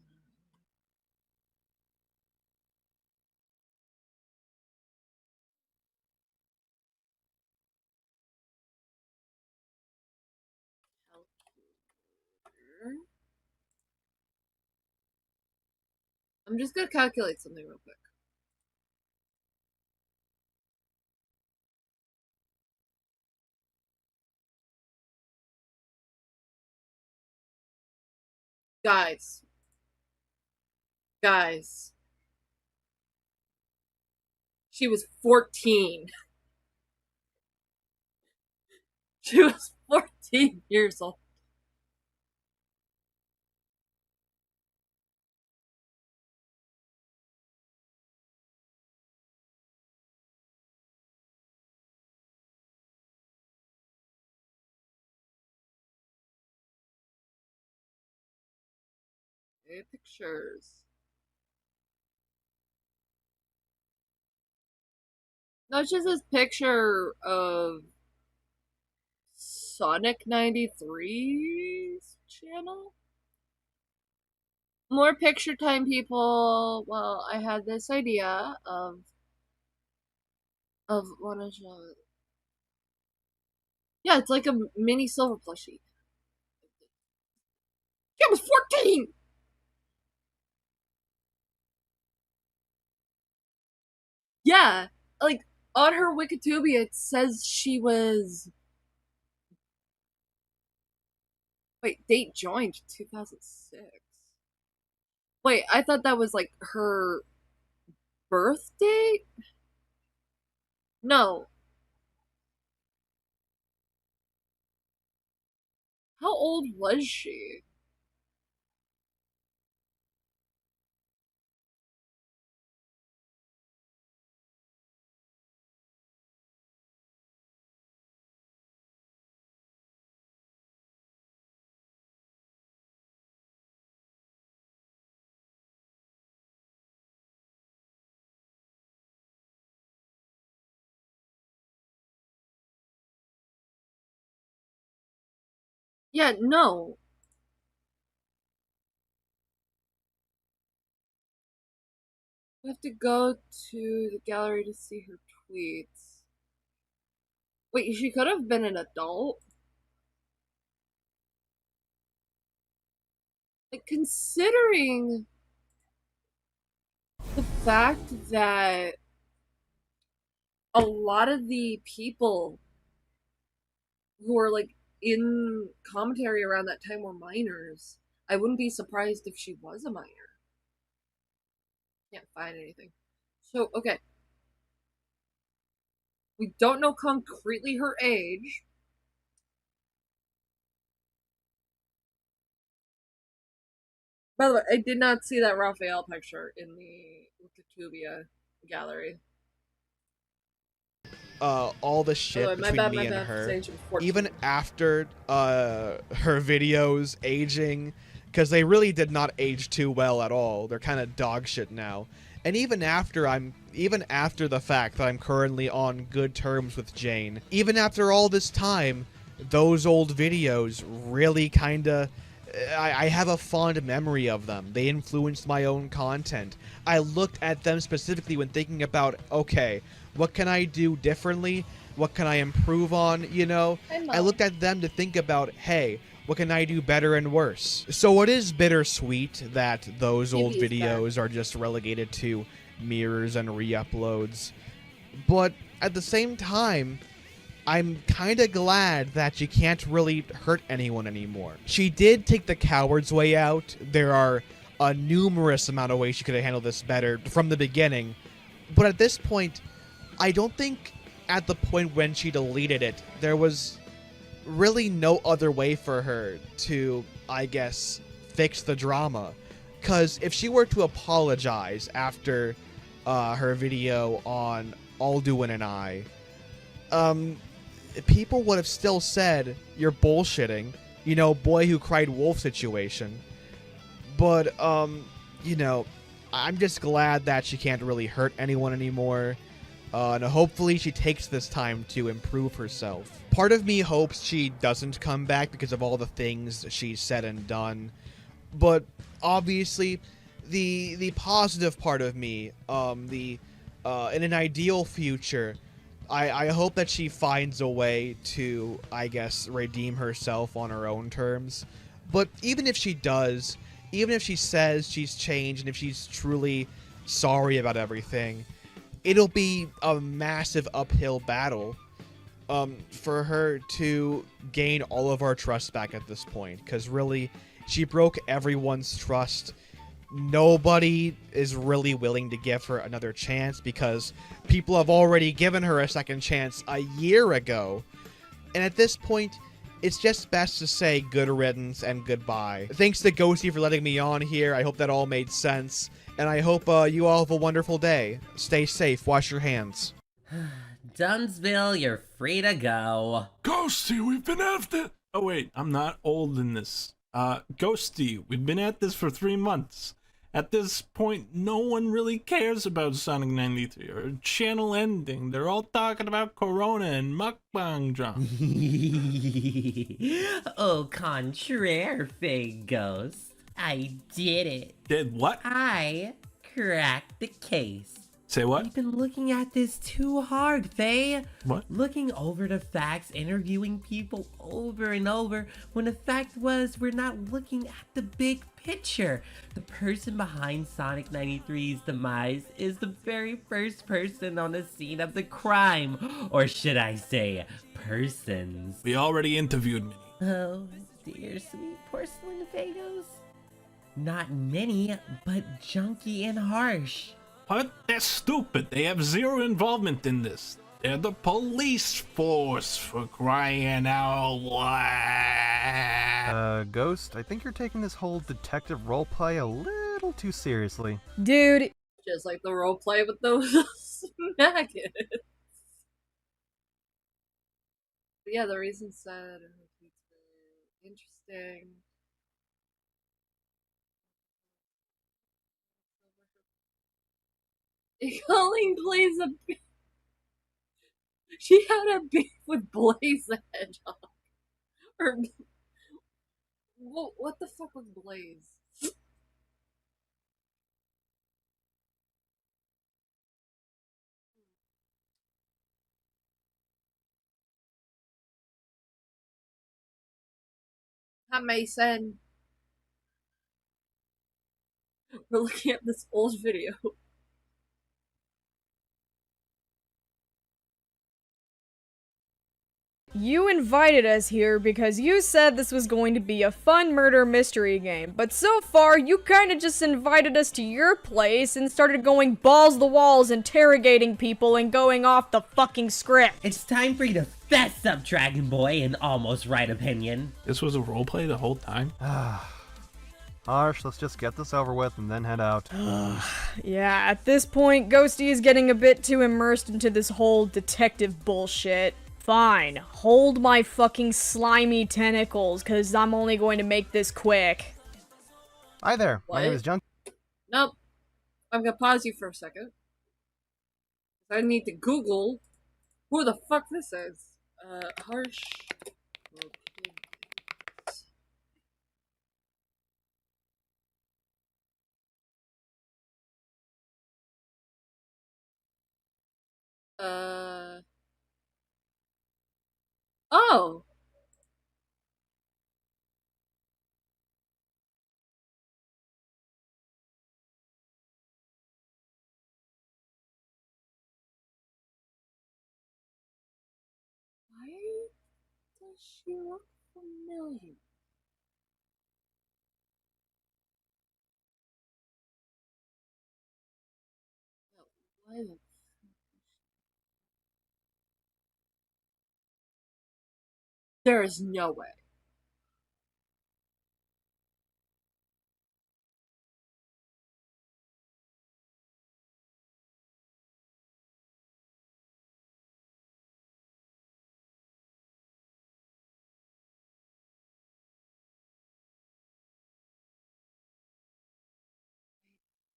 I'm just gonna calculate something real quick. Guys. She was 14. She was 14 years old. Okay, pictures. No, it's just this picture of Sonic 93's channel. More picture time, people. Well, I had this idea of one of the. Yeah, it's like a mini silver plushie. She was 14. Yeah, like on her Wikitubia, it says she was. Wait, date joined 2006. Wait, I thought that was like her birth date? No. How old was she? Yeah, no. We have to go to the gallery to see her tweets. Wait, she could have been an adult? Like, considering the fact that a lot of the people who were like in commentary around that time were minors. I wouldn't be surprised if she was a minor. Can't find anything. So, okay. We don't know concretely her age. By the way, I did not see that Raphael picture in the Wikitubia gallery.
All the shit
my
between
bad,
me
my
and
bad.
her,
Saying she was 14.
even after her videos aging, because they really did not age too well at all. They're kind of dog shit now. And even after the fact that I'm currently on good terms with Jane, even after all this time, those old videos really kind of, I have a fond memory of them. They influenced my own content. I looked at them specifically when thinking about, okay, what can I do differently? What can I improve on, you know? I looked at them to think about, hey, what can I do better and worse? So it is bittersweet that those old videos are just relegated to mirrors and re-uploads. But at the same time, I'm kind of glad that she can't really hurt anyone anymore. She did take the coward's way out. There are a numerous amount of ways she could have handled this better from the beginning. But at this point, I don't think at the point when she deleted it, there was really no other way for her to, I guess, fix the drama. Because if she were to apologize after her video on Alduin and I, people would have still said, you're bullshitting. You know, boy who cried wolf situation. But, you know, I'm just glad that she can't really hurt anyone anymore. And hopefully she takes this time to improve herself. Part of me hopes she doesn't come back because of all the things she's said and done. But obviously, the positive part of me, in an ideal future, I hope that she finds a way to, I guess, redeem herself on her own terms. But even if she does, even if she says she's changed and if she's truly sorry about everything, it'll be a massive uphill battle for her to gain all of our trust back at this point. Because really, she broke everyone's trust. Nobody is really willing to give her another chance because people have already given her a second chance a year ago. And at this point, it's just best to say good riddance and goodbye. Thanks to Ghosty for letting me on here. I hope that all made sense. And I hope you all have a wonderful day. Stay safe. Wash your hands.
Dunsville, you're free to go.
Ghosty, we've been at it. Oh wait, I'm not old in this. Ghosty, we've been at this for 3 months. At this point, no one really cares about Sonic 93 or channel ending. They're all talking about Corona and mukbang drama.
Au contraire, fake ghost. I did it.
Did what?
I cracked the case.
Say what?
You've been looking at this too hard, Faye.
What?
Looking over the facts, interviewing people over and over, when the fact was we're not looking at the big picture. The person behind Sonic 93's demise is the very first person on the scene of the crime. Or should I say, persons.
We already interviewed many.
Oh, dear sweet porcelain Fagos. Not many, but junky and harsh.
What? They're stupid. They have zero involvement in this. They're the police force, for crying out loud.
Ghost, I think you're taking this whole detective roleplay a little too seriously.
Dude.
Just like the roleplay with those maggots. But yeah, the reason said and her tweets were interesting. Colleen plays a. She had a beef with Blaze the Hedgehog. Or what the fuck was Blaze? Hi Mason. We're looking at this old video.
You invited us here because you said this was going to be a fun murder mystery game, but so far you kinda just invited us to your place and started going balls to the walls, interrogating people and going off the fucking script.
It's time for you to fess up, Dragon Boy, and almost right opinion.
This was a roleplay the whole time?
Harsh, let's just get this over with and then head out.
Yeah, at this point, Ghosty is getting a bit too immersed into this whole detective bullshit. Fine, hold my fucking slimy tentacles, cause I'm only going to make this quick.
Hi there, my name
What?
is Junk.
Nope. I'm gonna pause you for a second. I need to Google who the fuck this is. Harsh. Oh! Why does she look familiar? Why the There is no way.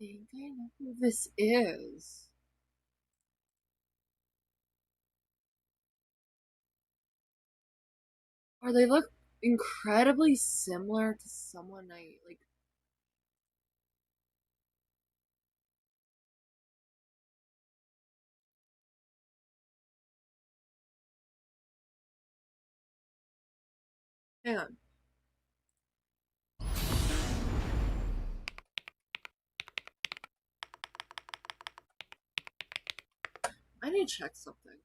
I think I know who this is. Or they look incredibly similar to someone I like. Hang on. I need to check something.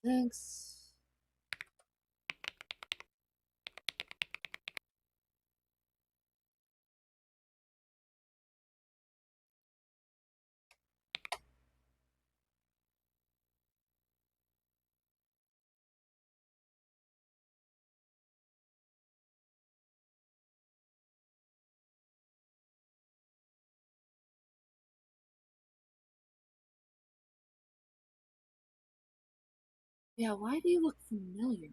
Thanks. Yeah, why do you look familiar?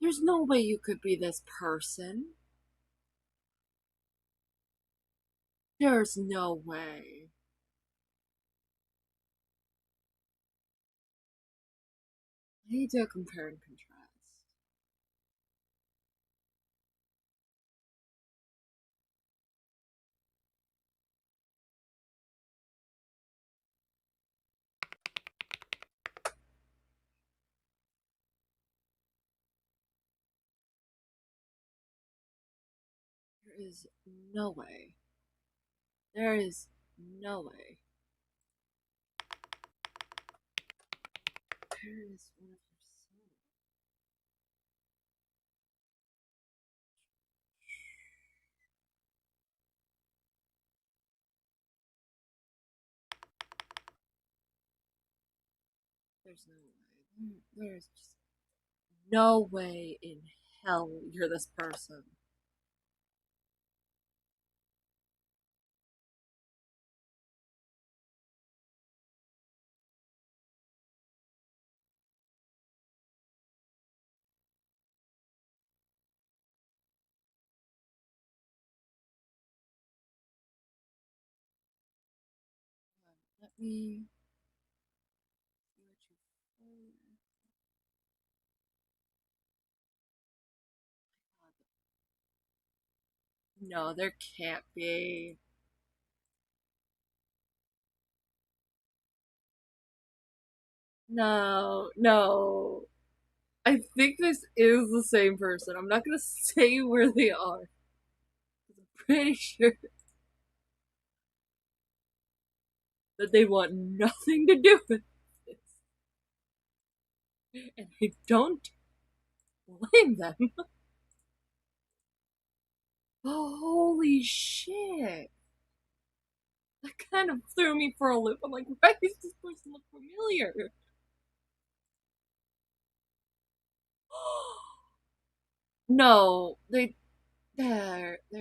There's no way you could be this person. There's no way. I need to compare and contrast. There is no way. There is no way. Where is one of your souls? There's no way. There's just no way in hell you're this person. Let me see what you No, there can't be. No, no. I think this is the same person. I'm not gonna say where they are. I'm pretty sure that they want nothing to do with this. And I don't blame them. Oh, holy shit. That kind of threw me for a loop. I'm like, why does this person look familiar? No, there's no way.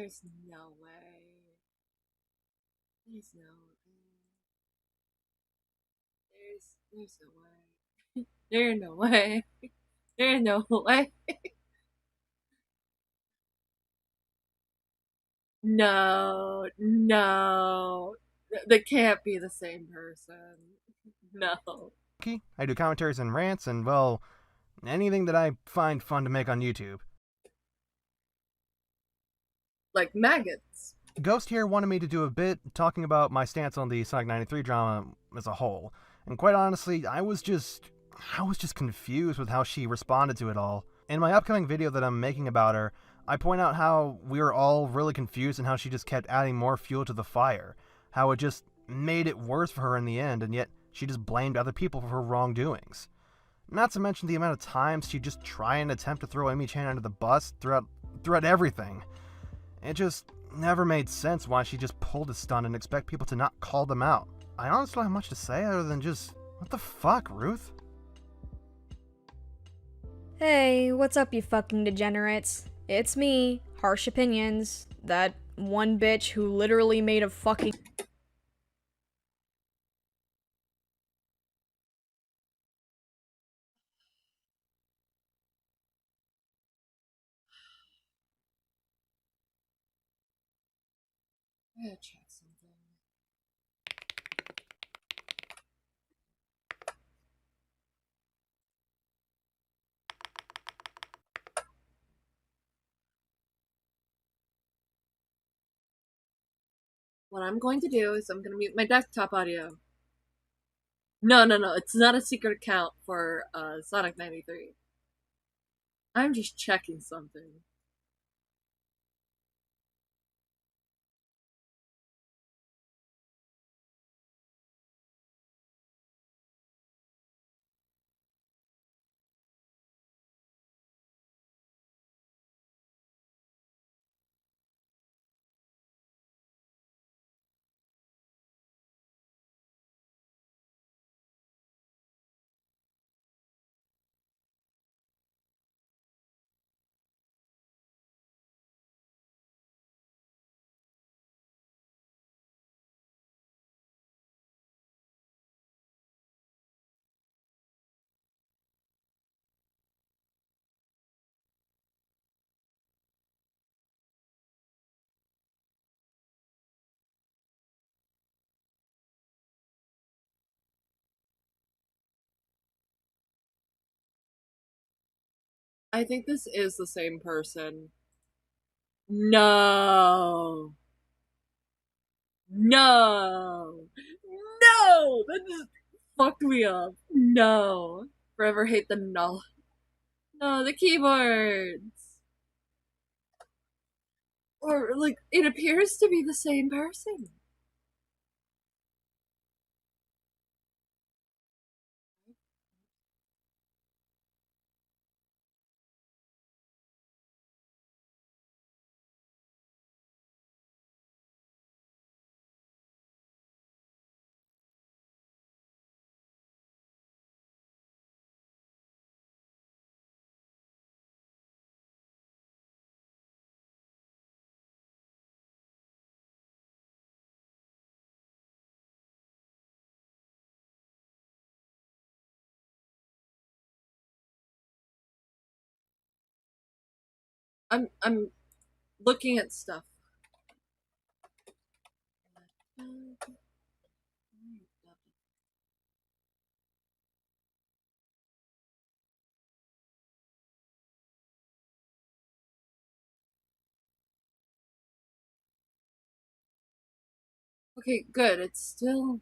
There's no there's no way. There's no way. There's no way. No, no. They can't be the same person. No.
I do commentaries and rants and, well, anything that I find fun to make on YouTube.
Like maggots.
Ghost here wanted me to do a bit talking about my stance on the Sonic 93 drama as a whole. And quite honestly, I was just confused with how she responded to it all. In my upcoming video that I'm making about her, I point out how we were all really confused and how she just kept adding more fuel to the fire. How it just made it worse for her in the end, and yet she just blamed other people for her wrongdoings. Not to mention the amount of times she'd just try and attempt to throw Amy Chan under the bus throughout everything. It just never made sense why she just pulled a stunt and expect people to not call them out. I honestly don't have much to say other than just, what the fuck, Ruth?
Hey, what's up, you fucking degenerates? It's me, Harsh Opinions, that one bitch who literally made a fucking.
I gotta check something. What I'm going to do is I'm going to mute my desktop audio. No, no, no. It's not a secret account for Sonic 93. I'm just checking something. I think this is the same person. No. No. No! That just fucked me up. No. Forever hate the null. No, the keyboards. Or, like, it appears to be the same person. I'm looking at stuff.
Okay, good. It's still...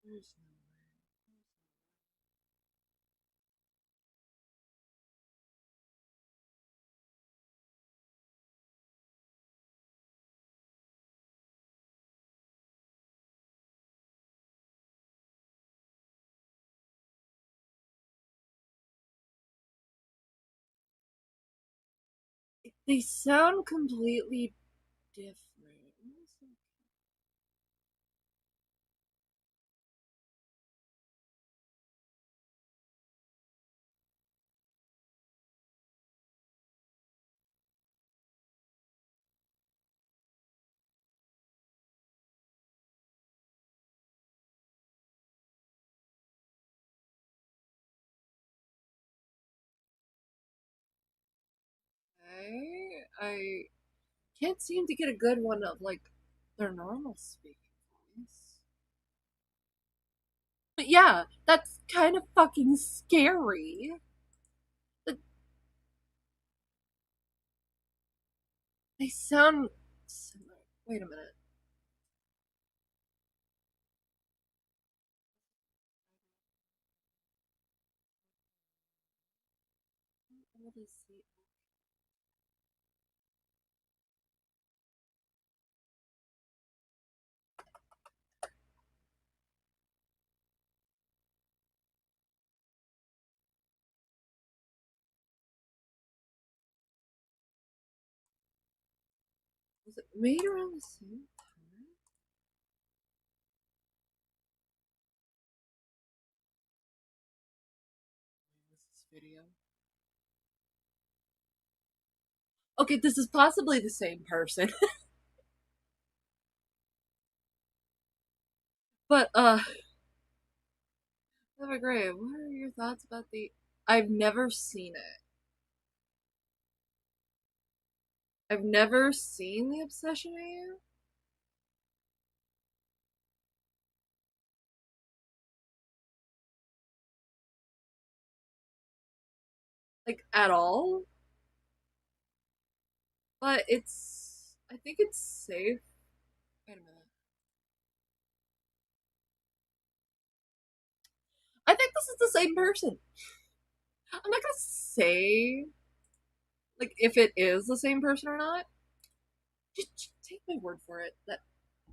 There's no way. They sound completely different. Okay, I can't seem to get a good one of, like, their normal speaking voice. But yeah, that's kind of fucking scary. They sound similar. Wait a minute. What is the... Was it made around the same time? This video. Okay, this is possibly the same person. But, Gray, what are your thoughts about the... I've never seen it. I've never seen the Obsession AU. Like, at all. But it's... I think it's safe. Wait a minute. I think this is the same person. I'm not gonna say, like, if it is the same person or not. Just take my word for it that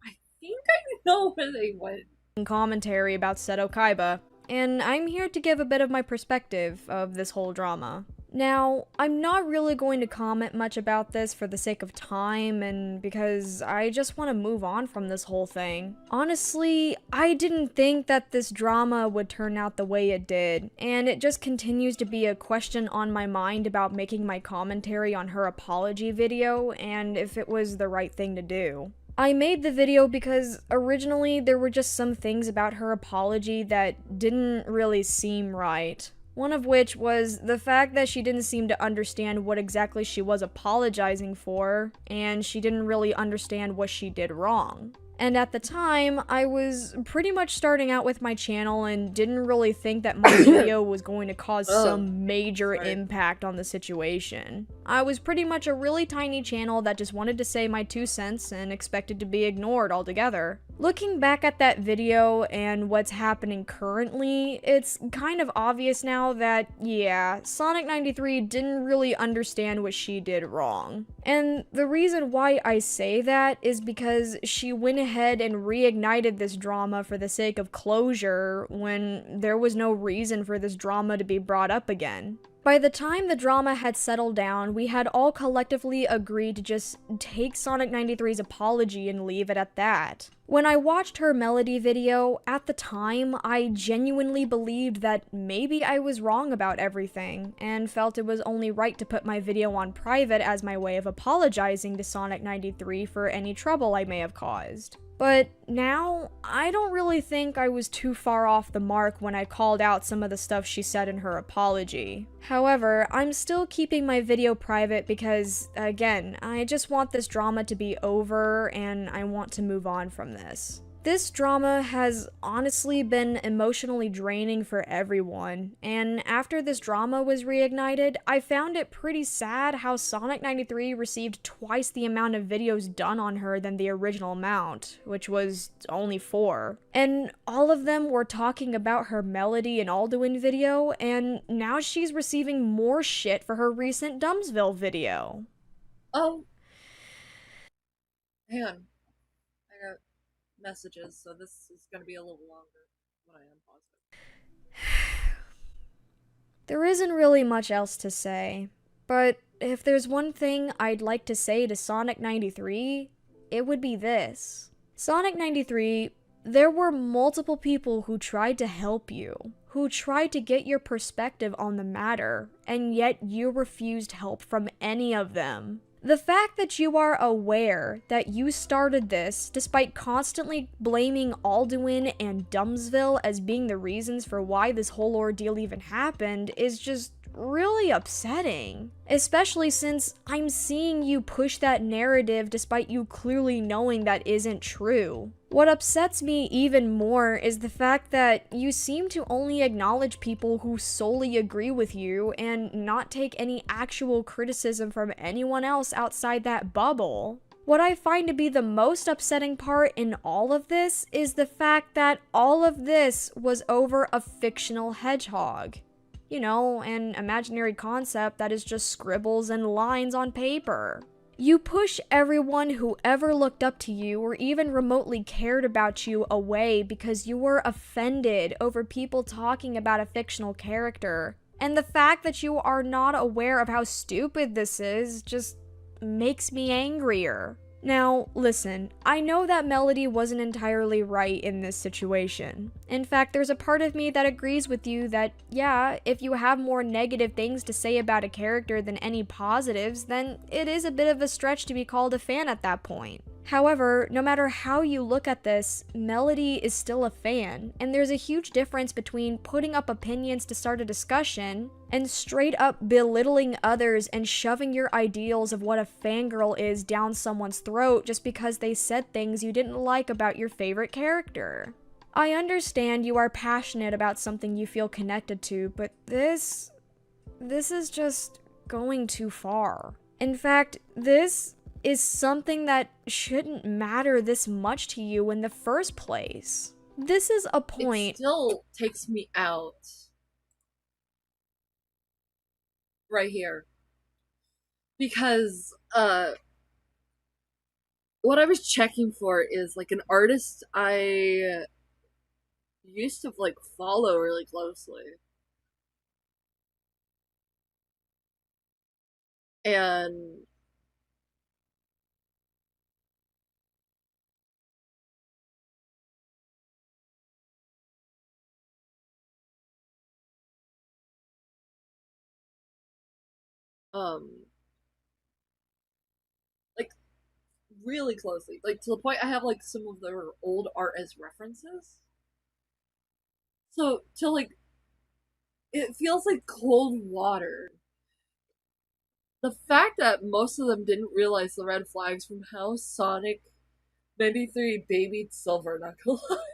I think I know where they went.
Commentary about Seto Kaiba, and I'm here to give a bit of my perspective of this whole drama. Now, I'm not really going to comment much about this for the sake of time and because I just want to move on from this whole thing. Honestly, I didn't think that this drama would turn out the way it did, and it just continues to be a question on my mind about making my commentary on her apology video and if it was the right thing to do. I made the video because originally there were just some things about her apology that didn't really seem right. One of which was the fact that she didn't seem to understand what exactly she was apologizing for, and she didn't really understand what she did wrong. And at the time, I was pretty much starting out with my channel and didn't really think that my video was going to cause some major impact on the situation. I was pretty much a really tiny channel that just wanted to say my 2 cents and expected to be ignored altogether. Looking back at that video and what's happening currently, it's kind of obvious now that, yeah, Sonic93 didn't really understand what she did wrong. And the reason why I say that is because she went ahead and reignited this drama for the sake of closure when there was no reason for this drama to be brought up again. By the time the drama had settled down, we had all collectively agreed to just take Sonic93's apology and leave it at that. When I watched her Melody video, at the time, I genuinely believed that maybe I was wrong about everything, and felt it was only right to put my video on private as my way of apologizing to Sonic93 for any trouble I may have caused. But now, I don't really think I was too far off the mark when I called out some of the stuff she said in her apology. However, I'm still keeping my video private because, again, I just want this drama to be over and I want to move on from this. This drama has honestly been emotionally draining for everyone, and after this drama was reignited, I found it pretty sad how Sonic93 received twice the amount of videos done on her than the original amount, which was only 4. And all of them were talking about her Melody and Alduin video, and now she's receiving more shit for her recent Dumbsville video.
Oh. Hang on. I got messages, so this is going to be a little longer when I unpause it.
There isn't really much else to say, but if there's one thing I'd like to say to Sonic93, it would be this. Sonic93, there were multiple people who tried to help you, who tried to get your perspective on the matter, and yet you refused help from any of them. The fact that you are aware that you started this, despite constantly blaming Alduin and Dumbsville as being the reasons for why this whole ordeal even happened, is just really upsetting. Especially since I'm seeing you push that narrative despite you clearly knowing that isn't true. What upsets me even more is the fact that you seem to only acknowledge people who solely agree with you and not take any actual criticism from anyone else outside that bubble. What I find to be the most upsetting part in all of this is the fact that all of this was over a fictional hedgehog. You know, an imaginary concept that is just scribbles and lines on paper. You push everyone who ever looked up to you or even remotely cared about you away because you were offended over people talking about a fictional character. And the fact that you are not aware of how stupid this is just makes me angrier. Now, listen, I know that Melody wasn't entirely right in this situation. In fact, there's a part of me that agrees with you that, yeah, if you have more negative things to say about a character than any positives, then it is a bit of a stretch to be called a fan at that point. However, no matter how you look at this, Melody is still a fan, and there's a huge difference between putting up opinions to start a discussion and straight up belittling others and shoving your ideals of what a fangirl is down someone's throat just because they said things you didn't like about your favorite character. I understand you are passionate about something you feel connected to, but this is just going too far. In fact, this is something that shouldn't matter this much to you in the first place. This is a point.
It still takes me out. Right here. Because, what I was checking for is, like, an artist I used to, like, follow really closely. And like, really closely. Like, to the point I have, like, some of their old art as references. So, to, like, it feels like cold water. The fact that most of them didn't realize the red flags from how Sonic 93 babied Silver, not gonna lie.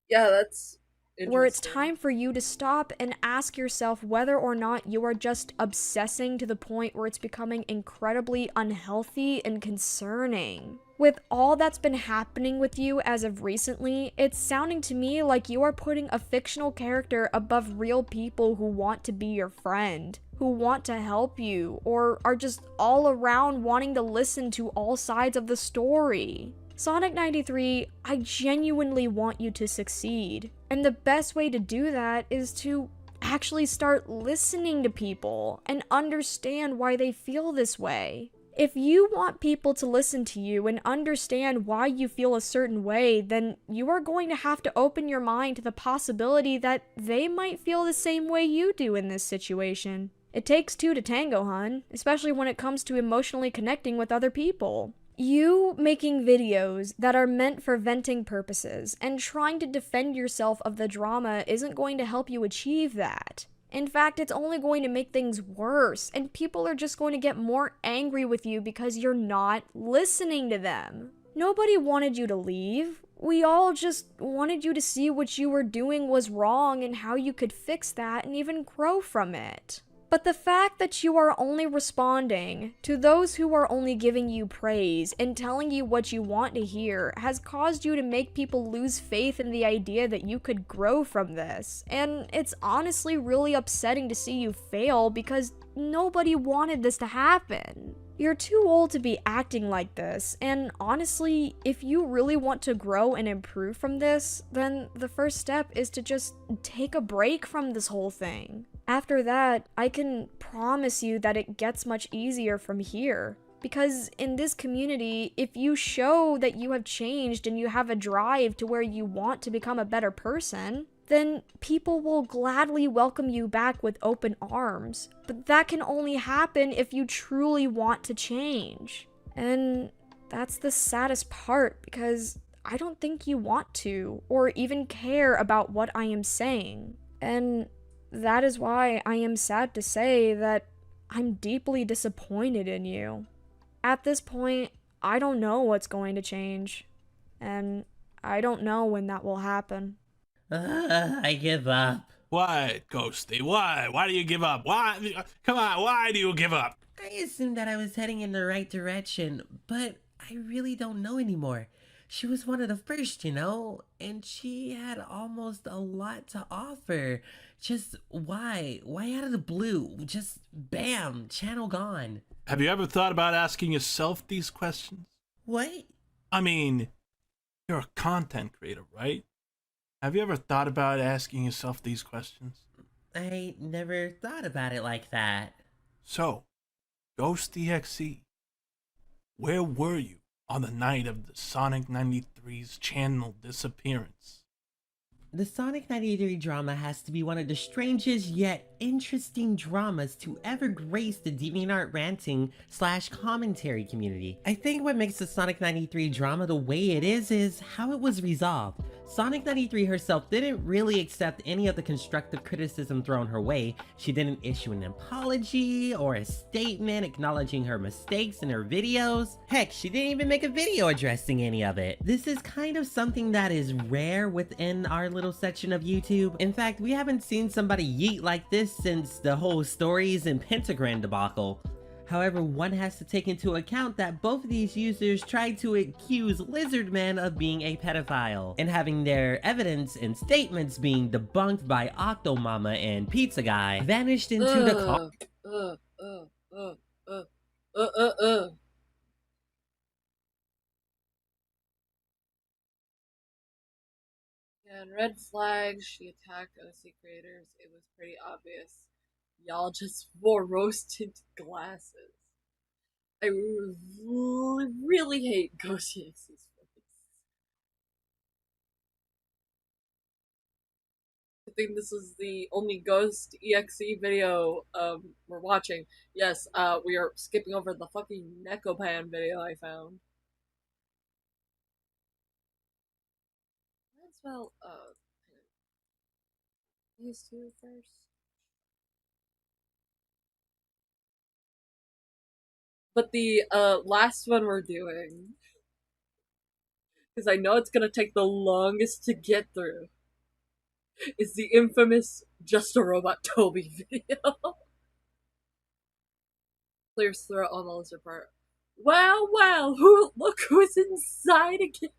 Yeah, that's
where it's time for you to stop and ask yourself whether or not you are just obsessing to the point where it's becoming incredibly unhealthy and concerning. With all that's been happening with you as of recently, it's sounding to me like you are putting a fictional character above real people who want to be your friend, who want to help you, or are just all around wanting to listen to all sides of the story. Sonic93, I genuinely want you to succeed. And the best way to do that is to actually start listening to people and understand why they feel this way. If you want people to listen to you and understand why you feel a certain way, then you are going to have to open your mind to the possibility that they might feel the same way you do in this situation. It takes two to tango, hun, especially when it comes to emotionally connecting with other people. You making videos that are meant for venting purposes and trying to defend yourself of the drama isn't going to help you achieve that. In fact, it's only going to make things worse, and people are just going to get more angry with you because you're not listening to them. Nobody wanted you to leave. We all just wanted you to see what you were doing was wrong and how you could fix that and even grow from it. But the fact that you are only responding to those who are only giving you praise and telling you what you want to hear has caused you to make people lose faith in the idea that you could grow from this. And it's honestly really upsetting to see you fail because nobody wanted this to happen. You're too old to be acting like this, and honestly, if you really want to grow and improve from this, then the first step is to just take a break from this whole thing. After that, I can promise you that it gets much easier from here. Because in this community, if you show that you have changed and you have a drive to where you want to become a better person, then people will gladly welcome you back with open arms. But that can only happen if you truly want to change. And that's the saddest part, because I don't think you want to, or even care about what I am saying. And that is why I am sad to say that I'm deeply disappointed in you. At this point, I don't know what's going to change. And I don't know when that will happen.
I give up.
Why, Ghosty? Why? Why do you give up? Why? Come on, why do you give up?
I assumed that I was heading in the right direction, but I really don't know anymore. She was one of the first, you know, and she had almost a lot to offer. Just why? Why out of the blue? Just bam, channel gone.
Have you ever thought about asking yourself these questions?
What?
I mean, you're a content creator, right? Have you ever thought about asking yourself these questions?
I never thought about it like that.
So, Ghost EXE, where were you on the night of the Sonic 93's channel disappearance?
The Sonic 93 drama has to be one of the strangest yet interesting dramas to ever grace the DeviantArt ranting / commentary community. I think what makes the Sonic 93 drama the way it is how it was resolved. Sonic 93 herself didn't really accept any of the constructive criticism thrown her way. She didn't issue an apology or a statement acknowledging her mistakes in her videos. Heck, she didn't even make a video addressing any of it. This is kind of something that is rare within our little section of YouTube. In fact, we haven't seen somebody yeet like this since the whole Stories and Pentagram debacle. However, one has to take into account that both of these users tried to accuse Lizardman of being a pedophile, and having their evidence and statements being debunked by Octomama and Pizza Guy vanished into the
Yeah, and red flags, she attacked OC creators. It was pretty obvious. Y'all just wore rose-tinted glasses. I really hate Ghost EXE's face. I think this is the only Ghost EXE video we're watching. Yes, we are skipping over the fucking Nekopan video I found. Might as well, these two first. But the last one we're doing, because I know it's gonna take the longest to get through, is the infamous Just a Robot Toby video. Clears throat on the lizard part. Wow, look who's inside again.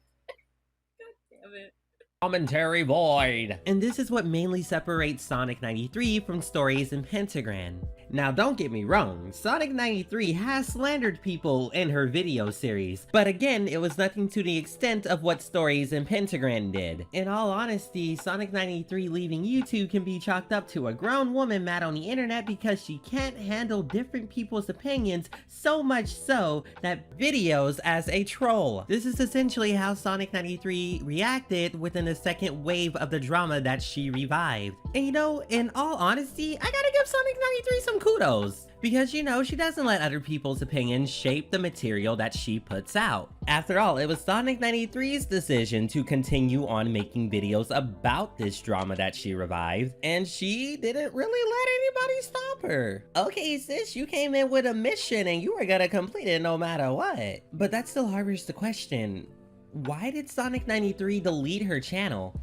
God damn it.
commentary void. And this is what mainly separates Sonic 93 from Stories and Pentagram. Now don't get me wrong, Sonic 93 has slandered people in her video series, but again, it was nothing to the extent of what Stories and Pentagram did. In all honesty, Sonic 93 leaving YouTube can be chalked up to a grown woman mad on the internet because she can't handle different people's opinions, so much so that videos as a troll. This is essentially how Sonic 93 reacted within the second wave of the drama that she revived. And you know, in all honesty, I gotta give Sonic 93 some kudos. Because, you know, she doesn't let other people's opinions shape the material that she puts out. After all, it was Sonic 93's decision to continue on making videos about this drama that she revived, and she didn't really let anybody stop her. Okay, sis, you came in with a mission and you were gonna complete it no matter what. But that still harbors the question, why did Sonic 93 delete her channel?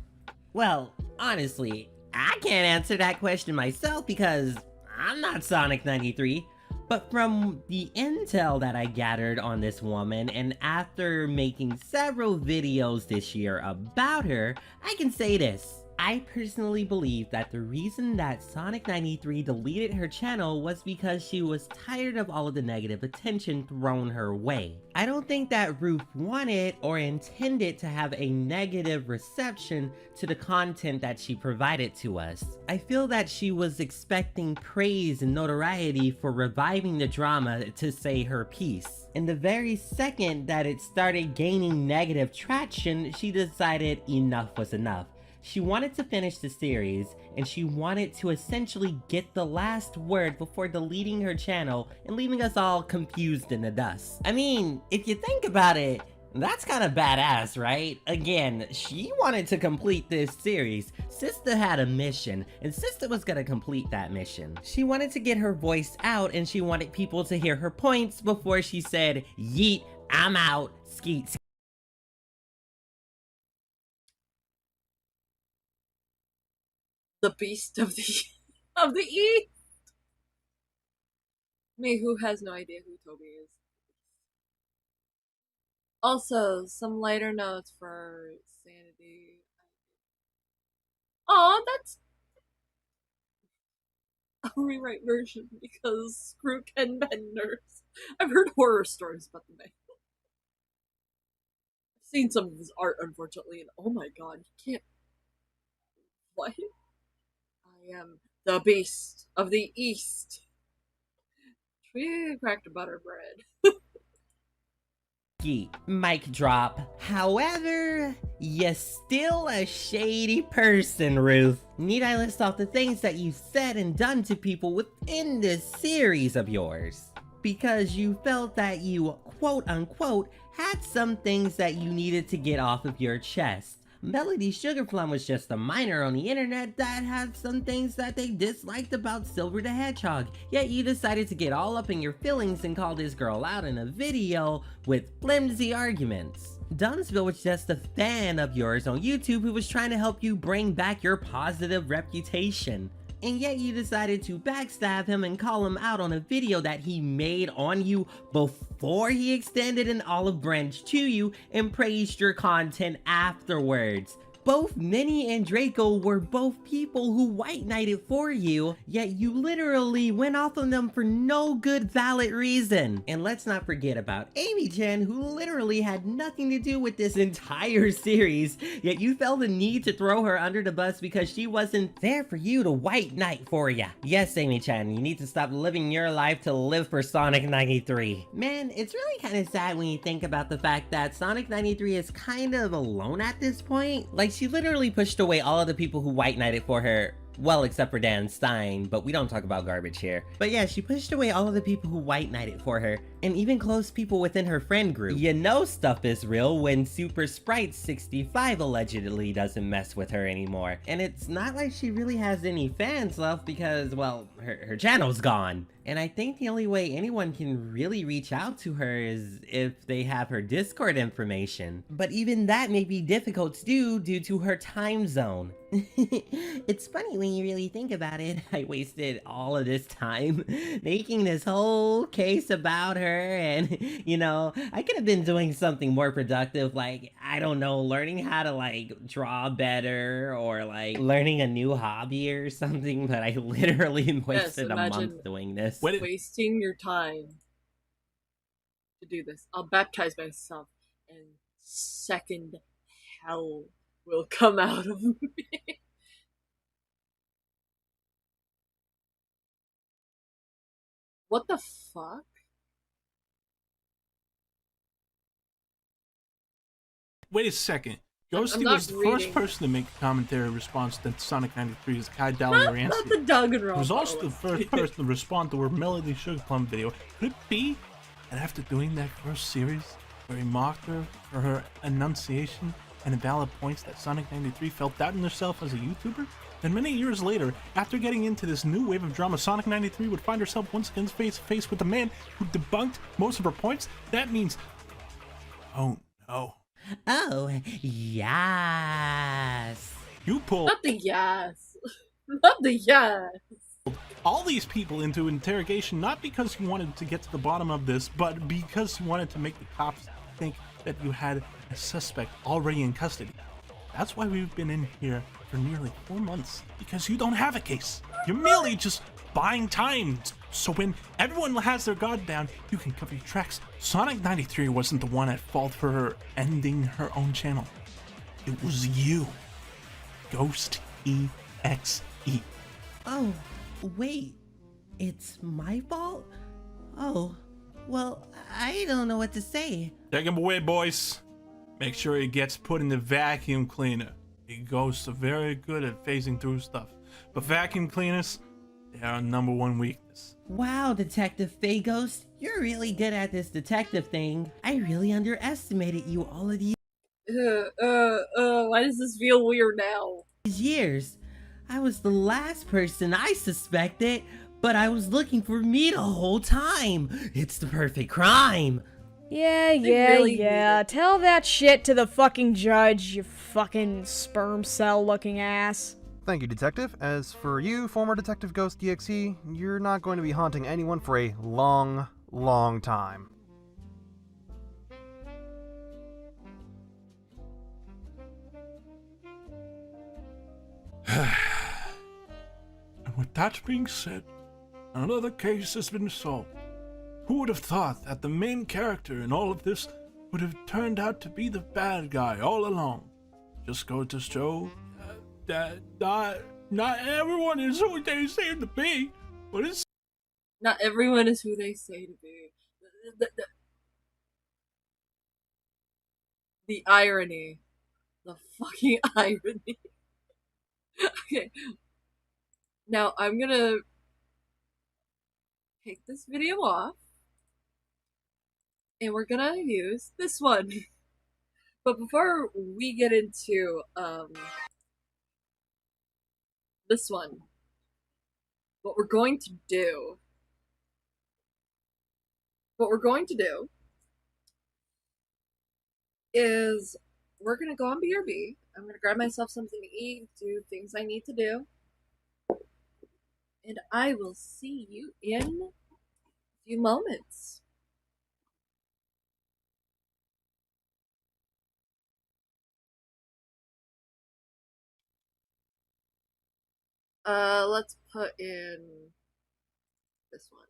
Well, honestly, I can't answer that question myself because I'm not Sonic 93. But from the intel that I gathered on this woman, and after making several videos this year about her, I can say this. I personally believe that the reason that Sonic 93 deleted her channel was because she was tired of all of the negative attention thrown her way. I don't think that Ruth wanted or intended to have a negative reception to the content that she provided to us. I feel that she was expecting praise and notoriety for reviving the drama to say her piece. And the very second that it started gaining negative traction, she decided enough was enough. She wanted to finish the series, and she wanted to essentially get the last word before deleting her channel and leaving us all confused in the dust. I mean, if you think about it, that's kind of badass, right? Again, she wanted to complete this series. Sister had a mission, and Sister was gonna complete that mission. She wanted to get her voice out, and she wanted people to hear her points before she said, yeet, I'm out, skeet.
The beast of the of the East. Me, who has no idea who Toby is. Also, some lighter notes for Sanity. Oh, that's a rewrite version because screw Ken Benders. I've heard horror stories about the man. I've seen some of his art, unfortunately, and oh my god, you can't. What? I am the beast of the East. Tree cracked butter bread.
Mic drop. However, you're still a shady person, Ruth. Need I list off the things that you've said and done to people within this series of yours? Because you felt that you, quote unquote, had some things that you needed to get off of your chest. Melody Sugarplum was just a miner on the internet that had some things that they disliked about Silver the Hedgehog, yet you decided to get all up in your feelings and call this girl out in a video with flimsy arguments. Dunsville was just a fan of yours on YouTube who was trying to help you bring back your positive reputation. And yet you decided to backstab him and call him out on a video that he made on you before he extended an olive branch to you and praised your content afterwards. Both Minnie and Draco were both people who white knighted for you, yet you literally went off on them for no good valid reason. And let's not forget about Amy Chan, who literally had nothing to do with this entire series, yet you felt the need to throw her under the bus because she wasn't there for you to white knight for ya. Yes, Amy Chan, you need to stop living your life to live for Sonic 93. Man, it's really kind of sad when you think about the fact that Sonic 93 is kind of alone at this point. Like, she literally pushed away all of the people who white knighted for her. Well, except for Dan Stein, but we don't talk about garbage here. But yeah, she pushed away all of the people who white knighted for her, and even close people within her friend group. You know stuff is real when Super Sprite 65 allegedly doesn't mess with her anymore. And it's not like she really has any fans left because, well, her channel's gone. And I think the only way anyone can really reach out to her is if they have her Discord information. But even that may be difficult to do due to her time zone. It's funny when you really think about it. I wasted all of this time making this whole case about her, and you know, I could have been doing something more productive, like, I don't know, learning how to like draw better or like learning a new hobby or something, but I literally wasted a month doing this.
Wasting your time to do this. I'll baptize myself and second hell will come out of me. What the fuck?
Wait a second. Ghosty
not
was the
reading.
first person to make a commentary response to Sonic 93's Kai
Not
Dalioriansi.
the Doug and
He
Rob
was also the
policy.
first person to respond to her Melody Sugar Plum video. Could it be that after doing that first series, where he mocked her for her enunciation and invalid points, that Sonic 93 felt doubt in herself as a YouTuber? Then many years later, after getting into this new wave of drama, Sonic 93 would find herself once again face to face with a man who debunked most of her points? That means... oh no.
Oh, yes.
You pulled
Not the yes. Not the yes.
all these people into interrogation not because you wanted to get to the bottom of this, but because you wanted to make the cops think that you had a suspect already in custody. That's why we've been in here for nearly 4 months, because you don't have a case. You're merely just buying time, so when everyone has their guard down, you can cover your tracks. Sonic 93 wasn't the one at fault for her ending her own channel. It was you. Ghost EXE.
Oh, wait. It's my fault? Oh, well, I don't know what to say.
Take him away, boys. Make sure he gets put in the vacuum cleaner. Ghosts are very good at phasing through stuff, but vacuum cleaners, they are our #1 weakness.
Wow, Detective Ghost, you're really good at this detective thing. I really underestimated you all of these
Why does this feel weird now?
years. I was the last person I suspected, but I was looking for me the whole time. It's the perfect crime.
Yeah. Tell that shit to the fucking judge, you fucking sperm cell looking ass.
Thank you, Detective. As for you, former Detective Ghost DXE, you're not going to be haunting anyone for a long, long time.
And with that being said, another case has been solved. Who would have thought that the main character in all of this would have turned out to be the bad guy all along? Just go to show that not everyone is who they seem to be. What is?
Not everyone is who they say to be. The irony. The fucking irony. Okay. Now I'm gonna take this video off. And we're gonna use this one. But before we get into this one, what we're going to do is we're gonna go on BRB. I'm gonna grab myself something to eat, do things I need to do, and I will see you in a few moments. Let's put in this one.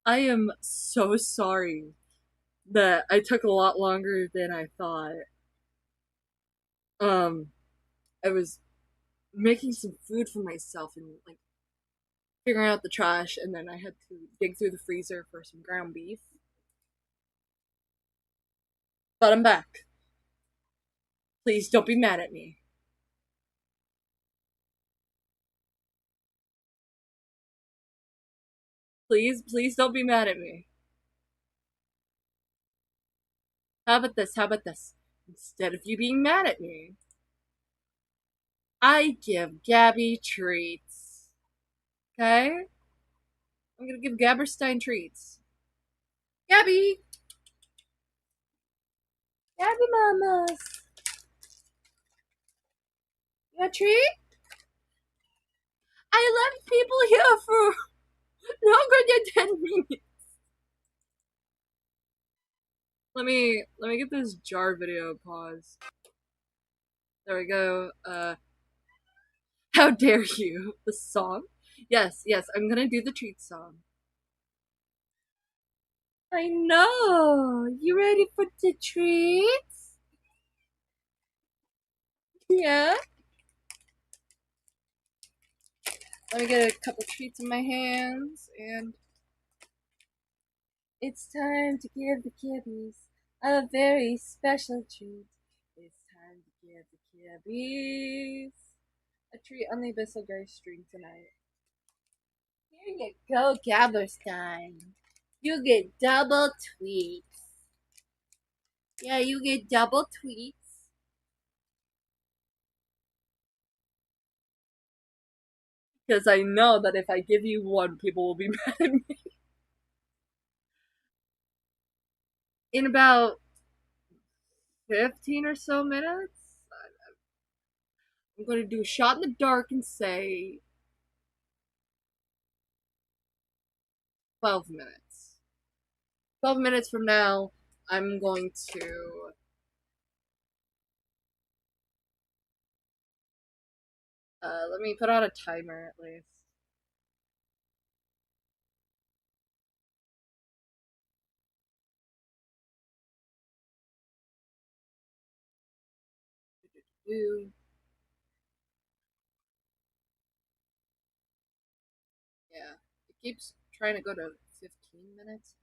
I am so sorry that I took a lot longer than I thought. Um, I was making some food for myself and like figuring out the trash, and then I had to dig through the freezer for some ground beef. But I'm back. Please don't be mad at me. Please don't be mad at me. How about this? How about this? Instead of you being mad at me, I give Gabby treats. Okay? I'm gonna give Gabberstein treats. Gabby! Gabby mamas! You want a treat? I left people here for longer than 10 minutes. Let me get this jar video paused. There we go. How dare you? The song? Yes, I'm gonna do the treat song. I know! You ready for the treats? Yeah? Let me get a couple treats in my hands, and it's time to give the kiddies a very special treat. It's time to give the kiddies a treat on the Abyssal Gray stream tonight. Here you go, Gabberstein. You get double tweets. Yeah, you get double tweets. Because I know that if I give you one, people will be mad at me. In about 15 or so minutes, I'm going to do a shot in the dark and say 12 minutes. 12 minutes from now, I'm going to let me put on a timer at least. Yeah, it keeps trying to go to 15 minutes.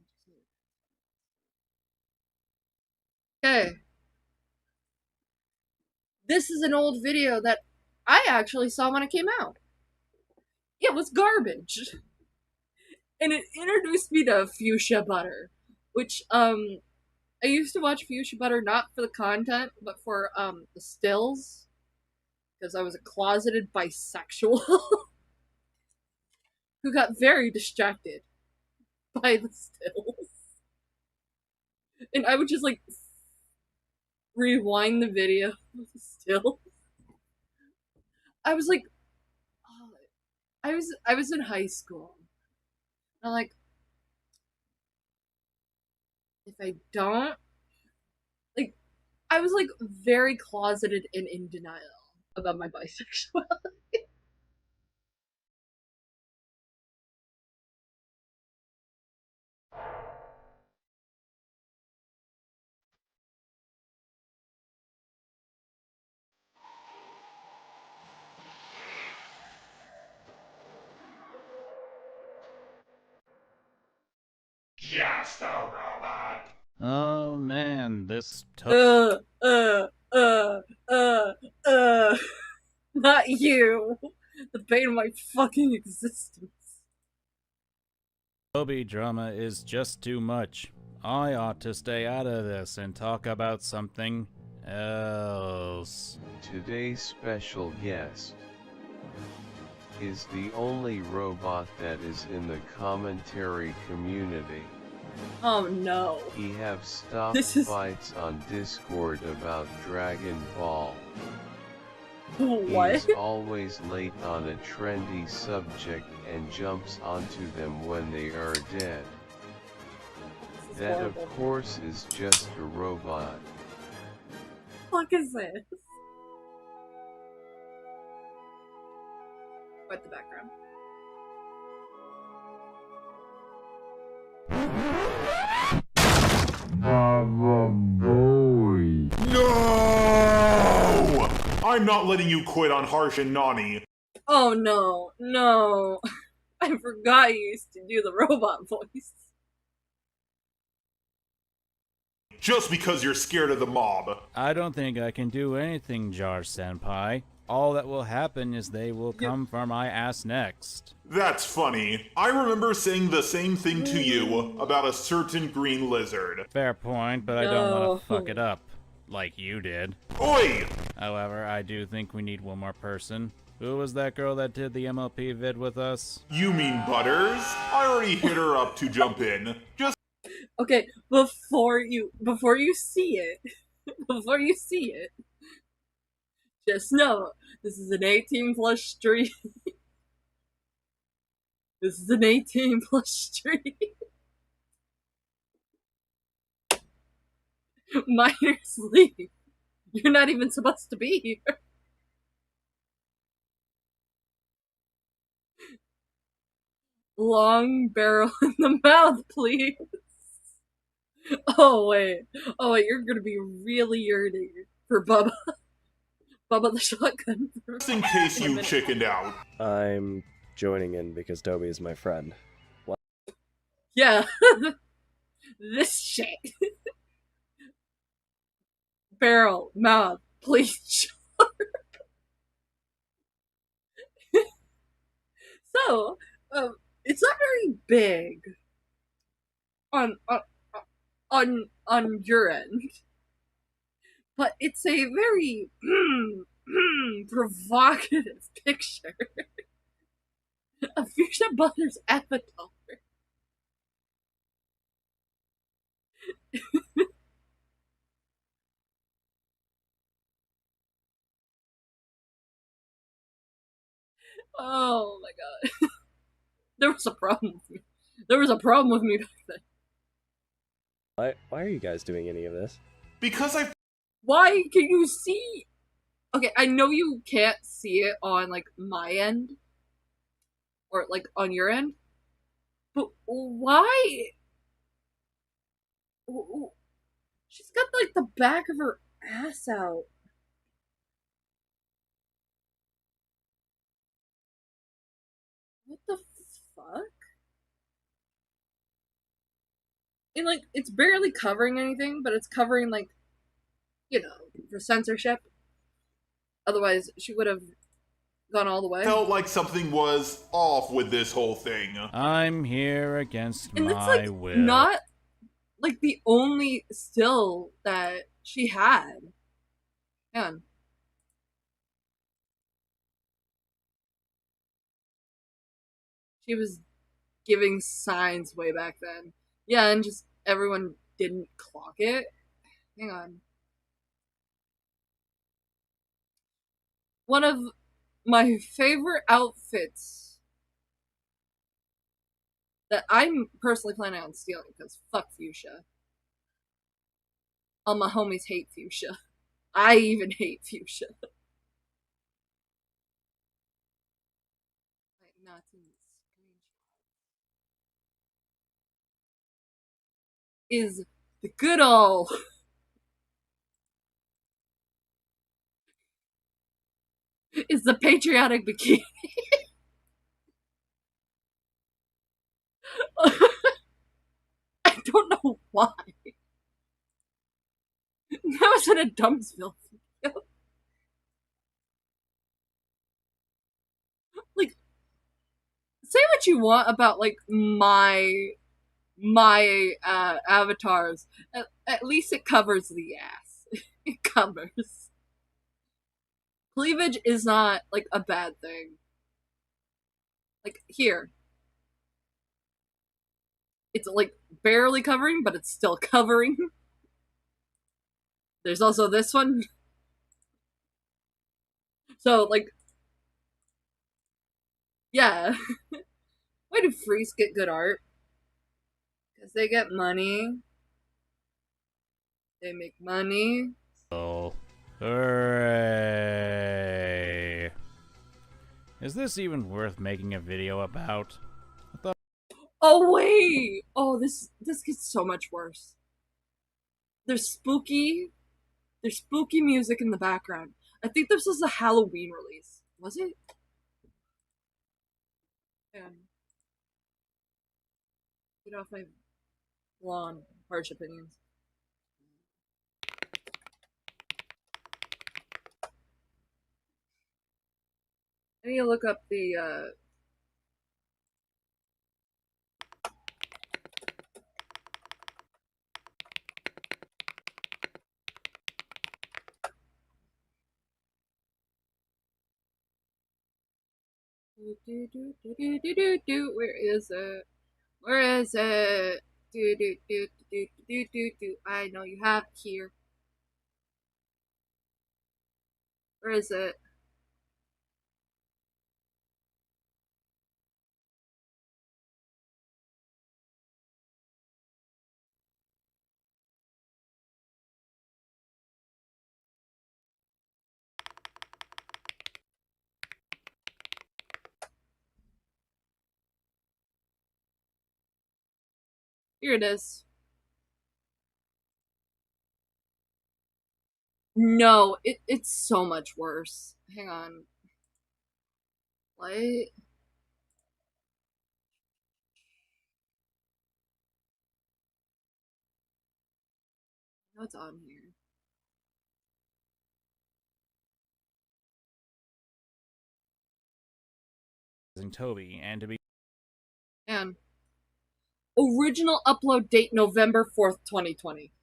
Okay. This is an old video that I actually saw when it came out. It was garbage. And it introduced me to Fuchsia Butter, which I used to watch Fuchsia Butter not for the content, but for the stills, because I was a closeted bisexual who got very distracted by the stills. And I would just like rewind the video still. I was like, oh, I was in high school. I'm like, if I don't, like, I was like very closeted and in denial about my bisexuality.
Just a robot.
Oh man, this
uh, uh, uh, uh. Not you. The bane of my fucking existence.
Toby drama is just too much. I ought to stay out of this and talk about something else.
Today's special guest is the only robot that is in the commentary community.
Oh no.
He have stopped fights on Discord about Dragon Ball.
What?
He's always late on a trendy subject and jumps onto them when they are dead. That of course is just a robot.
What the fuck is this? What the background?
I'm not letting you quit on Harsh and Nani.
Oh no, no. I forgot you used to do the robot voice.
Just because you're scared of the mob.
I don't think I can do anything, Jar-senpai. All that will happen is they will come for my ass next.
That's funny. I remember saying the same thing to you about a certain green lizard.
Fair point, but I don't want to fuck it up. Like you did.
Oi!
However, I do think we need one more person. Who was that girl that did the MLP vid with us?
You mean Butters? I already hit her up to jump in. Just
okay, before you see it, just know this is an 18 plus stream. This is an 18 plus stream. Minors leave. You're not even supposed to be here. Long barrel in the mouth, please. Oh wait, you're gonna be really yearning for Bubba. Bubba the shotgun.
Just in case you chickened out.
I'm joining in because Toby is my friend. What?
Yeah. This shit. Barrel, mouth, please. So, it's not very big on your end, but it's a very provocative picture of Fuchsia Butters' avatar. Oh my god. There was a problem with me. There was a problem with me back then.
Why are you guys doing any of this?
Because
Why can you see? Okay, I know you can't see it on, like, my end. Or, like, on your end. But why? She's got, like, the back of her ass out. What the fuck? And, like, it's barely covering anything, but it's covering, like, you know, for censorship. Otherwise, she would have gone all the way.
Felt like something was off with this whole thing.
I'm here against
and
my
it's, like,
will.
not, like, the only still that she had. Man. She was giving signs way back then. Yeah, and just everyone didn't clock it. Hang on. One of my favorite outfits that I'm personally planning on stealing, because fuck Fuchsia. All my homies hate Fuchsia. I even hate Fuchsia. Not in the screenshot. Is the good old is the patriotic bikini. I don't know why. That was in a Dumpsville video. Like, say what you want about, like, my avatars. At least it covers the ass. It covers. Cleavage is not, like, a bad thing. Like, here. It's, like, barely covering, but it's still covering. There's also this one. So, like, yeah. Why do freaks get good art? Because they get money. They make money.
Oh, hooray! Is this even worth making a video about?
Oh wait! Oh, this gets so much worse. There's spooky music in the background. I think this was a Halloween release. Was it? Get off my lawn, harsh opinions. I need to look up the where is it? Where is it? I know you have it here. Where is it? Here it is. No, it's so much worse. Hang on. What? What's on here?
And Toby, and to be
And original upload date November 4th, 2020.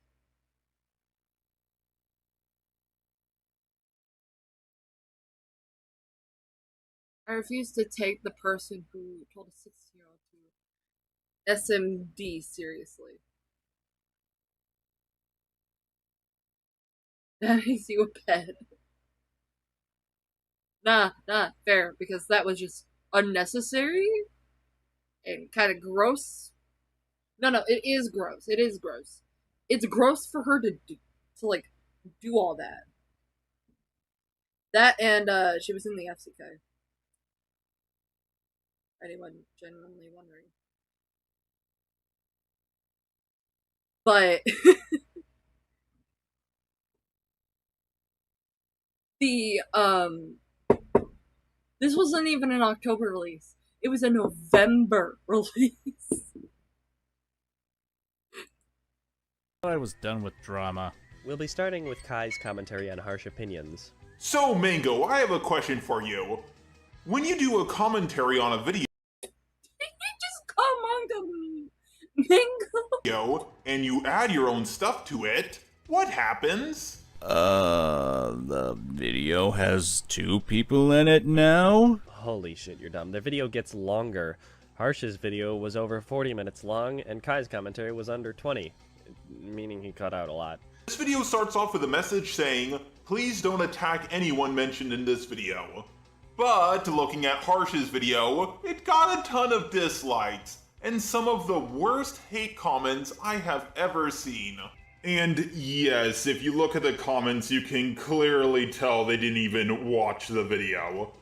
I refuse to take the person who told a 16-year-old to SMD seriously. That makes you a pet. Nah, not fair, because that was just unnecessary and kind of gross. No, it is gross. It is gross. It's gross for her to like do all that. That and she was in the FCK. Anyone genuinely wondering. But the this wasn't even an October release. It was a November release.
I was done with drama.
We'll be starting with Kai's commentary on harsh opinions.
So, Mango, I have a question for you. When you do a commentary on a video,
Just come on to Mango,
and you add your own stuff to it, what happens?
The video has 2 people in it now?
Holy shit, you're dumb. The video gets longer. Harsh's video was over 40 minutes long, and Kai's commentary was under 20, meaning he cut out a lot.
This video starts off with a message saying, please don't attack anyone mentioned in this video. But looking at Harsh's video, it got a ton of dislikes, and some of the worst hate comments I have ever seen. And yes, if you look at the comments, you can clearly tell they didn't even watch the video.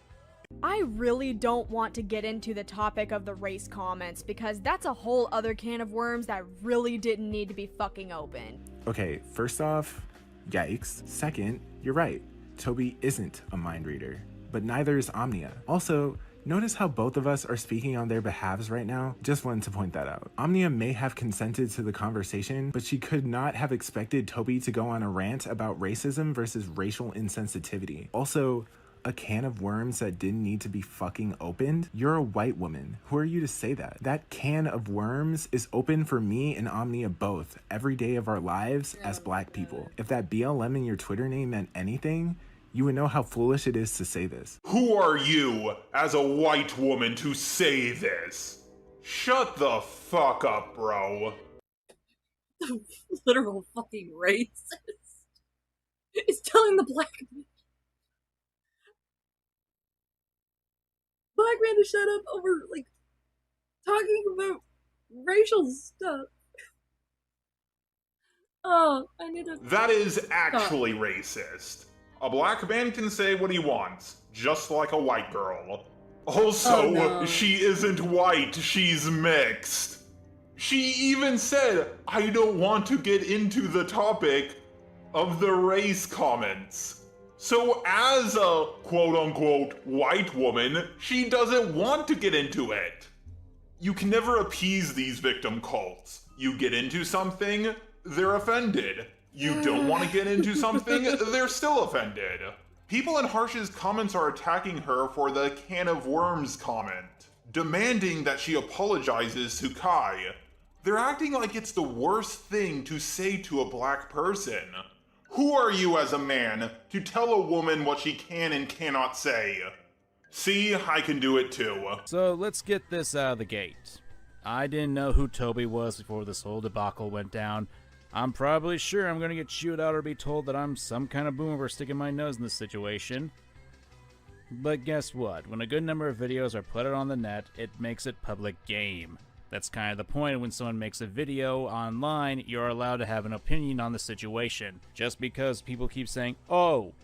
I really don't want to get into the topic of the race comments because that's a whole other can of worms that really didn't need to be fucking opened.
Okay, first off, yikes. Second, you're right. Toby isn't a mind reader, but neither is Omnia. Also, notice how both of us are speaking on their behalves right now? Just wanted to point that out. Omnia may have consented to the conversation, but she could not have expected Toby to go on a rant about racism versus racial insensitivity. Also, a can of worms that didn't need to be fucking opened? You're a white woman. Who are you to say that? That can of worms is open for me and Omnia both, every day of our lives as black people. If that BLM in your Twitter name meant anything, you would know how foolish it is to say this.
Who are you, as a white woman, to say this? Shut the fuck up, bro.
Literal fucking racist. It's telling the black man to shut up over, like, talking about racial stuff. Oh, I need to...
That is actually racist. A black man can say what he wants, just like a white girl. Also, she isn't white, she's mixed. She even said, I don't want to get into the topic of the race comments. So as a quote-unquote white woman, she doesn't want to get into it. You can never appease these victim cults. You get into something, they're offended. You don't want to get into something, they're still offended. People in Harsh's comments are attacking her for the can of worms comment, demanding that she apologizes to Kai. They're acting like it's the worst thing to say to a black person. Who are you as a man to tell a woman what she can and cannot say? See, I can do it too.
So let's get this out of the gate. I didn't know who Toby was before this whole debacle went down. I'm probably sure I'm gonna get chewed out or be told that I'm some kind of boomer for sticking my nose in this situation. But guess what? When a good number of videos are put out on the net, it makes it public game. That's kind of the point. When someone makes a video online, you're allowed to have an opinion on the situation. Just because people keep saying, oh,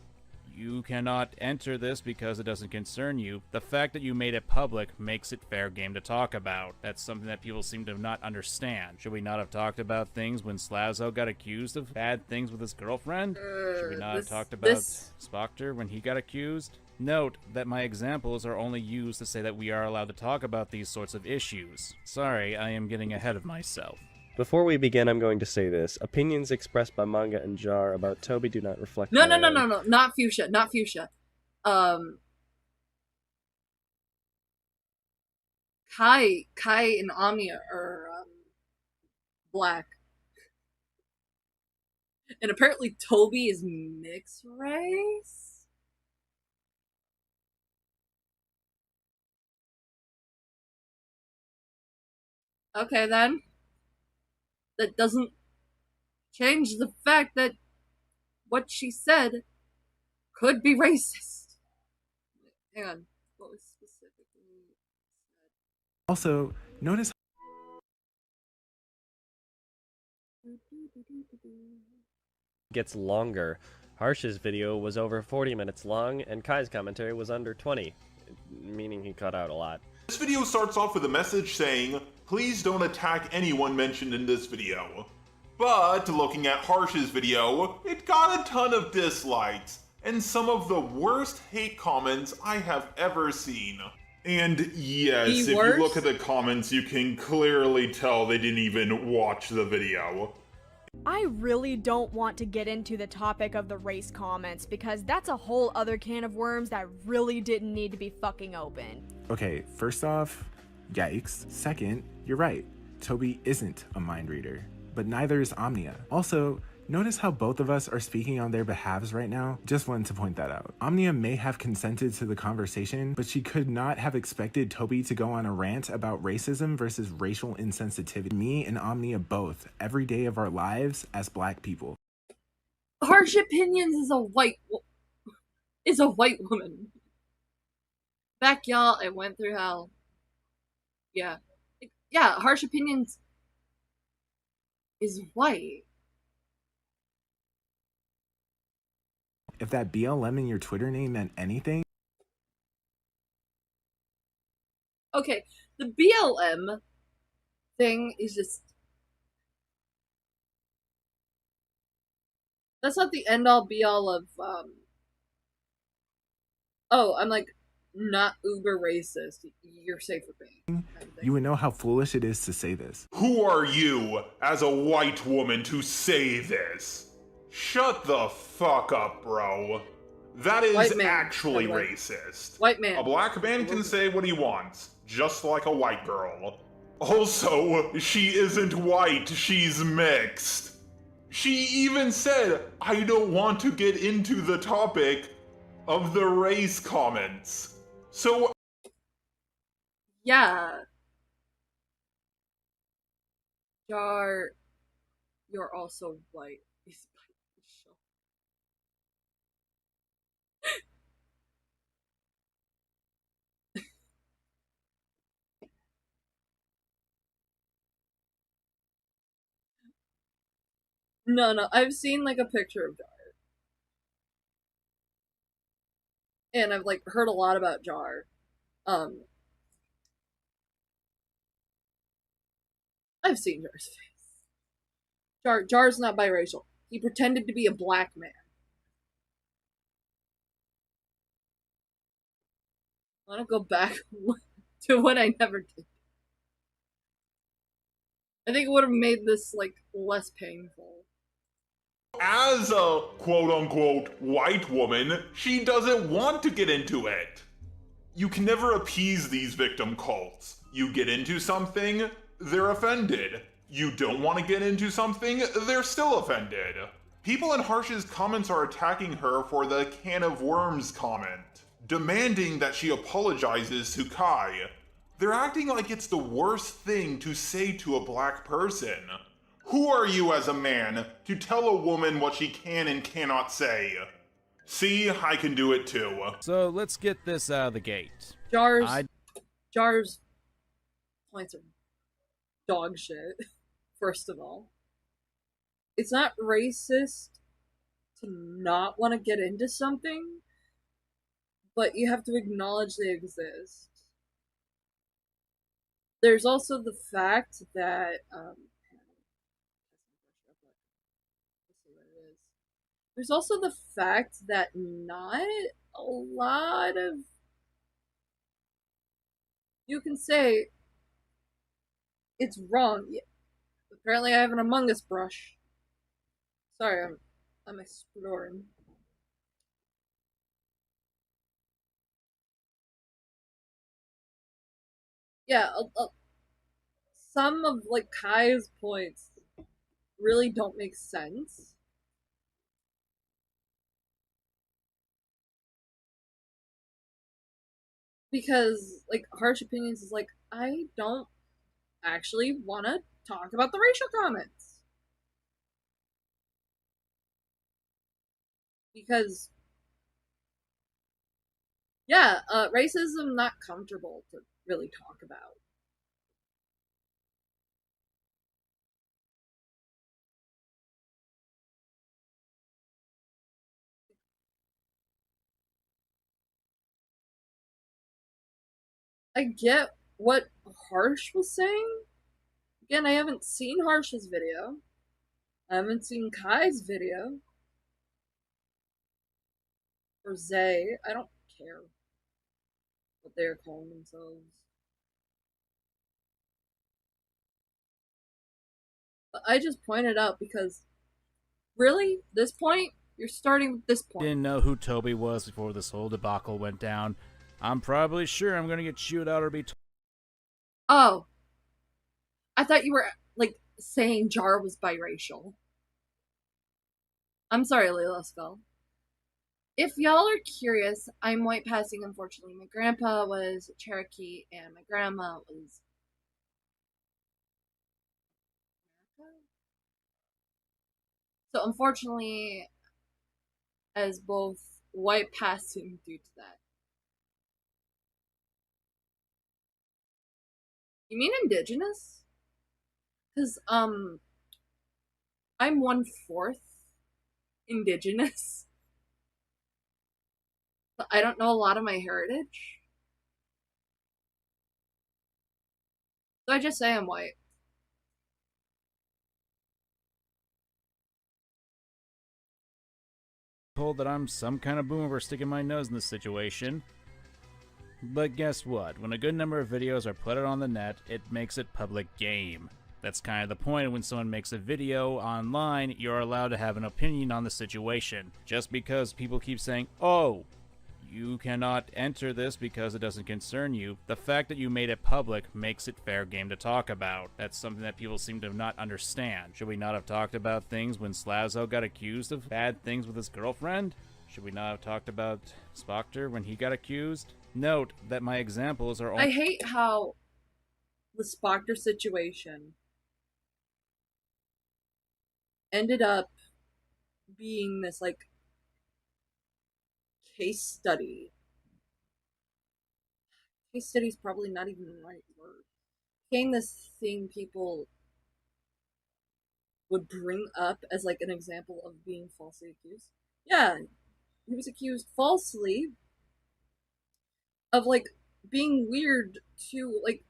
you cannot enter this because it doesn't concern you, the fact that you made it public makes it fair game to talk about. That's something that people seem to not understand. Should we not have talked about things when Slazo got accused of bad things with his girlfriend? Should we not have talked about Spoctor when he got accused? Note that my examples are only used to say that we are allowed to talk about these sorts of issues. Sorry, I am getting ahead of myself.
Before we begin, I'm going to say this. Opinions expressed by Manga and Jar about Toby do not reflect
No,
my
no, no,
own.
no, no, not Fuchsia, not Fuchsia. Kai and Omnia are black. And apparently Toby is mixed race? Okay then. That doesn't change the fact that what she said could be racist. Hang on. What was specifically said?
Also, notice
Gets longer. Harsh's video was over 40 minutes long, and Kai's commentary was under 20, meaning he cut out a lot.
This video starts off with a message saying, please don't attack anyone mentioned in this video. But looking at Harsh's video, it got a ton of dislikes, and some of the worst hate comments I have ever seen. And yes, if you look at the comments, you can clearly tell they didn't even watch the video.
I really don't want to get into the topic of the race comments because that's a whole other can of worms that really didn't need to be fucking open.
Okay, first off, yikes. Second, you're right. Toby isn't a mind reader, but neither is Omnia. Also, notice how both of us are speaking on their behalves right now? Just wanted to point that out. Omnia may have consented to the conversation, but she could not have expected Toby to go on a rant about racism versus racial insensitivity. Me and Omnia both, every day of our lives as black people.
Harsh Opinions is a white woman. Back y'all, I went through hell. Yeah. Yeah, Harsh Opinions is white.
If that BLM in your Twitter name meant anything.
Okay, the BLM thing is just... That's not the end-all be-all of, oh, I'm like, not uber racist. You're safe for me.
You would know how foolish it is to say this.
Who are you, as a white woman, to say this? Shut the fuck up, bro. That is actually racist.
White man.
A black man can say what he wants, just like a white girl. Also, she isn't white, she's mixed. She even said, I don't want to get into the topic of the race comments. So...
Yeah. You're also white. No, I've seen like a picture of Jar. And I've like heard a lot about Jar. I've seen Jar's face. Jar's not biracial. He pretended to be a black man.
want to go back to what I never did. I think it would have made this, like, less painful.
As a quote-unquote white woman, she doesn't want to get into it. You can never appease these victim cults. You get into something, they're offended. You don't want to get into something, they're still offended. People in Harsh's comments are attacking her for the can of worms comment, demanding that she apologizes to Kai. They're acting like it's the worst thing to say to a black person. Who are you as a man to tell a woman what she can and cannot say? See, I can do it too.
So let's get this out of the gate.
Jar's points are dog shit, first of all. It's not racist to not want to get into something, but you have to acknowledge they exist. There's also the fact that, there's also the fact that not a lot of, you can say it's wrong. Yeah. Apparently I have an Among Us brush. Sorry, I'm exploring. Yeah, some of, like, Kai's points really don't make sense. Because, like, Harsh Opinions is like, I don't actually want to talk about the racial comments. Because, yeah, racism not comfortable to really talk about. I get what Harsh was saying. Again, I haven't seen Harsh's video. I haven't seen Kai's video. Or Zay. I don't care what they're calling themselves. But I just pointed out because, really? This point? You're starting with this point.
Didn't know who Toby was before this whole debacle went down. I'm probably sure I'm gonna get chewed out or be
Oh. I thought you were, like, saying Jar was biracial. I'm sorry, Layla Skull. If y'all are curious, I'm white passing, unfortunately. My grandpa was Cherokee and my grandma was so unfortunately, as both white passing due to that. You mean indigenous? Because, I'm 1/4 indigenous. But I don't know a lot of my heritage. So I just say I'm white.
told that I'm some kind of boomer for sticking my nose in this situation. But guess what? When a good number of videos are put out on the net, it makes it public game. That's kind of the point. When someone makes a video online, you're allowed to have an opinion on the situation. Just because people keep saying, oh, you cannot enter this because it doesn't concern you, the fact that you made it public makes it fair game to talk about. That's something that people seem to not understand. Should we not have talked about things when Slazo got accused of bad things with his girlfriend? Should we not have talked about Spoctor when he got accused? Note that my examples are all—
I hate how the Spoctor situation ended up being this, like, case study. Case study is probably not even the right word. Became this thing people would bring up as, like, an example of being falsely accused. Yeah, he was accused falsely of, like, being weird to, like,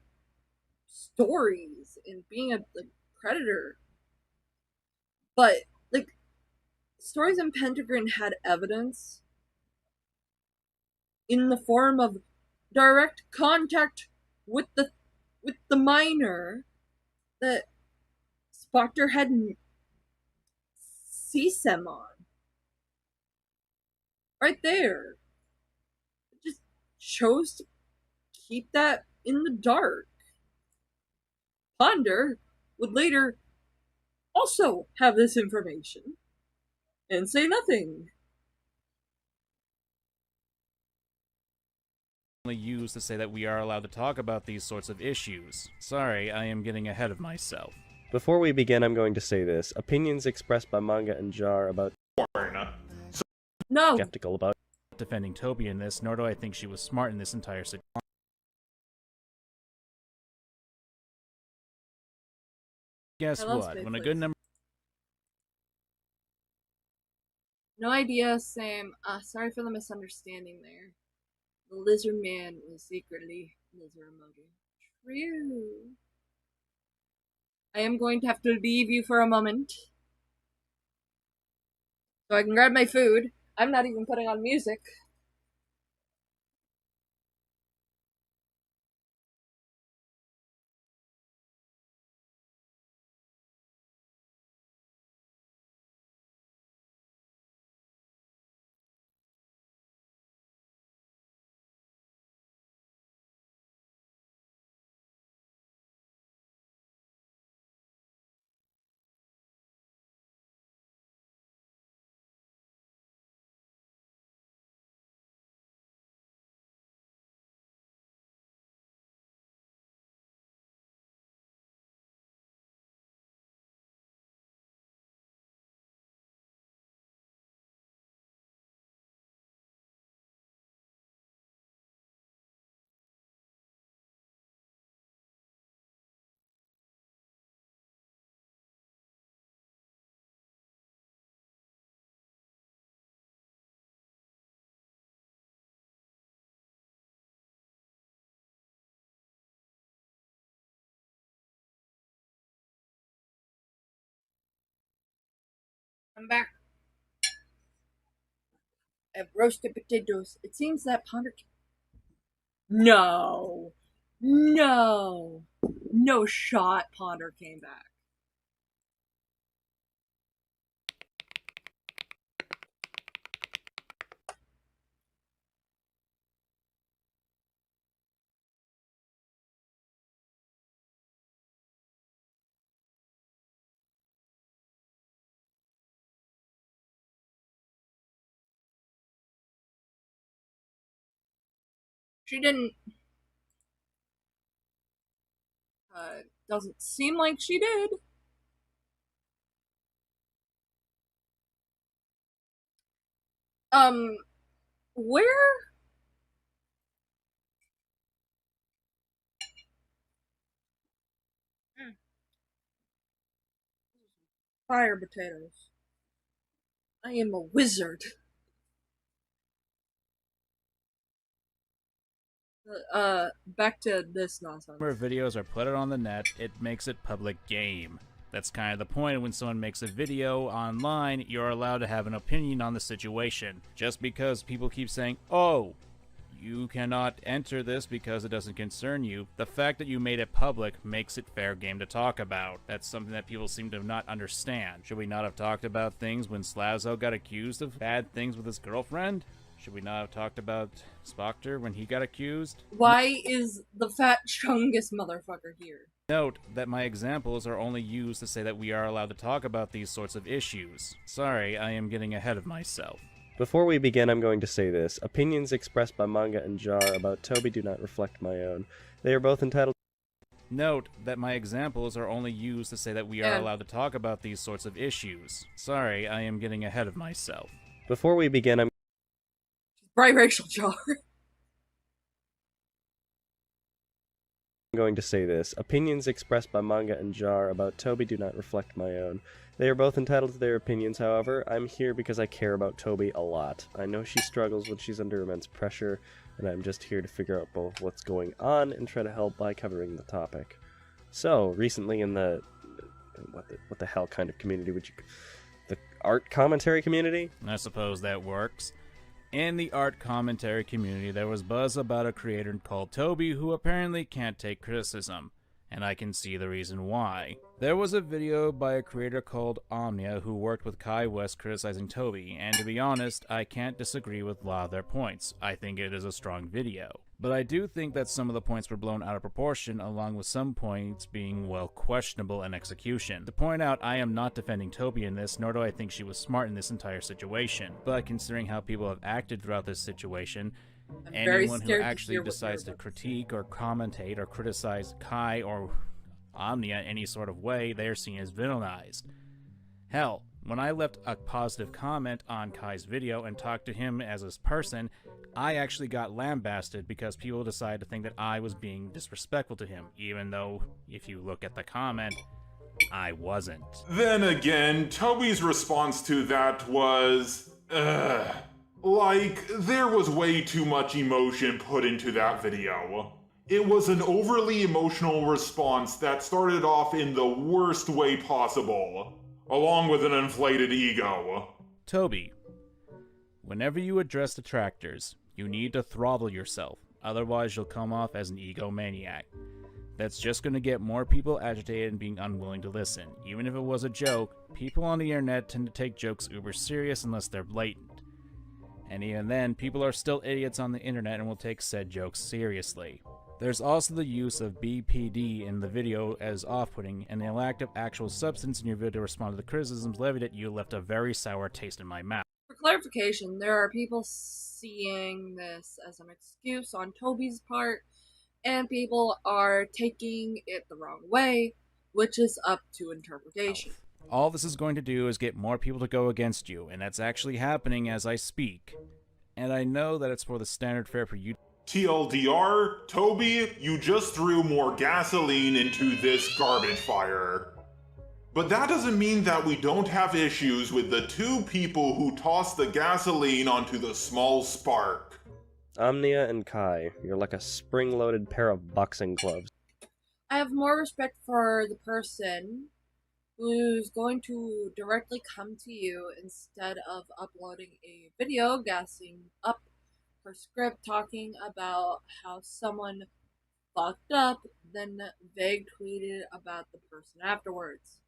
stories and being a, like, predator. But, like, Stories and Pentagrin had evidence in the form of
direct contact with the minor that Spectre had CSEM on. Right there. Just chose to keep that in the dark. Ponder would later also have this information and say nothing.
Only used to say that we are allowed to talk about these sorts of issues. Sorry, I am getting ahead of myself.
Before we begin, I'm going to say this. Opinions expressed by Manga and Jar about
No.
skeptical about
Defending Toby in this, nor do I think she was smart in this entire situation. Guess what? When a good number
No idea, same. Sorry for the misunderstanding there. The lizard man was secretly lizard emoji. True. I am going to have to leave you for a moment. So I can grab my food. I'm not even putting on music. I'm back. I have roasted potatoes. It seems that Ponder. No. No. No shot Ponder came back. She didn't. Doesn't seem like she did. Where? Fire potatoes. I am a wizard. Back to this nonsense.
where videos are put out on the net, it makes it public game. That's kind of the point. When someone makes a video online, you're allowed to have an opinion on the situation. Just because people keep saying, oh, you cannot enter this because it doesn't concern you, the fact that you made it public makes it fair game to talk about. That's something that people seem to not understand. Should we not have talked about things when Slazo got accused of bad things with his girlfriend? Should we not have talked about Spectre when he got accused?
Why is the fat chungus motherfucker here?
Note that my examples are only used to say that we are allowed to talk about these sorts of issues. Sorry, I am getting ahead of myself.
Before we begin, I'm going to say this. Opinions expressed by Manga and Jar about Toby do not reflect my own. They are both entitled.
Note that my examples are only used to say that we are allowed to talk about these sorts of issues. Sorry, I am getting ahead of myself.
Before we begin, I'm
Biracial Jar.
going to say this. Opinions expressed by Manga and Jar about Toby do not reflect my own. They are both entitled to their opinions, however. I'm here because I care about Toby a lot. I know she struggles when she's under immense pressure, and I'm just here to figure out both what's going on and try to help by covering the topic. So, recently in the... What the hell kind of community would you... The art commentary community?
I suppose that works. In the art commentary community, there was buzz about a creator called Toby who apparently can't take criticism, and I can see the reason why. There was a video by a creator called Omnia who worked with Kai West criticizing Toby, and to be honest, I can't disagree with a lot of their points. I think it is a strong video. But I do think that some of the points were blown out of proportion, along with some points being, well, questionable in execution. To point out, I am not defending Toby in this, nor do I think she was smart in this entire situation. But considering how people have acted throughout this situation, anyone who actually decides to critique or commentate or criticize Kai or Omnia in any sort of way, they're seen as villainized. Hell, when I left a positive comment on Kai's video and talked to him as his person, I actually got lambasted because people decided to think that I was being disrespectful to him, even though, if you look at the comment, I wasn't.
Then again, Toby's response to that was, like, there was way too much emotion put into that video. It was an overly emotional response that started off in the worst way possible, along with an inflated ego.
Toby, whenever you address detractors, you need to throttle yourself, otherwise you'll come off as an egomaniac. That's just going to get more people agitated and being unwilling to listen. Even if it was a joke, people on the internet tend to take jokes uber serious unless they're blatant. And even then, people are still idiots on the internet and will take said jokes seriously. There's also the use of BPD in the video as off-putting, and the lack of actual substance in your video to respond to the criticisms levied at you left a very sour taste in my mouth.
For clarification, there are people seeing this as an excuse on Toby's part, and people are taking it the wrong way, which is up to interpretation.
All this is going to do is get more people to go against you, and that's actually happening as I speak. And I know that it's for the standard fare for you.
TLDR, Toby, you just threw more gasoline into this garbage fire. But that doesn't mean that we don't have issues with the two people who tossed the gasoline onto the small spark.
Omnia and Kai, you're like a spring-loaded pair of boxing gloves.
I have more respect for the person who's going to directly come to you instead of uploading a video gassing up her script talking about how someone fucked up, then vague tweeted about the person afterwards.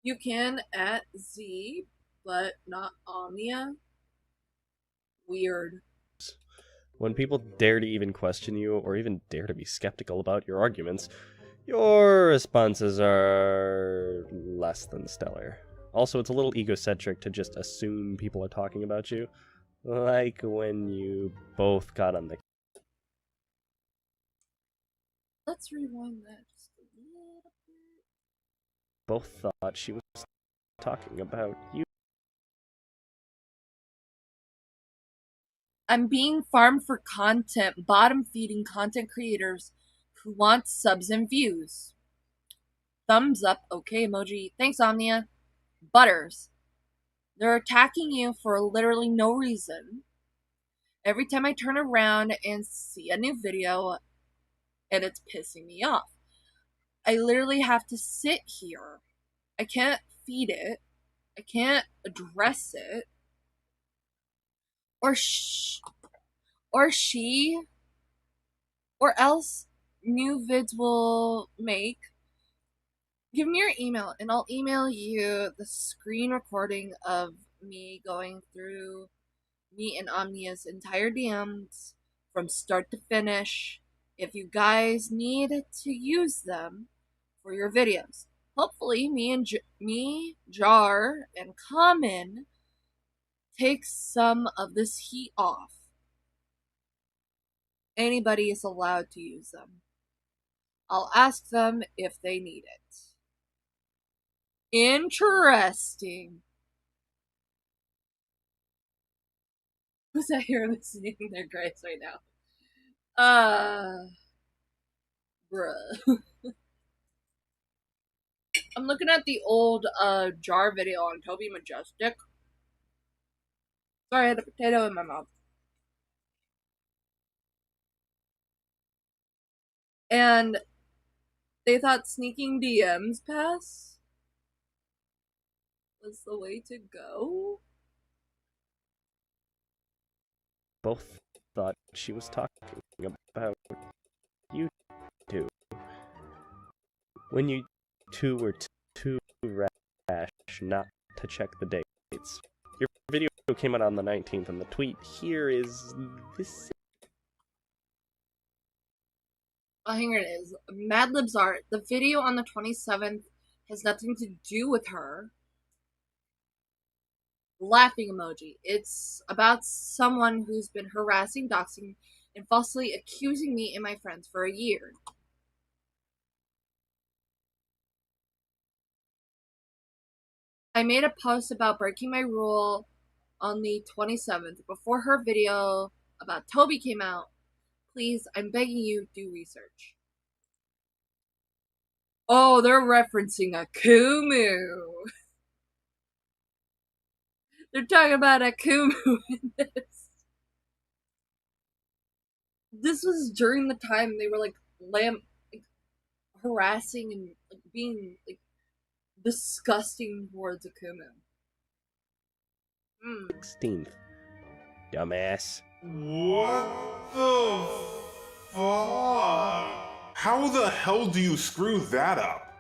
You can at Z, but not Omnia. Weird.
When people dare to even question you, or even dare to be skeptical about your arguments, your responses are less than stellar. Also, it's a little egocentric to just assume people are talking about you. Like when you both got on the...
Let's rewind that just a little bit.
Both thought she was talking about you.
I'm being farmed for content, bottom-feeding content creators who want subs and views. Thumbs up, okay emoji. Thanks, Omnia. Butters. They're attacking you for literally no reason. Every time I turn around and see a new video, and it's pissing me off. I literally have to sit here. I can't feed it. I can't address it. Or she, or else new vids will make. Give me your email, and I'll email you the screen recording of me going through me and Omnia's entire DMs from start to finish. If you guys need to use them for your videos, hopefully me, Jar, and Common take some of this heat off. Anybody is allowed to use them. I'll ask them if they need it. Interesting. Who's out here listening to their grades right now? Bruh. I'm looking at the old Jar video on Toby Majestic. Sorry, I had a potato in my mouth. And they thought sneaking DMs pass. was the way to go.
Both thought she was talking about you two. When you two were too rash not to check the dates. Your video came out on the 19th, and the tweet here is this.
Oh, here it is. Mad Libs Art. The video on the 27th has nothing to do with her. Laughing emoji. It's about someone who's been harassing, doxing, and falsely accusing me and my friends for a year. I made a post about breaking my rule on the 27th before her video about Toby came out. Please, I'm begging you, do research. Oh, they're referencing Akumu. They're talking about Akumu in this. This was during the time they were like harassing and like being like disgusting towards Akumu.
16th. Dumbass.
What the fuck? How the hell do you screw that up?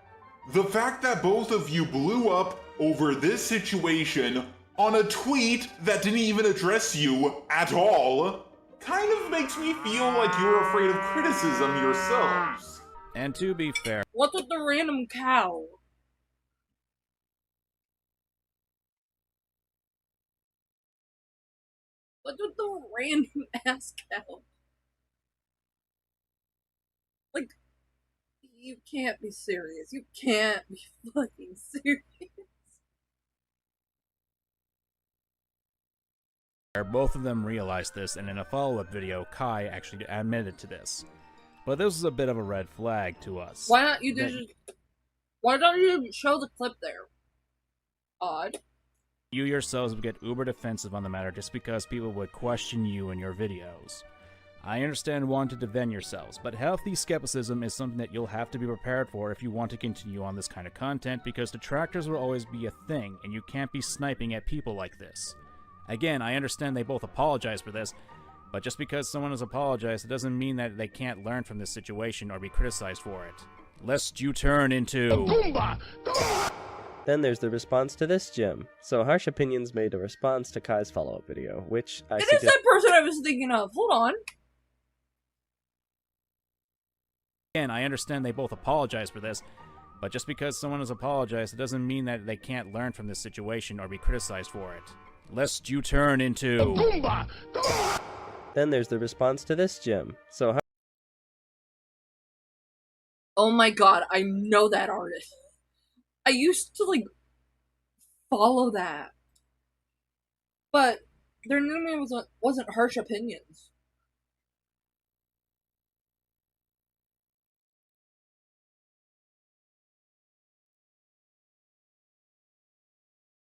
The fact that both of you blew up over this situation on a tweet that didn't even address you at all kind of makes me feel like you're afraid of criticism yourselves.
And to be fair,
What's with the random cow? What's with the random ass cow? Like, you can't be serious. You can't be fucking serious.
both of them realized this, and in a follow-up video, Kai actually admitted to this. But this was a bit of a red flag to us.
Why don't you why don't you show the clip there? Odd.
You yourselves would get uber defensive on the matter just because people would question you in your videos. I understand wanting to defend yourselves, but healthy skepticism is something that you'll have to be prepared for if you want to continue on this kind of content, because detractors will always be a thing, and you can't be sniping at people like this. Again, I understand they both apologize for this, but just because someone has apologized, it doesn't mean that they can't learn from this situation or be criticized for it. Lest you turn into...
Then there's the response to this, Jim. So Harsh Opinions made a response to Kai's follow-up video, which I
It is that person I was thinking of. Hold on.
Again, I understand they both apologize for this, but just because someone has apologized, it doesn't mean that they can't learn from this situation or be criticized for it. Lest you turn into...
Then there's the response to this, Jim. So
Oh my god, I know that artist. I used to, like, follow that. But their name wasn't Harsh Opinions.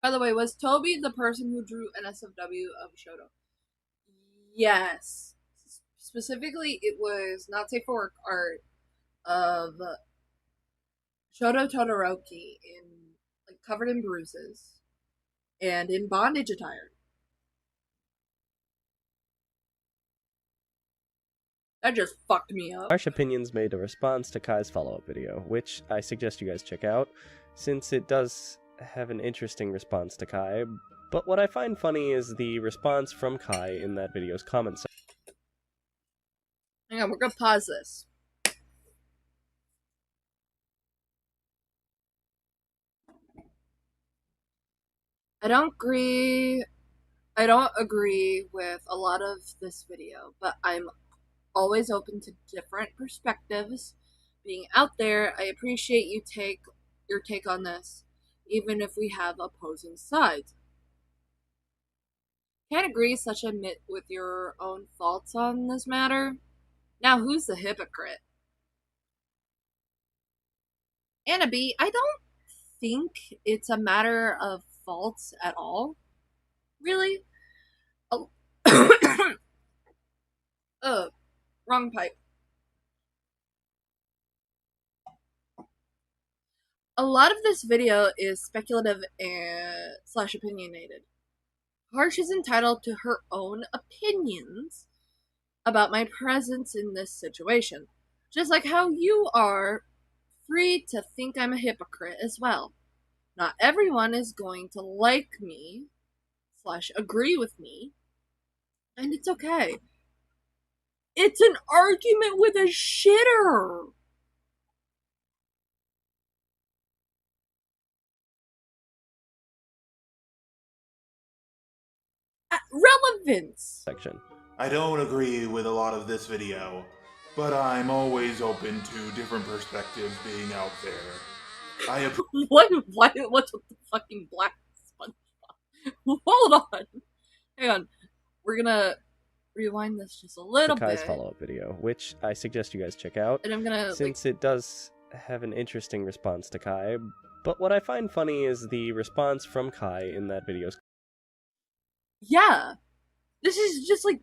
By the way, was Toby the person who drew an SFW of Shoto? Yes. Specifically, it was not safe for work art of Shoto Todoroki covered in bruises and in bondage attire. That just fucked me up.
Harsh Opinions made a response to Kai's follow-up video, which I suggest you guys check out, since it does have an interesting response to Kai, but what I find funny is the response from Kai in that video's comment section.
Hang on, we're gonna pause this. I don't agree with a lot of this video, but I'm always open to different perspectives being out there. I appreciate your take on this, even if we have opposing sides. Can't agree such admit with your own faults on this matter. Now who's the hypocrite? Anna B, I don't think it's a matter of faults at all. Really? Oh. Wrong pipe. A lot of this video is speculative and slash opinionated. Harsh is entitled to her own opinions about my presence in this situation, just like how you are free to think I'm a hypocrite as well. Not everyone is going to like me slash agree with me, and it's okay. It's an argument with a shitter. Relevance.
Section.
I don't agree with a lot of this video, but I'm always open to different perspectives being out there.
What's with the fucking black SpongeBob? Hold on. Hang on. We're gonna rewind this just a little
Kai's
bit.
follow-up video, which I suggest you guys check out,
And I'm gonna,
since it does have an interesting response to Kai. But what I find funny is the response from Kai in that video.
Yeah. This is just like...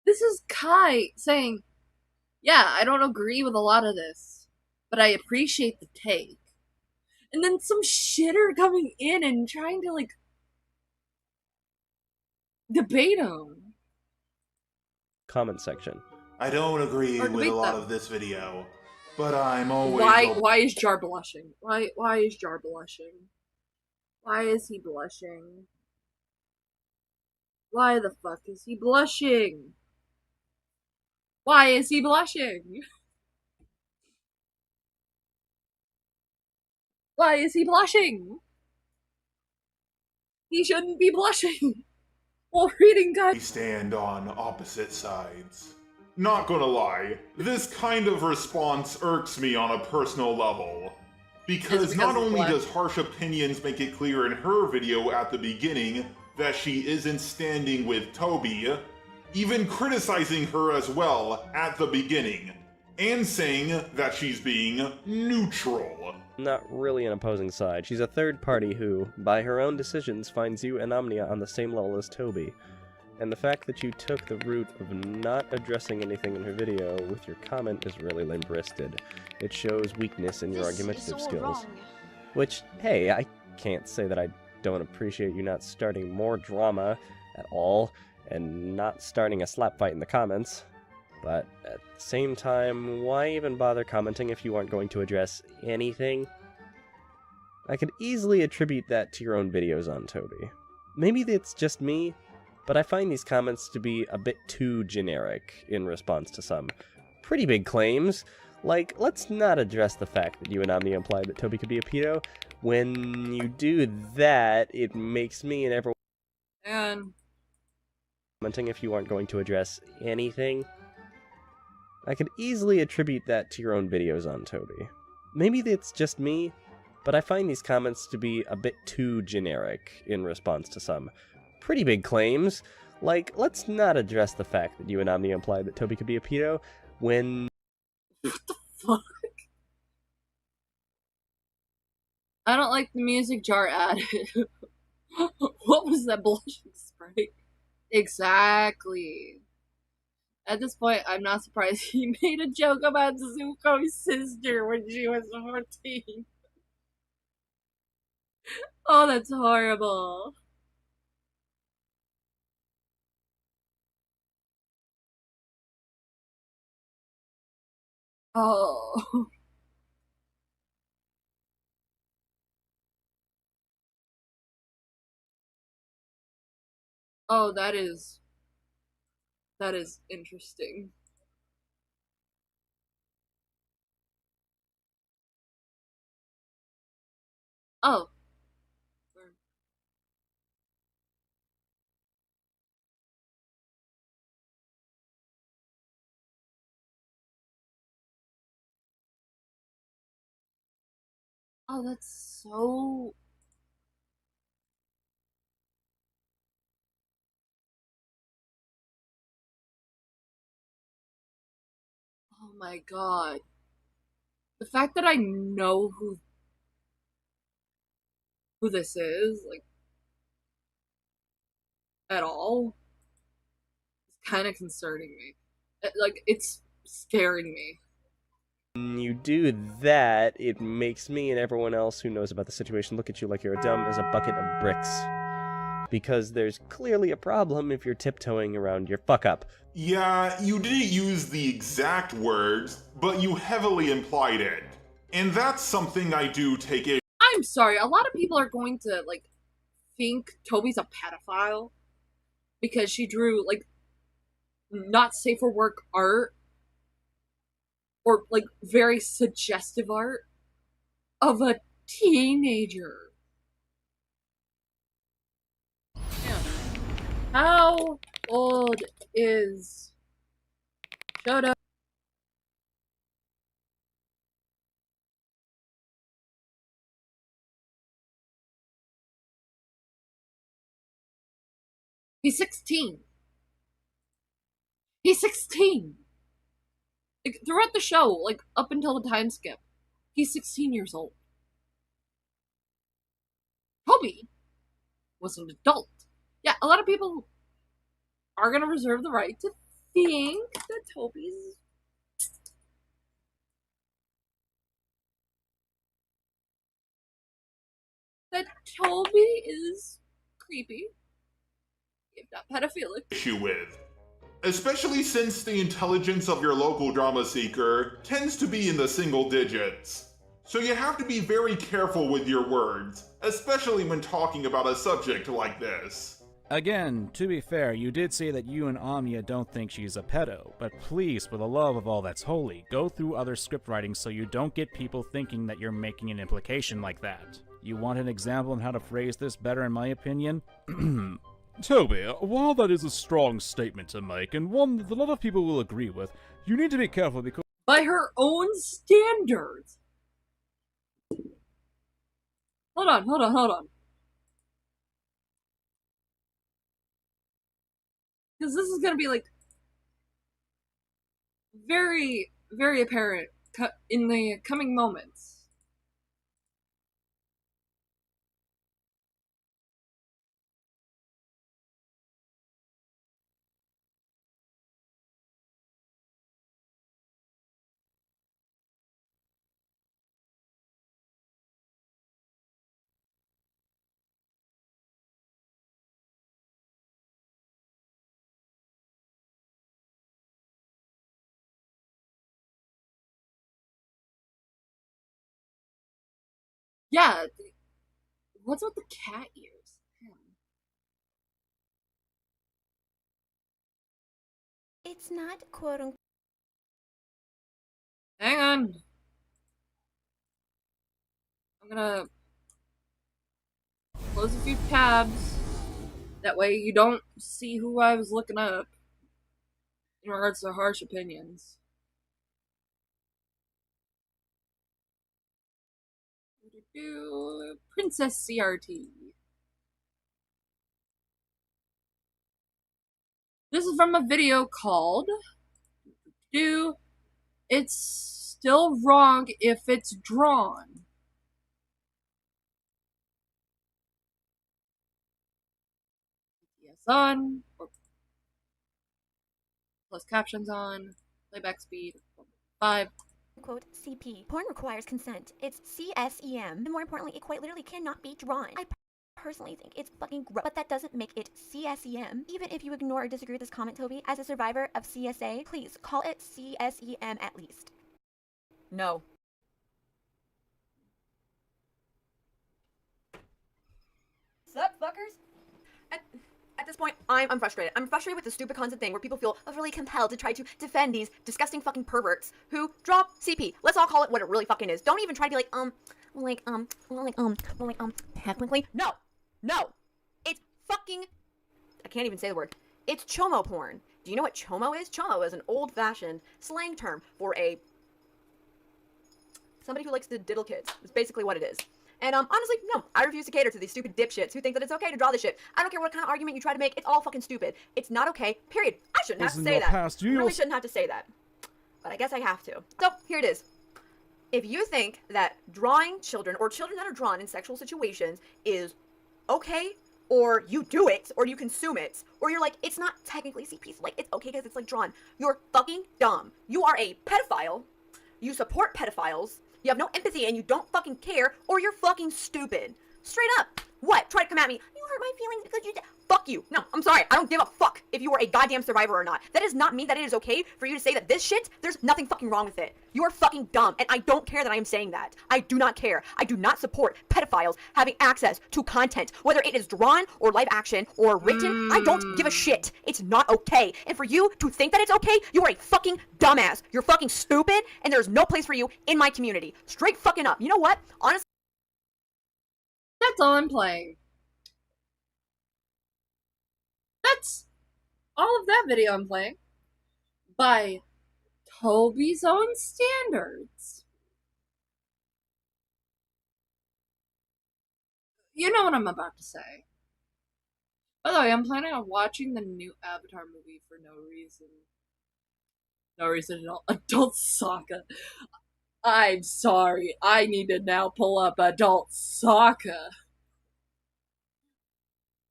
This is Kai saying, yeah, I don't agree with a lot of this, but I appreciate the take. And then some shitter coming in and trying to, like, debate him.
Comment section.
I don't agree with a lot of this video, but I'm always
Why is Jar blushing? Why is Jar blushing? Why is he blushing? Why the fuck is he blushing? Why is he blushing? Why is he blushing? He shouldn't be blushing while reading Kai.
We stand on opposite sides. Not gonna lie, this kind of response irks me on a personal level. Because not only does Harsh Opinions make it clear in her video at the beginning that she isn't standing with Toby, even criticizing her as well at the beginning, and saying that she's being neutral.
Not really an opposing side. She's a third party who, by her own decisions, finds you and Omnia on the same level as Toby. And the fact that you took the route of not addressing anything in her video with your comment is really limp-wristed. It shows weakness in your argumentative skills. Which, hey, I can't say that I don't appreciate you not starting more drama at all, and not starting a slap fight in the comments. But at the same time, why even bother commenting if you aren't going to address anything? I could easily attribute that to your own videos on Toby. Maybe it's just me, but I find these comments to be a bit too generic in response to some pretty big claims. Like, let's not address the fact that you and Omni implied that Toby could be a pedo. When you do that, it makes me and everyone commenting if you aren't going to address anything. I could easily attribute that to your own videos on Toby. Maybe it's just me, but I find these comments to be a bit too generic in response to some pretty big claims. Like, let's not address the fact that you and Omni implied that Toby could be a pedo when...
What the fuck? I don't like the music Jar added. What was that blushing spray? Exactly. At this point, I'm not surprised he made a joke about Zuko's sister when she was 14. Oh, that's horrible. Oh. Oh, that is interesting. Oh. Oh, that's so... Oh my god. The fact that I know who
who this is, like, at all. It's kind of concerning me. Like, it's scaring me.
When you do that, it makes me and everyone else who knows about the situation look at you like you're dumb as a bucket of bricks. Because there's clearly a problem if you're tiptoeing around your fuck-up.
Yeah, you didn't use the exact words, but you heavily implied it. And that's something I do take issue.
I'm sorry, a lot of people are going to, like, think Toby's a pedophile because she drew, like, not safe for work art or, like, very suggestive art of a teenager. Yeah. How old is Shoto? He's 16. He's 16. Like, throughout the show, like, up until the time skip, he's 16 years old. Toby was an adult. Yeah, a lot of people are gonna reserve the right to think that Toby is creepy, if not pedophilic.
Issue with. Especially since the intelligence of your local drama seeker tends to be in the single digits. So you have to be very careful with your words, especially when talking about a subject like this.
Again, to be fair, you did say that you and Amia don't think she's a pedo, but please, for the love of all that's holy, go through other script writing so you don't get people thinking that you're making an implication like that. You want an example on how to phrase this better in my opinion?
Toby, while that is a strong statement to make, and one that a lot of people will agree with, you need to be careful because—
By her own standards. Hold on. Because this is gonna be, like, very, very apparent in the coming moments. Yeah, what's with the cat ears?
It's not quote unquote.
Hang on. I'm gonna close a few tabs. That way you don't see who I was looking up in regards to harsh opinions. Princess CRT. This is from a video called It's Still Wrong If It's Drawn. Yes, on. Plus captions on. Playback speed 5.
Quote CP. Porn requires consent. It's CSEM. And more importantly, it quite literally cannot be drawn. I personally think it's fucking gross, but that doesn't make it CSEM. Even if you ignore or disagree with this comment, Toby, as a survivor of CSA, please call it CSEM at least.
No. Sup, fuckers? At this point, I'm frustrated. I'm frustrated with the stupid content thing where people feel overly compelled to try to defend these disgusting fucking perverts who draw CP. Let's all call it what it really fucking is. Don't even try to be technically. No. It's fucking, I can't even say the word. It's chomo porn. Do you know what chomo is? Chomo is an old-fashioned slang term for somebody who likes to diddle kids. It's basically what it is. And honestly, no, I refuse to cater to these stupid dipshits who think that it's okay to draw this shit. I don't care what kind of argument you try to make, it's all fucking stupid. It's not okay, period. I shouldn't have to say that. I really shouldn't have to say that. But I guess I have to. So, here it is.
If you think that drawing children or children that are drawn in sexual situations is okay, or you do it, or you consume it, or you're like, it's not technically CP, like it's okay because it's like drawn, you're fucking dumb. You are a pedophile. You support pedophiles. You have no empathy and you don't fucking care, or you're fucking stupid. Straight up. What? Try to come at me. You hurt my feelings because you. Fuck you. No, I'm sorry. I don't give a fuck if you are a goddamn survivor or not. That does not mean that it is okay for you to say that this shit, there's nothing fucking wrong with it. You are fucking dumb, and I don't care that I am saying that. I do not care. I do not support pedophiles having access to content, whether it is drawn or live action or written. I don't give a shit. It's not okay. And for you to think that it's okay, you are a fucking dumbass. You're fucking stupid, and there's no place for you in my community. Straight fucking up. You know what? Honestly.
That's all I'm playing. That's all of that video I'm playing. By Toby's own standards. You know what I'm about to say. By the way, I'm planning on watching the new Avatar movie for no reason. No reason at all. Adult Sokka. I'm sorry. I need to now pull up Adult Sokka.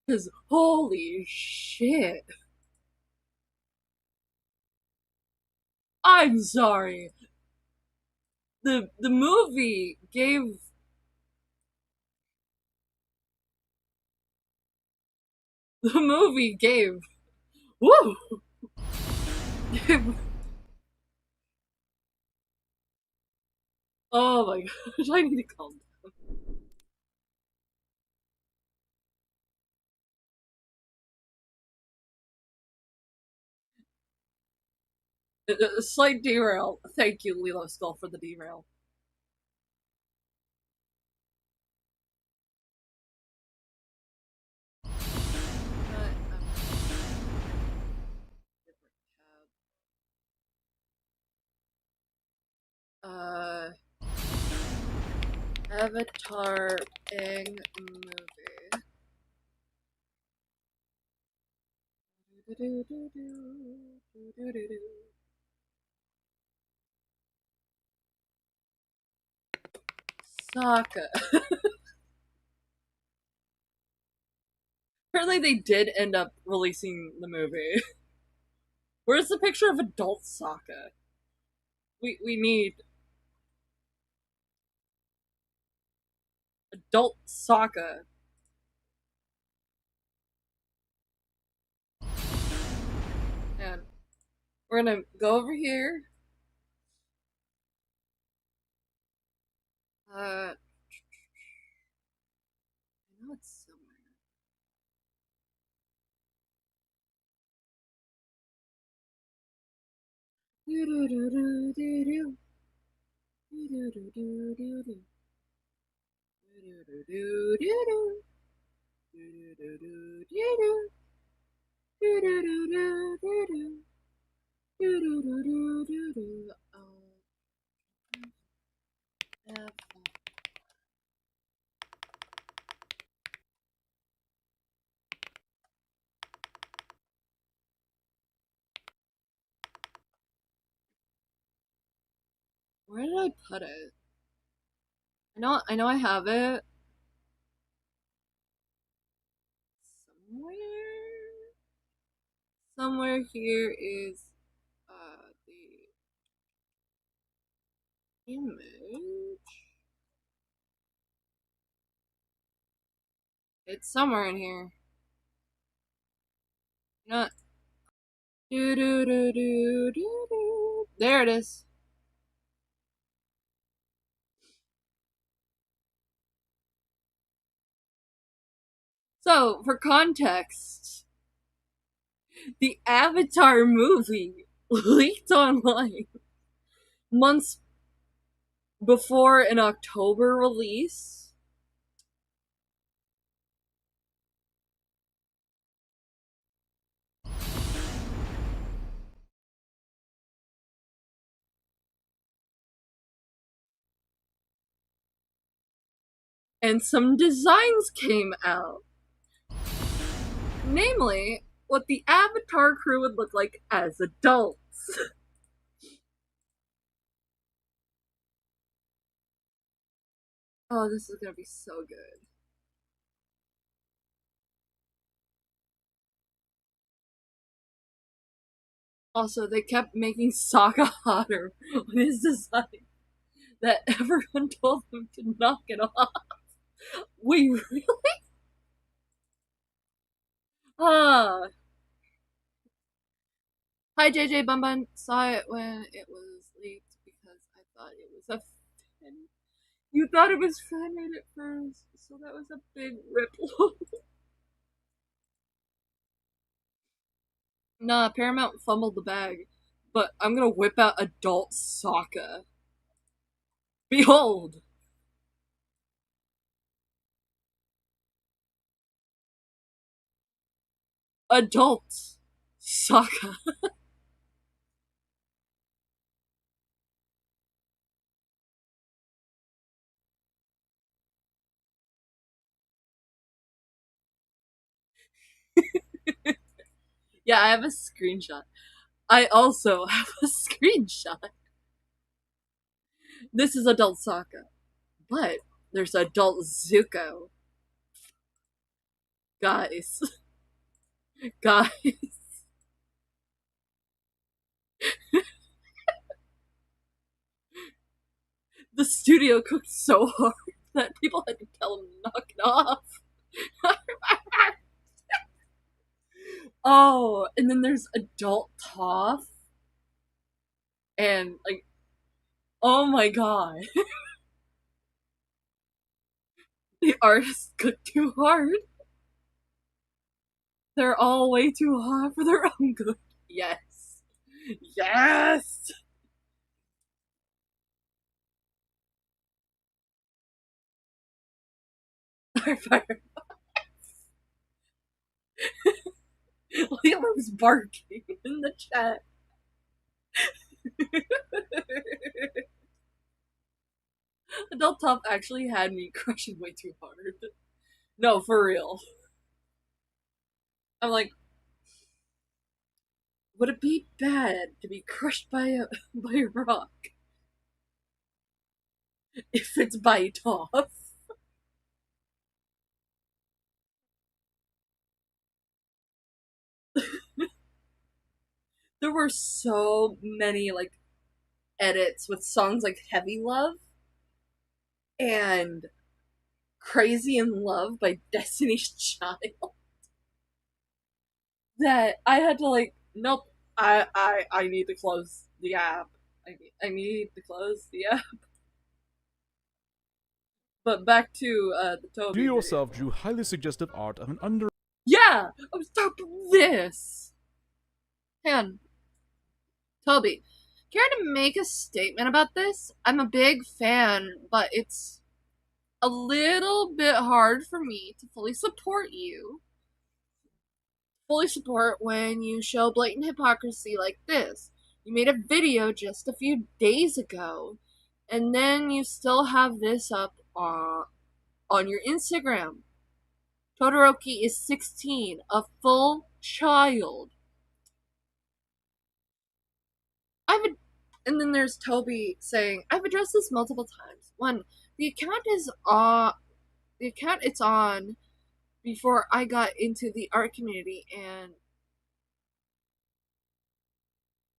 Because holy shit. I'm sorry. The movie gave woo. Oh my gosh, I need to calm down. A slight derail. Thank you, Lilo Skull, for the derail. Avatar Aang movie. Sokka. Apparently they did end up releasing the movie. Where's the picture of adult Sokka? We need adult Sokka. And we're gonna go over here. I know it's somewhere. Do do do do do do. Do do do do do do. Do do do do do. Do do do do do. Do do do do do do. Do do do do do do. Where did I put it? I know I have it. Somewhere here is the image. It's somewhere in here. Not. Do do do do do do. There it is. So, for context, the Avatar movie leaked online months before an October release. And some designs came out. Namely, what the Avatar crew would look like as adults. Oh, this is gonna be so good. Also, they kept making Sokka hotter on his design that everyone told them to knock it off. Wait, really? Ah. Hi, JJ Bun Bun. Saw it when it was leaked because I thought it was a fan. You thought it was fan made at first, so that was a big ripple. Nah, Paramount fumbled the bag, but I'm gonna whip out adult Sokka. Behold! Adult Sokka. Yeah, I have a screenshot. I also have a screenshot. This is adult Sokka. But there's adult Zuko. Guys. Guys. The studio cooked so hard that people had to tell him to knock it off. Oh, and then there's adult Toph. And, like, oh my god. The artists cooked too hard. They're all way too hot for their own good. Yes. Yes! Lilo's barking in the chat. Adult Top actually had me crushing way too hard. No, for real. I'm like, would it be bad to be crushed by a rock if it's by Toph? There were so many like edits with songs like Heavy Love and Crazy in Love by Destiny's Child that I had to like, nope, I need to close the app. I need to close the app. But back to the Toby.
You yourself drew highly suggestive art of an under.
Yeah, I'm stopping this. Hang on. Toby, care to make a statement about this? I'm a big fan, but it's a little bit hard for me to fully support you. Fully support when you show blatant hypocrisy like this. You made a video just a few days ago, and then you still have this up on your Instagram. Todoroki is 16, a full child. And then there's Toby saying, I've addressed this multiple times. One, the account it's on before I got into the art community, and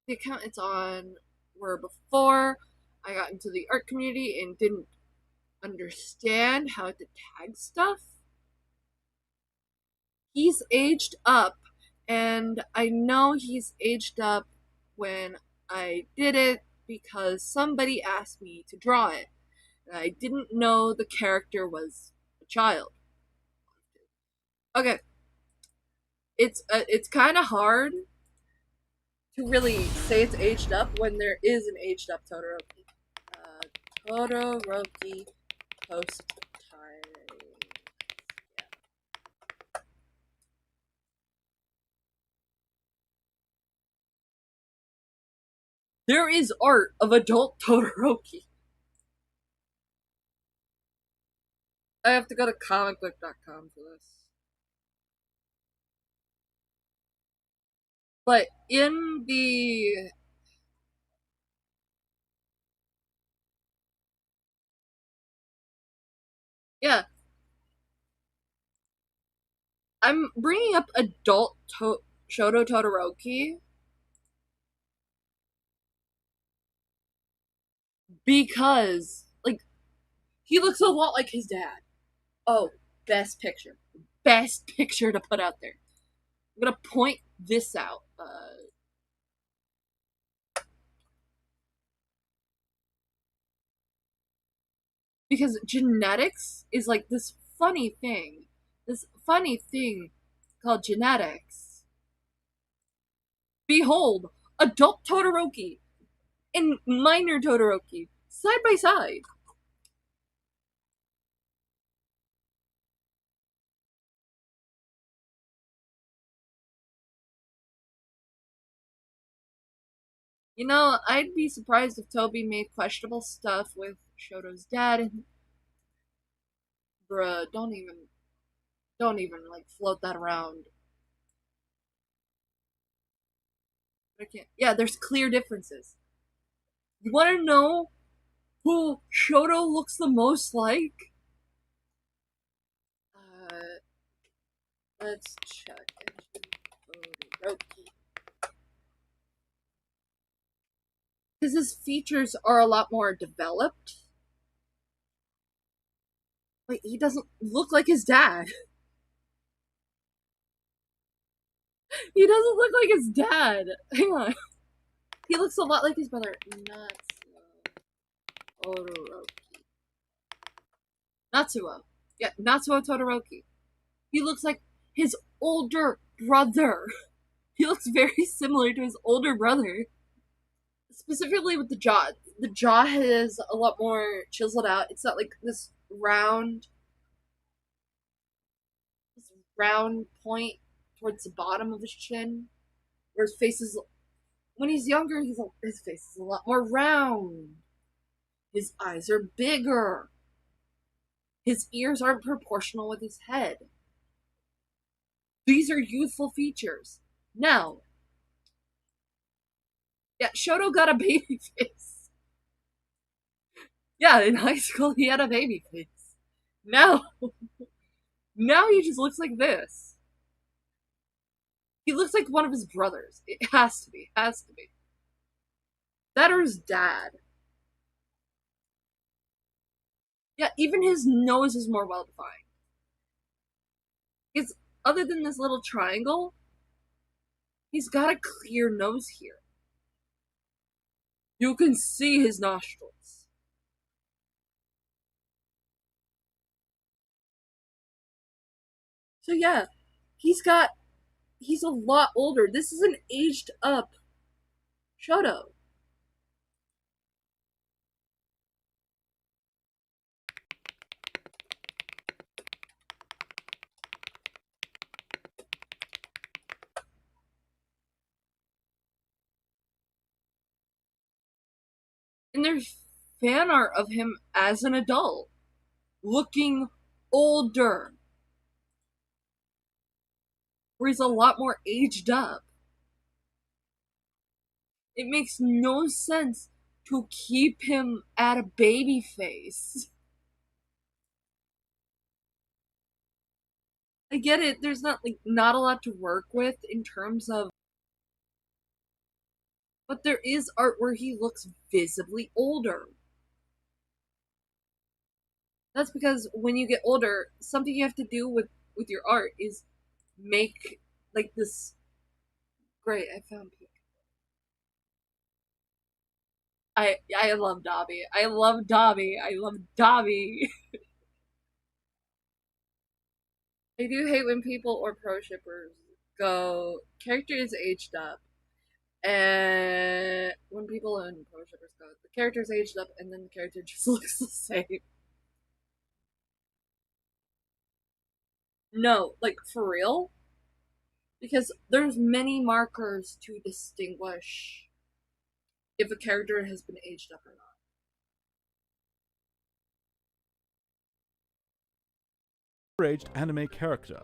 the account it's on were before I got into the art community and didn't understand how to tag stuff. He's aged up, and I know he's aged up when I did it because somebody asked me to draw it. And I didn't know the character was a child. Okay. It's kind of hard to really say it's aged up when there is an aged up Todoroki. Todoroki post time. Yeah. There is art of adult Todoroki. I have to go to comicbook.com for this. But in the Yeah. I'm bringing up adult Shoto Todoroki because, like, he looks a lot like his dad. Oh, best picture. Best picture to put out there. I'm gonna point this out. Because genetics is like this funny thing. This funny thing called genetics. Behold, adult Todoroki and minor Todoroki side by side. You know, I'd be surprised if Toby made questionable stuff with Shoto's dad and bruh, don't even like float that around. I can't. Yeah, there's clear differences. You want to know who Shoto looks the most like? Let's check. Because his features are a lot more developed. Wait, he doesn't look like his dad. He doesn't look like his dad. Hang on. He looks a lot like his brother. Natsuo. Yeah, Natsuo Todoroki. He looks like his older brother. He looks very similar to his older brother. Specifically with the jaw. The jaw is a lot more chiseled out. It's not like this round point towards the bottom of his chin. Where his face is, when he's younger, his face is a lot more round. His eyes are bigger. His ears aren't proportional with his head. These are youthful features. Now, yeah, Shoto got a baby face. Yeah, in high school he had a baby face. Now he just looks like this. He looks like one of his brothers. It has to be. Has to be. That or his dad. Yeah, even his nose is more well defined. Because other than this little triangle, he's got a clear nose here. You can see his nostrils. So yeah, he's a lot older. This is an aged up Shoto. And there's fan art of him as an adult, looking older, where he's a lot more aged up. It makes no sense to keep him at a baby face. I get it, there's not a lot to work with in terms of, but there is art where he looks visibly older. That's because when you get older, something you have to do with your art is make like this. Great, I found Pink. I love Dobby. I love Dobby. I love Dobby. I do hate when people or pro shippers go character is aged up, and when people and pro shippers go the character's aged up, and then the character just looks the same. No, like for real, because there's many markers to distinguish if a character has been aged up or not.
Aged anime character.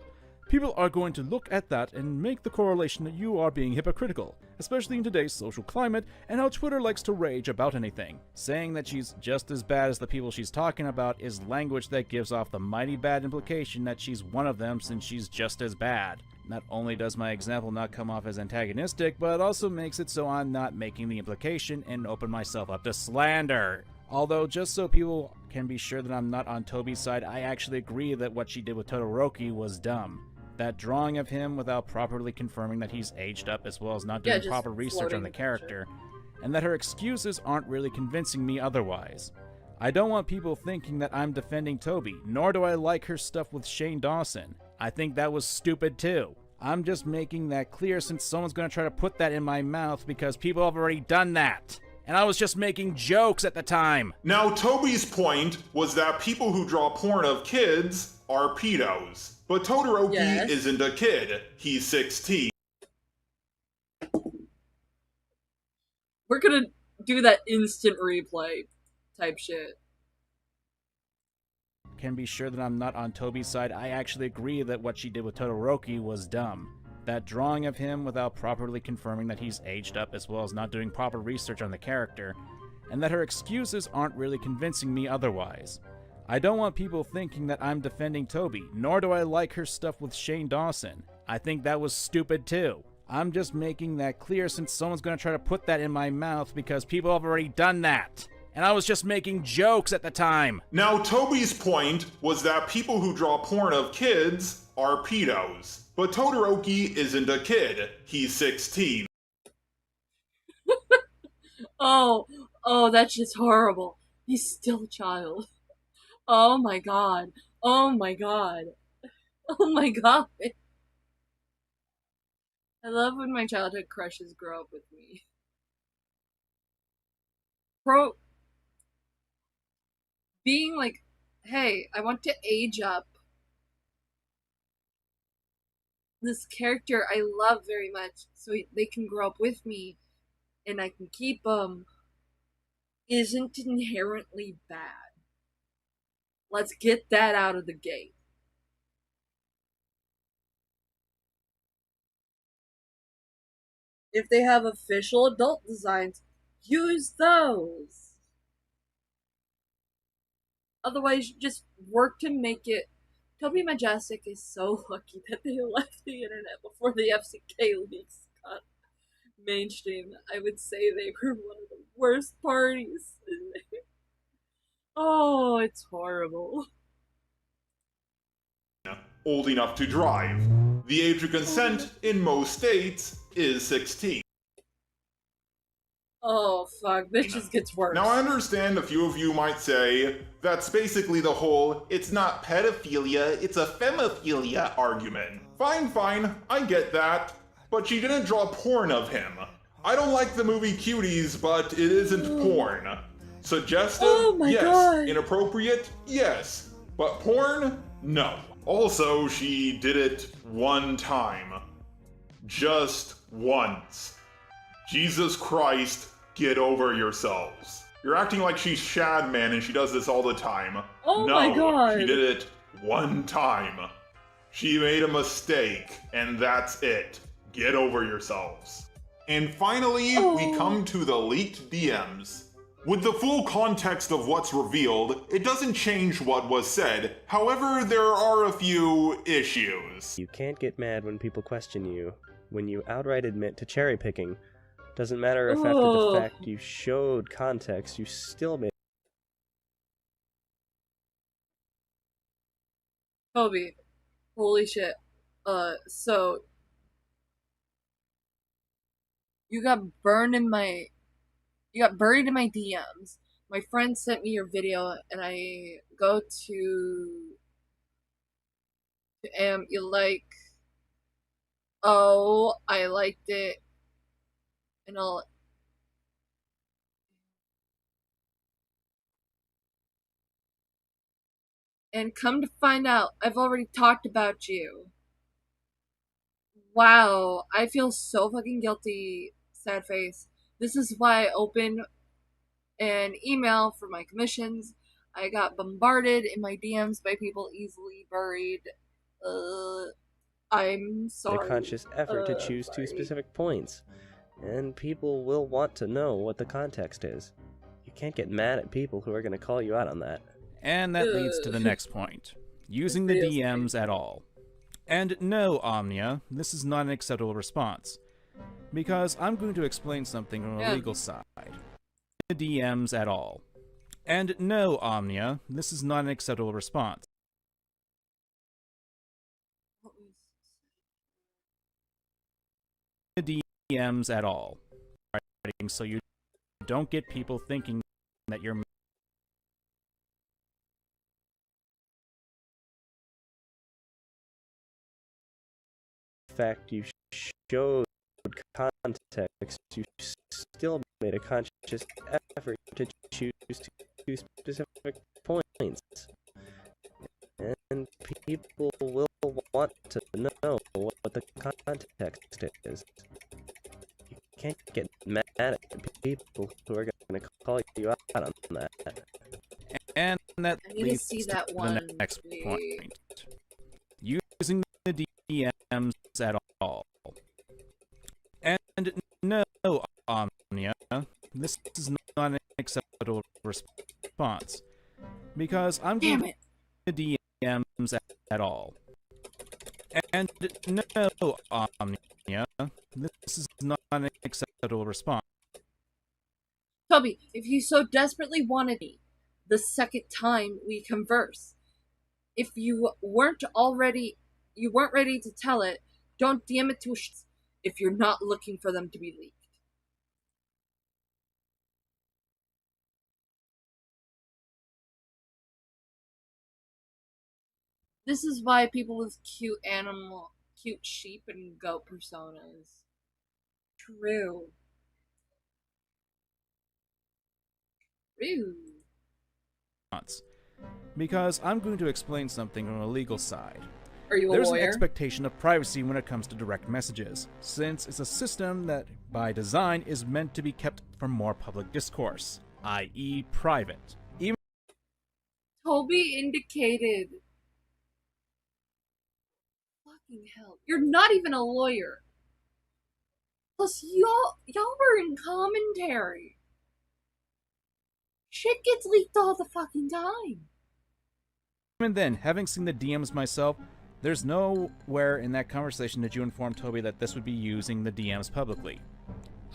people are going to look at that and make the correlation that you are being hypocritical, especially in today's social climate and how Twitter likes to rage about anything. Saying that she's just as bad as the people she's talking about is language that gives off the mighty bad implication that she's one of them since she's just as bad. Not only does my example not come off as antagonistic, but it also makes it so I'm not making the implication and open myself up to slander. Although, just so people can be sure that I'm not on Toby's side, I actually agree that what she did with Todoroki was dumb. That drawing of him without properly confirming that he's aged up as well as not doing proper research on the character, and that her excuses aren't really convincing me otherwise. I don't want people thinking that I'm defending Toby, nor do I like her stuff with Shane Dawson. I think that was stupid too. I'm just making that clear since someone's gonna try to put that in my mouth because people have already done that. And I was just making jokes at the time.
Now, Toby's point was that people who draw porn of kids are pedos. But Todoroki isn't a kid. He's 16.
We're gonna do that instant replay type shit.
Can be sure that I'm not on Toby's side. I actually agree that what she did with Todoroki was dumb. That drawing of him without properly confirming that he's aged up as well as not doing proper research on the character, and that her excuses aren't really convincing me otherwise. I don't want people thinking that I'm defending Toby, nor do I like her stuff with Shane Dawson. I think that was stupid too. I'm just making that clear since someone's gonna try to put that in my mouth because people have already done that. And I was just making jokes at the time.
Now, Toby's point was that people who draw porn of kids are pedos. But Todoroki isn't a kid. He's 16.
Oh, that's just horrible. He's still a child. Oh my god. Oh my god. Oh my god. I love when my childhood crushes grow up with me. Being like, hey, I want to age up this character I love very much so they can grow up with me and I can keep them isn't inherently bad. Let's get that out of the gate. If they have official adult designs, use those. Otherwise, just work to make it. Toby Majestic is so lucky that they left the internet before the FCK leaks got mainstream. I would say they were one of the worst parties. Oh, it's horrible.
Old enough to drive. The age of consent in most states is 16.
Oh, fuck, this just gets worse.
Now, I understand a few of you might say that's basically the whole it's not pedophilia, it's a femophilia argument. Fine, I get that. But she didn't draw porn of him. I don't like the movie Cuties, but it isn't porn. Suggestive? Yes. God. Inappropriate? Yes. But porn? No. Also, she did it one time. Just once. Jesus Christ, get over yourselves. You're acting like she's Shadman and she does this all the time.
Oh my god.
She did it one time. She made a mistake, and that's it. Get over yourselves. And finally, we come to the leaked DMs. With the full context of what's revealed, it doesn't change what was said. However, there are a few issues.
You can't get mad when people question you, when you outright admit to cherry picking. Doesn't matter if after the fact you showed context, you still made.
Toby, holy shit. So you got buried in my DMs. My friend sent me your video, and I go to you like, oh, I liked it, and I'll. And come to find out, I've already talked about you. Wow, I feel so fucking guilty, sad face. This is why I opened an email for my commissions. I got bombarded in my DMs by people easily buried.
I'm sorry.
A conscious effort to choose two specific points. And people will want to know what the context is. You can't get mad at people who are going to call you out on that.
And that leads to the next point. Using the DMs at all. And no, Omnia, this is not an acceptable response. Because I'm going to explain something from a legal side. The DMs at all. And no, Omnia, this is not an acceptable response. The DMs at all. So you don't get people thinking that you're...
In fact, you showed context, you still made a conscious effort to choose two specific points. And people will want to know what the context is. You can't get mad at people who are going to call you out on that.
And that
I need to
leads
see
to
that
the
one,
next
please.
point. Using the DMs at all. And no, Omnia, this is not an acceptable response. Because I'm going to the DMs at all. And no, Omnia, this is not an acceptable response.
Toby, if you so desperately wanted me the second time we converse, if you weren't ready to tell it, don't DM it to us if you're not looking for them to be leaked. This is why people with cute sheep and goat personas. True.
Because I'm going to explain something from a legal side.
Are you a
There's
lawyer?
an expectation of privacy when it comes to direct messages, since it's a system that, by design, is meant to be kept from more public discourse, i.e. private. Even
Toby indicated... Fucking hell. You're not even a lawyer. Plus, y'all were in commentary. Shit gets leaked all the fucking time.
Even then, having seen the DMs myself, there's nowhere in that conversation did you inform Toby that this would be using the DMs publicly.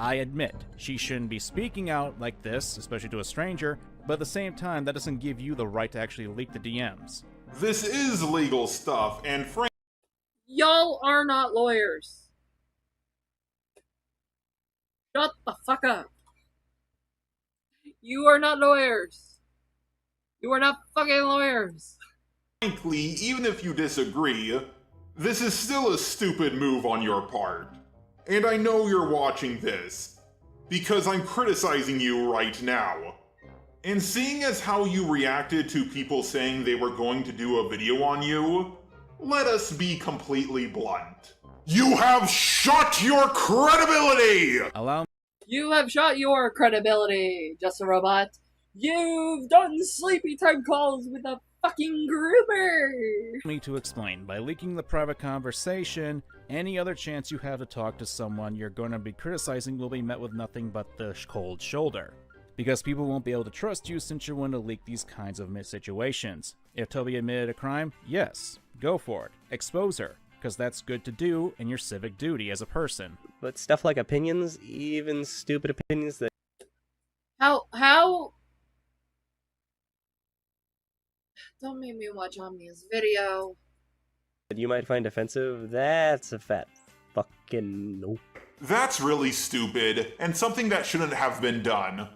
I admit, she shouldn't be speaking out like this, especially to a stranger, but at the same time, that doesn't give you the right to actually leak the DMs.
This is legal stuff, and
Y'all are not lawyers. Shut the fuck up. You are not lawyers. You are not fucking lawyers.
frankly, even if you disagree, this is still a stupid move on your part. And I know you're watching this, because I'm criticizing you right now. And seeing as how you reacted to people saying they were going to do a video on you, let us be completely blunt. You have shot your credibility!
You have shot your credibility, Just a Robot. You've done sleepy time calls with a fucking groomer!
Me to explain. By leaking the private conversation, any other chance you have to talk to someone you're going to be criticizing will be met with nothing but the cold shoulder. Because people won't be able to trust you since you're willing to leak these kinds of situations. If Toby admitted a crime, yes, go for it. Expose her, because that's good to do and your civic duty as a person.
But stuff like opinions, even stupid opinions that...
How... Don't make me watch Omnia's video.
that you might find offensive, that's a fat fucking nope.
That's really stupid, and something that shouldn't have been done.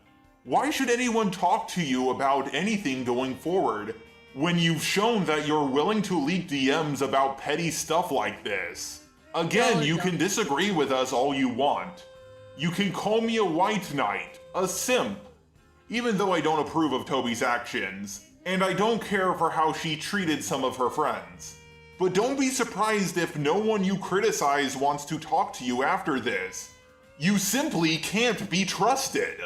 Why should anyone talk to you about anything going forward, when you've shown that you're willing to leak DMs about petty stuff like this? Again, you can disagree with us all you want. You can call me a white knight, a simp, even though I don't approve of Toby's actions, and I don't care for how she treated some of her friends. But don't be surprised if no one you criticize wants to talk to you after this. You simply can't be trusted.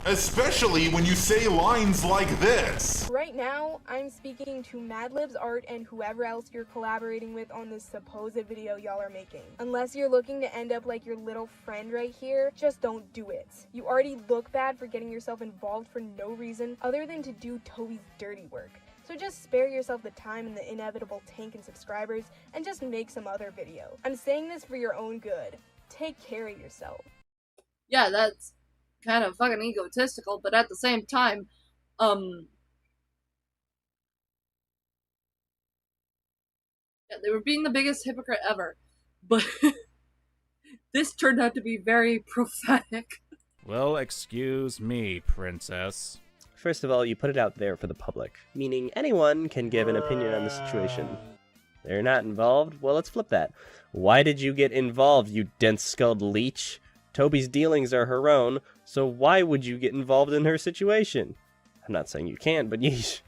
Especially when you say lines like this.
Right now, I'm speaking to Madlibs Art and whoever else you're collaborating with on this supposed video y'all are making. Unless you're looking to end up like your little friend right here, just don't do it. You already look bad for getting yourself involved for no reason other than to do Toby's dirty work. So just spare yourself the time and the inevitable tank in subscribers and just make some other video. I'm saying this for your own good. Take care of yourself.
Yeah, that's kind of fucking egotistical, but at the same time, yeah, they were being the biggest hypocrite ever, but this turned out to be very prophetic.
Well, excuse me, princess.
First of all, you put it out there for the public, meaning anyone can give an opinion on the situation. They're not involved? Well, let's flip that. Why did you get involved, you dense-skulled leech? Toby's dealings are her own, so why would you get involved in her situation? I'm not saying you can't, but yeesh.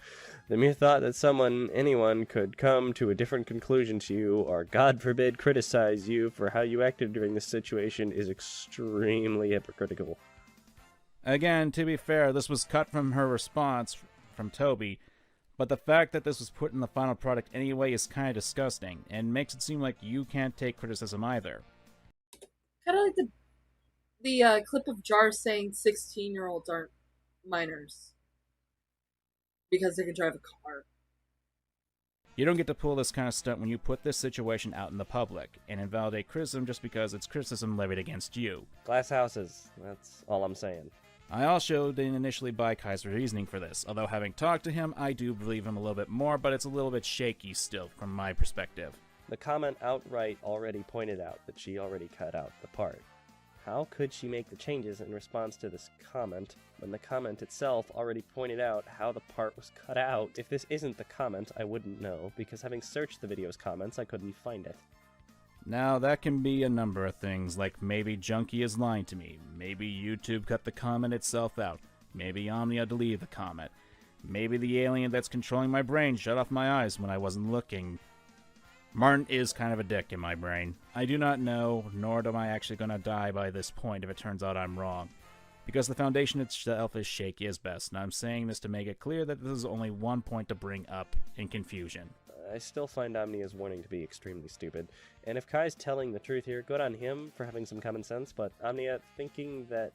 The mere thought that anyone could come to a different conclusion to you, or God forbid criticize you for how you acted during this situation is extremely hypocritical.
Again, to be fair, this was cut from her response from Toby, but the fact that this was put in the final product anyway is kind of disgusting, and makes it seem like you can't take criticism either.
Kind of like the clip of Jar saying 16-year-olds aren't minors because they can drive a car.
You don't get to pull this kind of stunt when you put this situation out in the public and invalidate criticism just because it's criticism levied against you.
Glass houses, that's all I'm saying.
I also didn't initially buy Kaiser's reasoning for this, although having talked to him, I do believe him a little bit more, but it's a little bit shaky still from my perspective.
The comment outright already pointed out that she already cut out the part. How could she make the changes in response to this comment when the comment itself already pointed out how the part was cut out? If this isn't the comment, I wouldn't know, because having searched the video's comments, I couldn't find it.
Now, that can be a number of things, like maybe Junkie is lying to me, maybe YouTube cut the comment itself out, maybe Omnia deleted the comment, maybe the alien that's controlling my brain shut off my eyes when I wasn't looking. Martin is kind of a dick in my brain. I do not know, nor am I actually going to die by this point if it turns out I'm wrong, because the foundation itself is shaky as best, and I'm saying this to make it clear that this is only one point to bring up in confusion.
I still find Omnia's warning to be extremely stupid, and if Kai's telling the truth here, good on him for having some common sense, but Omnia thinking that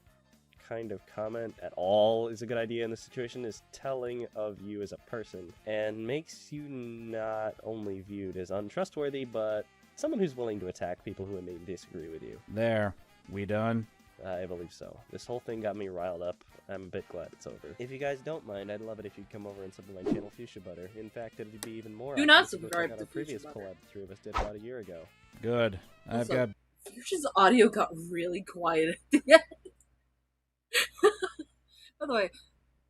kind of comment at all is a good idea in this situation is telling of you as a person, and makes you not only viewed as untrustworthy, but someone who's willing to attack people who may disagree with you.
There. We done?
I believe so. This whole thing got me riled up. I'm a bit glad it's over. If you guys don't mind, I'd love it if you'd come over and sub to my channel, Fuchsia Butter. In fact, it'd be even more
Do not
awesome if
subscribe
check out
to
our previous
Fuchsia Butter.
collab the three of us did about a year ago.
Good. I've got...
Fuchsia's audio got really quiet at the end. By the way,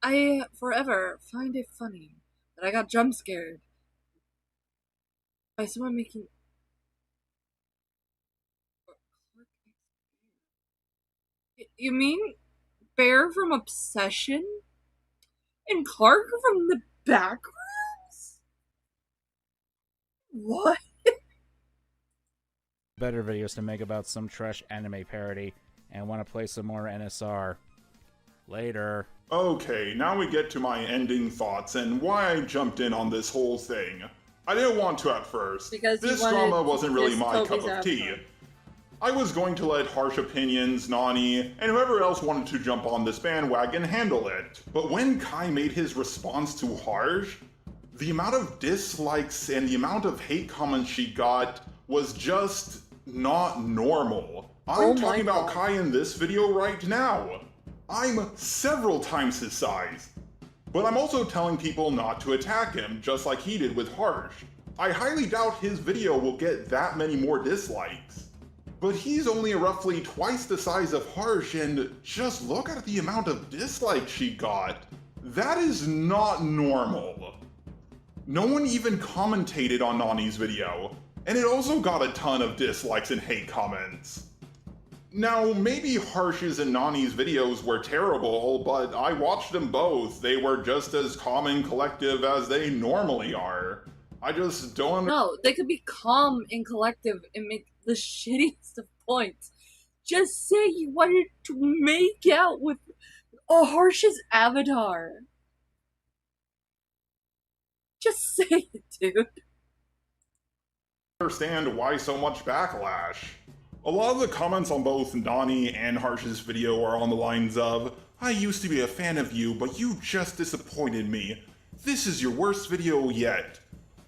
I forever find it funny that I got jump scared by someone making... You mean Bear from Obsession? And Clark from the Backrooms? What?
better videos to make about some trash anime parody, and want to play some more NSR. Later.
Okay, now we get to my ending thoughts and why I jumped in on this whole thing. I didn't want to at first.
Because
this drama wasn't really my cup of tea. I was going to let Harsh Opinions, Nani, and whoever else wanted to jump on this bandwagon handle it. But when Kai made his response to Harsh, the amount of dislikes and the amount of hate comments she got was just not normal. I'm talking about Kai in this video right now. I'm several times his size. But I'm also telling people not to attack him, just like he did with Harsh. I highly doubt his video will get that many more dislikes. But he's only roughly twice the size of Harsh, and just look at the amount of dislikes she got. That is not normal. No one even commentated on Nani's video, and it also got a ton of dislikes and hate comments. Now, maybe Harsh's and Nani's videos were terrible, but I watched them both. They were just as calm and collective as they normally are. I just don't
No, they could be calm and collective and make the shittiest of points. Just say you wanted to make out with
Oh, Harsh's avatar. Just say it, dude.
Understand why so much backlash. A lot of the comments on both Nani and Harsh's video are on the lines of, I used to be a fan of you, but you just disappointed me. This is your worst video yet.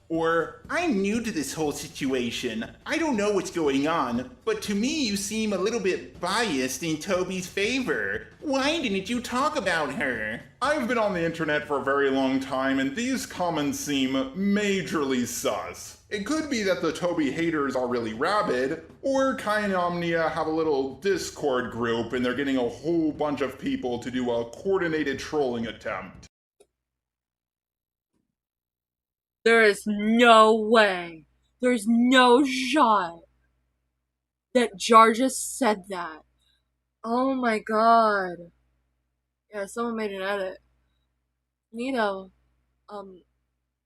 Or, I'm new to this whole situation. I don't know what's going on, but to me you seem a little bit biased in Toby's favor. Why didn't you talk about her? I've been on the internet for a very long time, and these comments seem majorly sus. It could be that the Toby haters are really rabid, or Kai and Omnia have a little Discord group and they're getting a whole bunch of people to do a coordinated trolling attempt.
There is no way, there's no shot that Jar just said that. Oh my god. Yeah, someone made an edit. Nito, can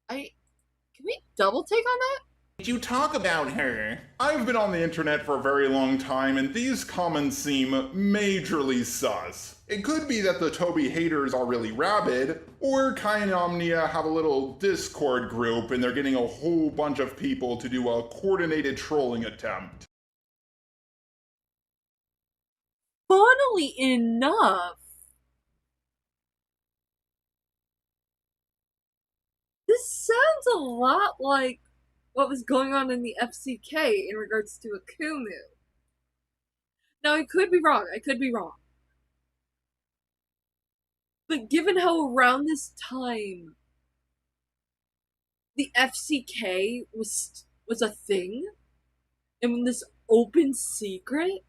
we double take on that?
Did you talk about her? I've been on the internet for a very long time, and these comments seem majorly sus. It could be that the Toby haters are really rabid, or Kai and Omnia have a little Discord group and they're getting a whole bunch of people to do a coordinated trolling attempt.
Funnily enough, this sounds a lot like what was going on in the FCK in regards to Akumu. Now, I could be wrong. But given how around this time the FCK was a thing, and this open secret,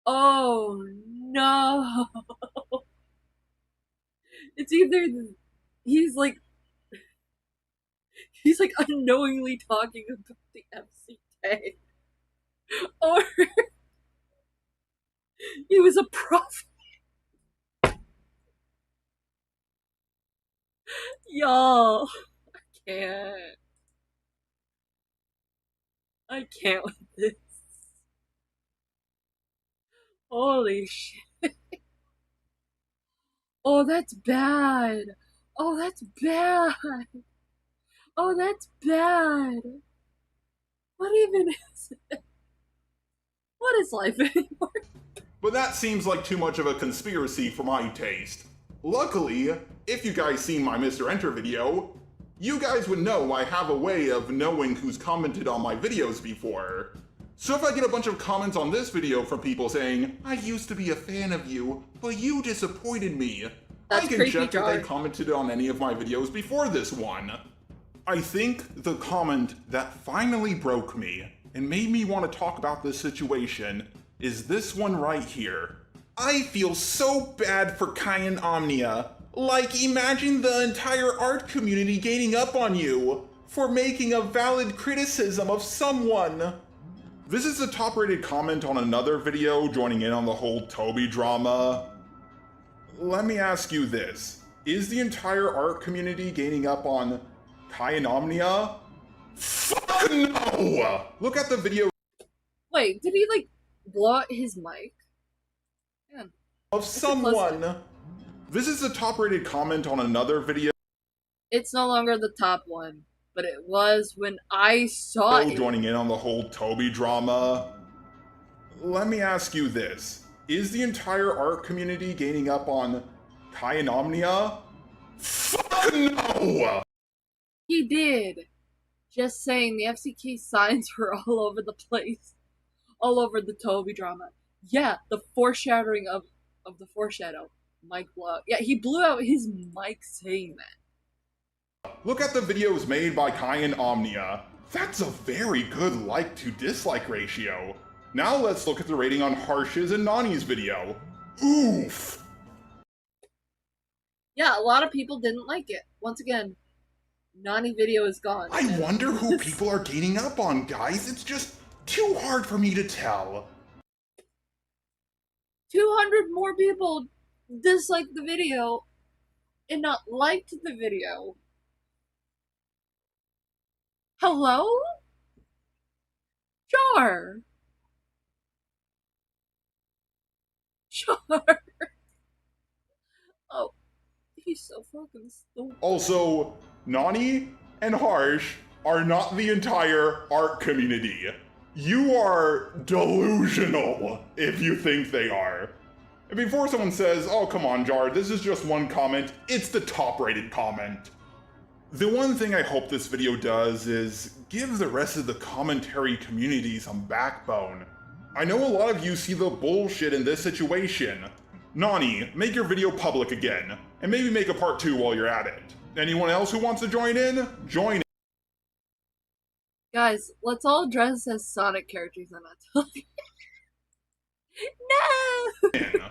oh no. It's either he's like unknowingly talking about the FCK, or he was a prophet. Y'all, I can't with this. Holy shit. Oh, that's bad. Oh, that's bad. Oh, that's bad. What even is it? What is life anymore?
But that seems like too much of a conspiracy for my taste. Luckily, if you guys seen my Mr. Enter video, you guys would know I have a way of knowing who's commented on my videos before. So if I get a bunch of comments on this video from people saying, I used to be a fan of you, but you disappointed me, I can check if they commented on any of my videos before this one. I think the comment that finally broke me and made me want to talk about this situation is this one right here. I feel so bad for Kai and Omnia. Like, imagine the entire art community ganging up on you for making a valid criticism of someone. This is the top rated comment on another video joining in on the whole Toby drama. Let me ask you this. Is the entire art community ganging up on Kai and Omnia? Fuck no! Look at the video.
Wait, did he like blow out his mic? Man,
of someone. This is the top rated comment on another video.
It's no longer the top one, but it was when I saw it.
Joining in on the whole Toby drama. Let me ask you this. Is the entire art community ganging up on Kai and Omnia? Fuck no!
He did. Just saying, the FCK signs were all over the place. All over the Toby drama. Yeah, the foreshadowing of the foreshadow. Mic blow. Yeah, he blew out his mic saying that.
Look at the videos made by Kai and Omnia. That's a very good like to dislike ratio. Now let's look at the rating on Harsh's and Nani's video. Oof!
Yeah, a lot of people didn't like it. Once again, Nani video is gone.
I wonder who people are gaining up on, guys. It's just too hard for me to tell.
200 more people disliked the video and not liked the video.
Hello? Jar. Jar. Oh, he's so fucking stupid.
Also, Nani and Harsh are not the entire art community. You are delusional if you think they are. And before someone says, oh come on Jar, this is just one comment, it's the top rated comment. The one thing I hope this video does is give the rest of the commentary community some backbone. I know a lot of you see the bullshit in this situation. Nani, make your video public again, and maybe make a part 2 while you're at it. Anyone else who wants to join in? Join in.
Guys, let's all dress as Sonic characters on that. No!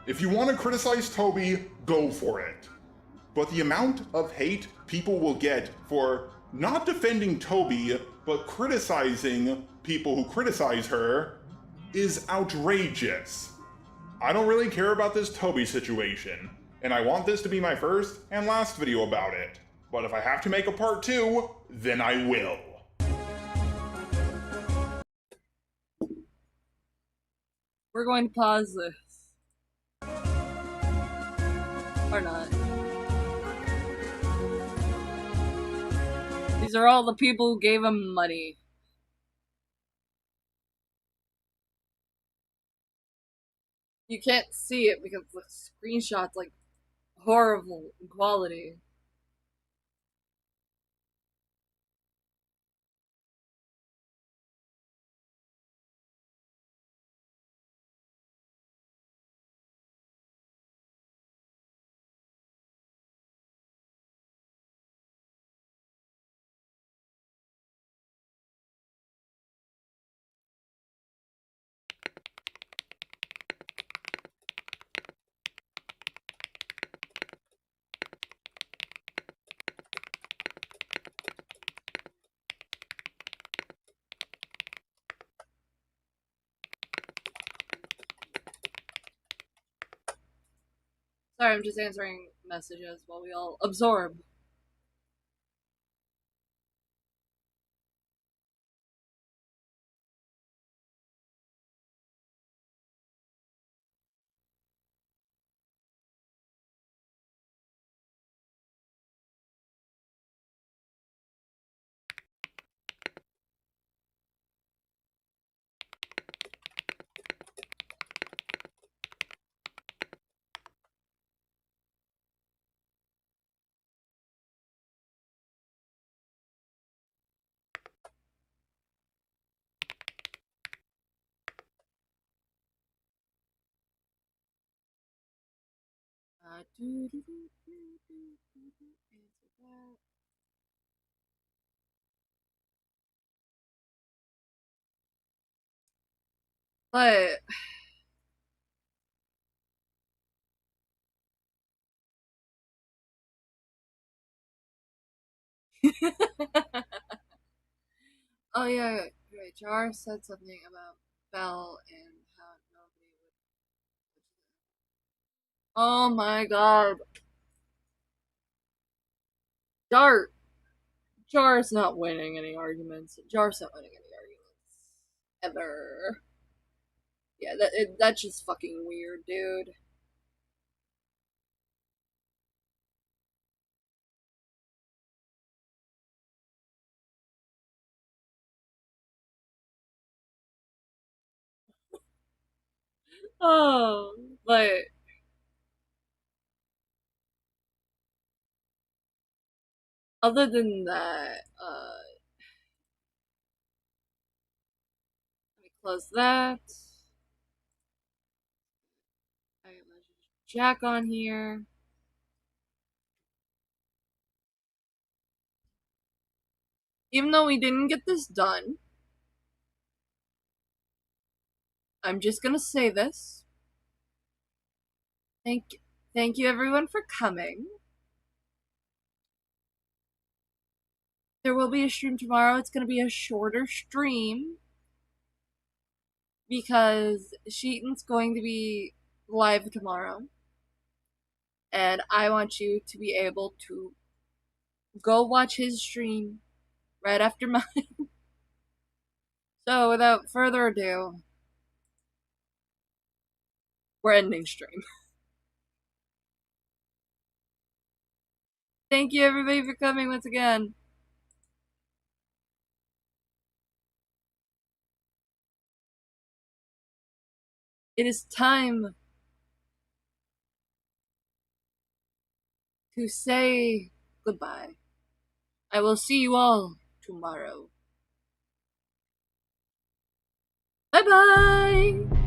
If you want to criticize Toby, go for it. But the amount of hate people will get for not defending Toby, but criticizing people who criticize her is outrageous. I don't really care about this Toby situation, and I want this to be my first and last video about it. But if I have to make a part 2, then I will.
We're going to pause this. Or not. These are all the people who gave him money. You can't see it because the screenshot's like horrible quality. Sorry, I'm just answering messages while we all absorb. But oh yeah, right. Jar said something about Belle and how nobody would. Oh my god, Jar. Jar's not winning any arguments. Jar's not winning any arguments ever. Yeah, that's just fucking weird, dude. Oh, but other than that, let me close that. I have Jack on here. Even though we didn't get this done, I'm just gonna say this. Thank you everyone for coming. There will be a stream tomorrow. It's gonna be a shorter stream because Sheaton's going to be live tomorrow. And I want you to be able to go watch his stream right after mine. So, without further ado, we're ending stream. Thank you everybody for coming once again. It is time to say goodbye. I will see you all tomorrow. Bye bye!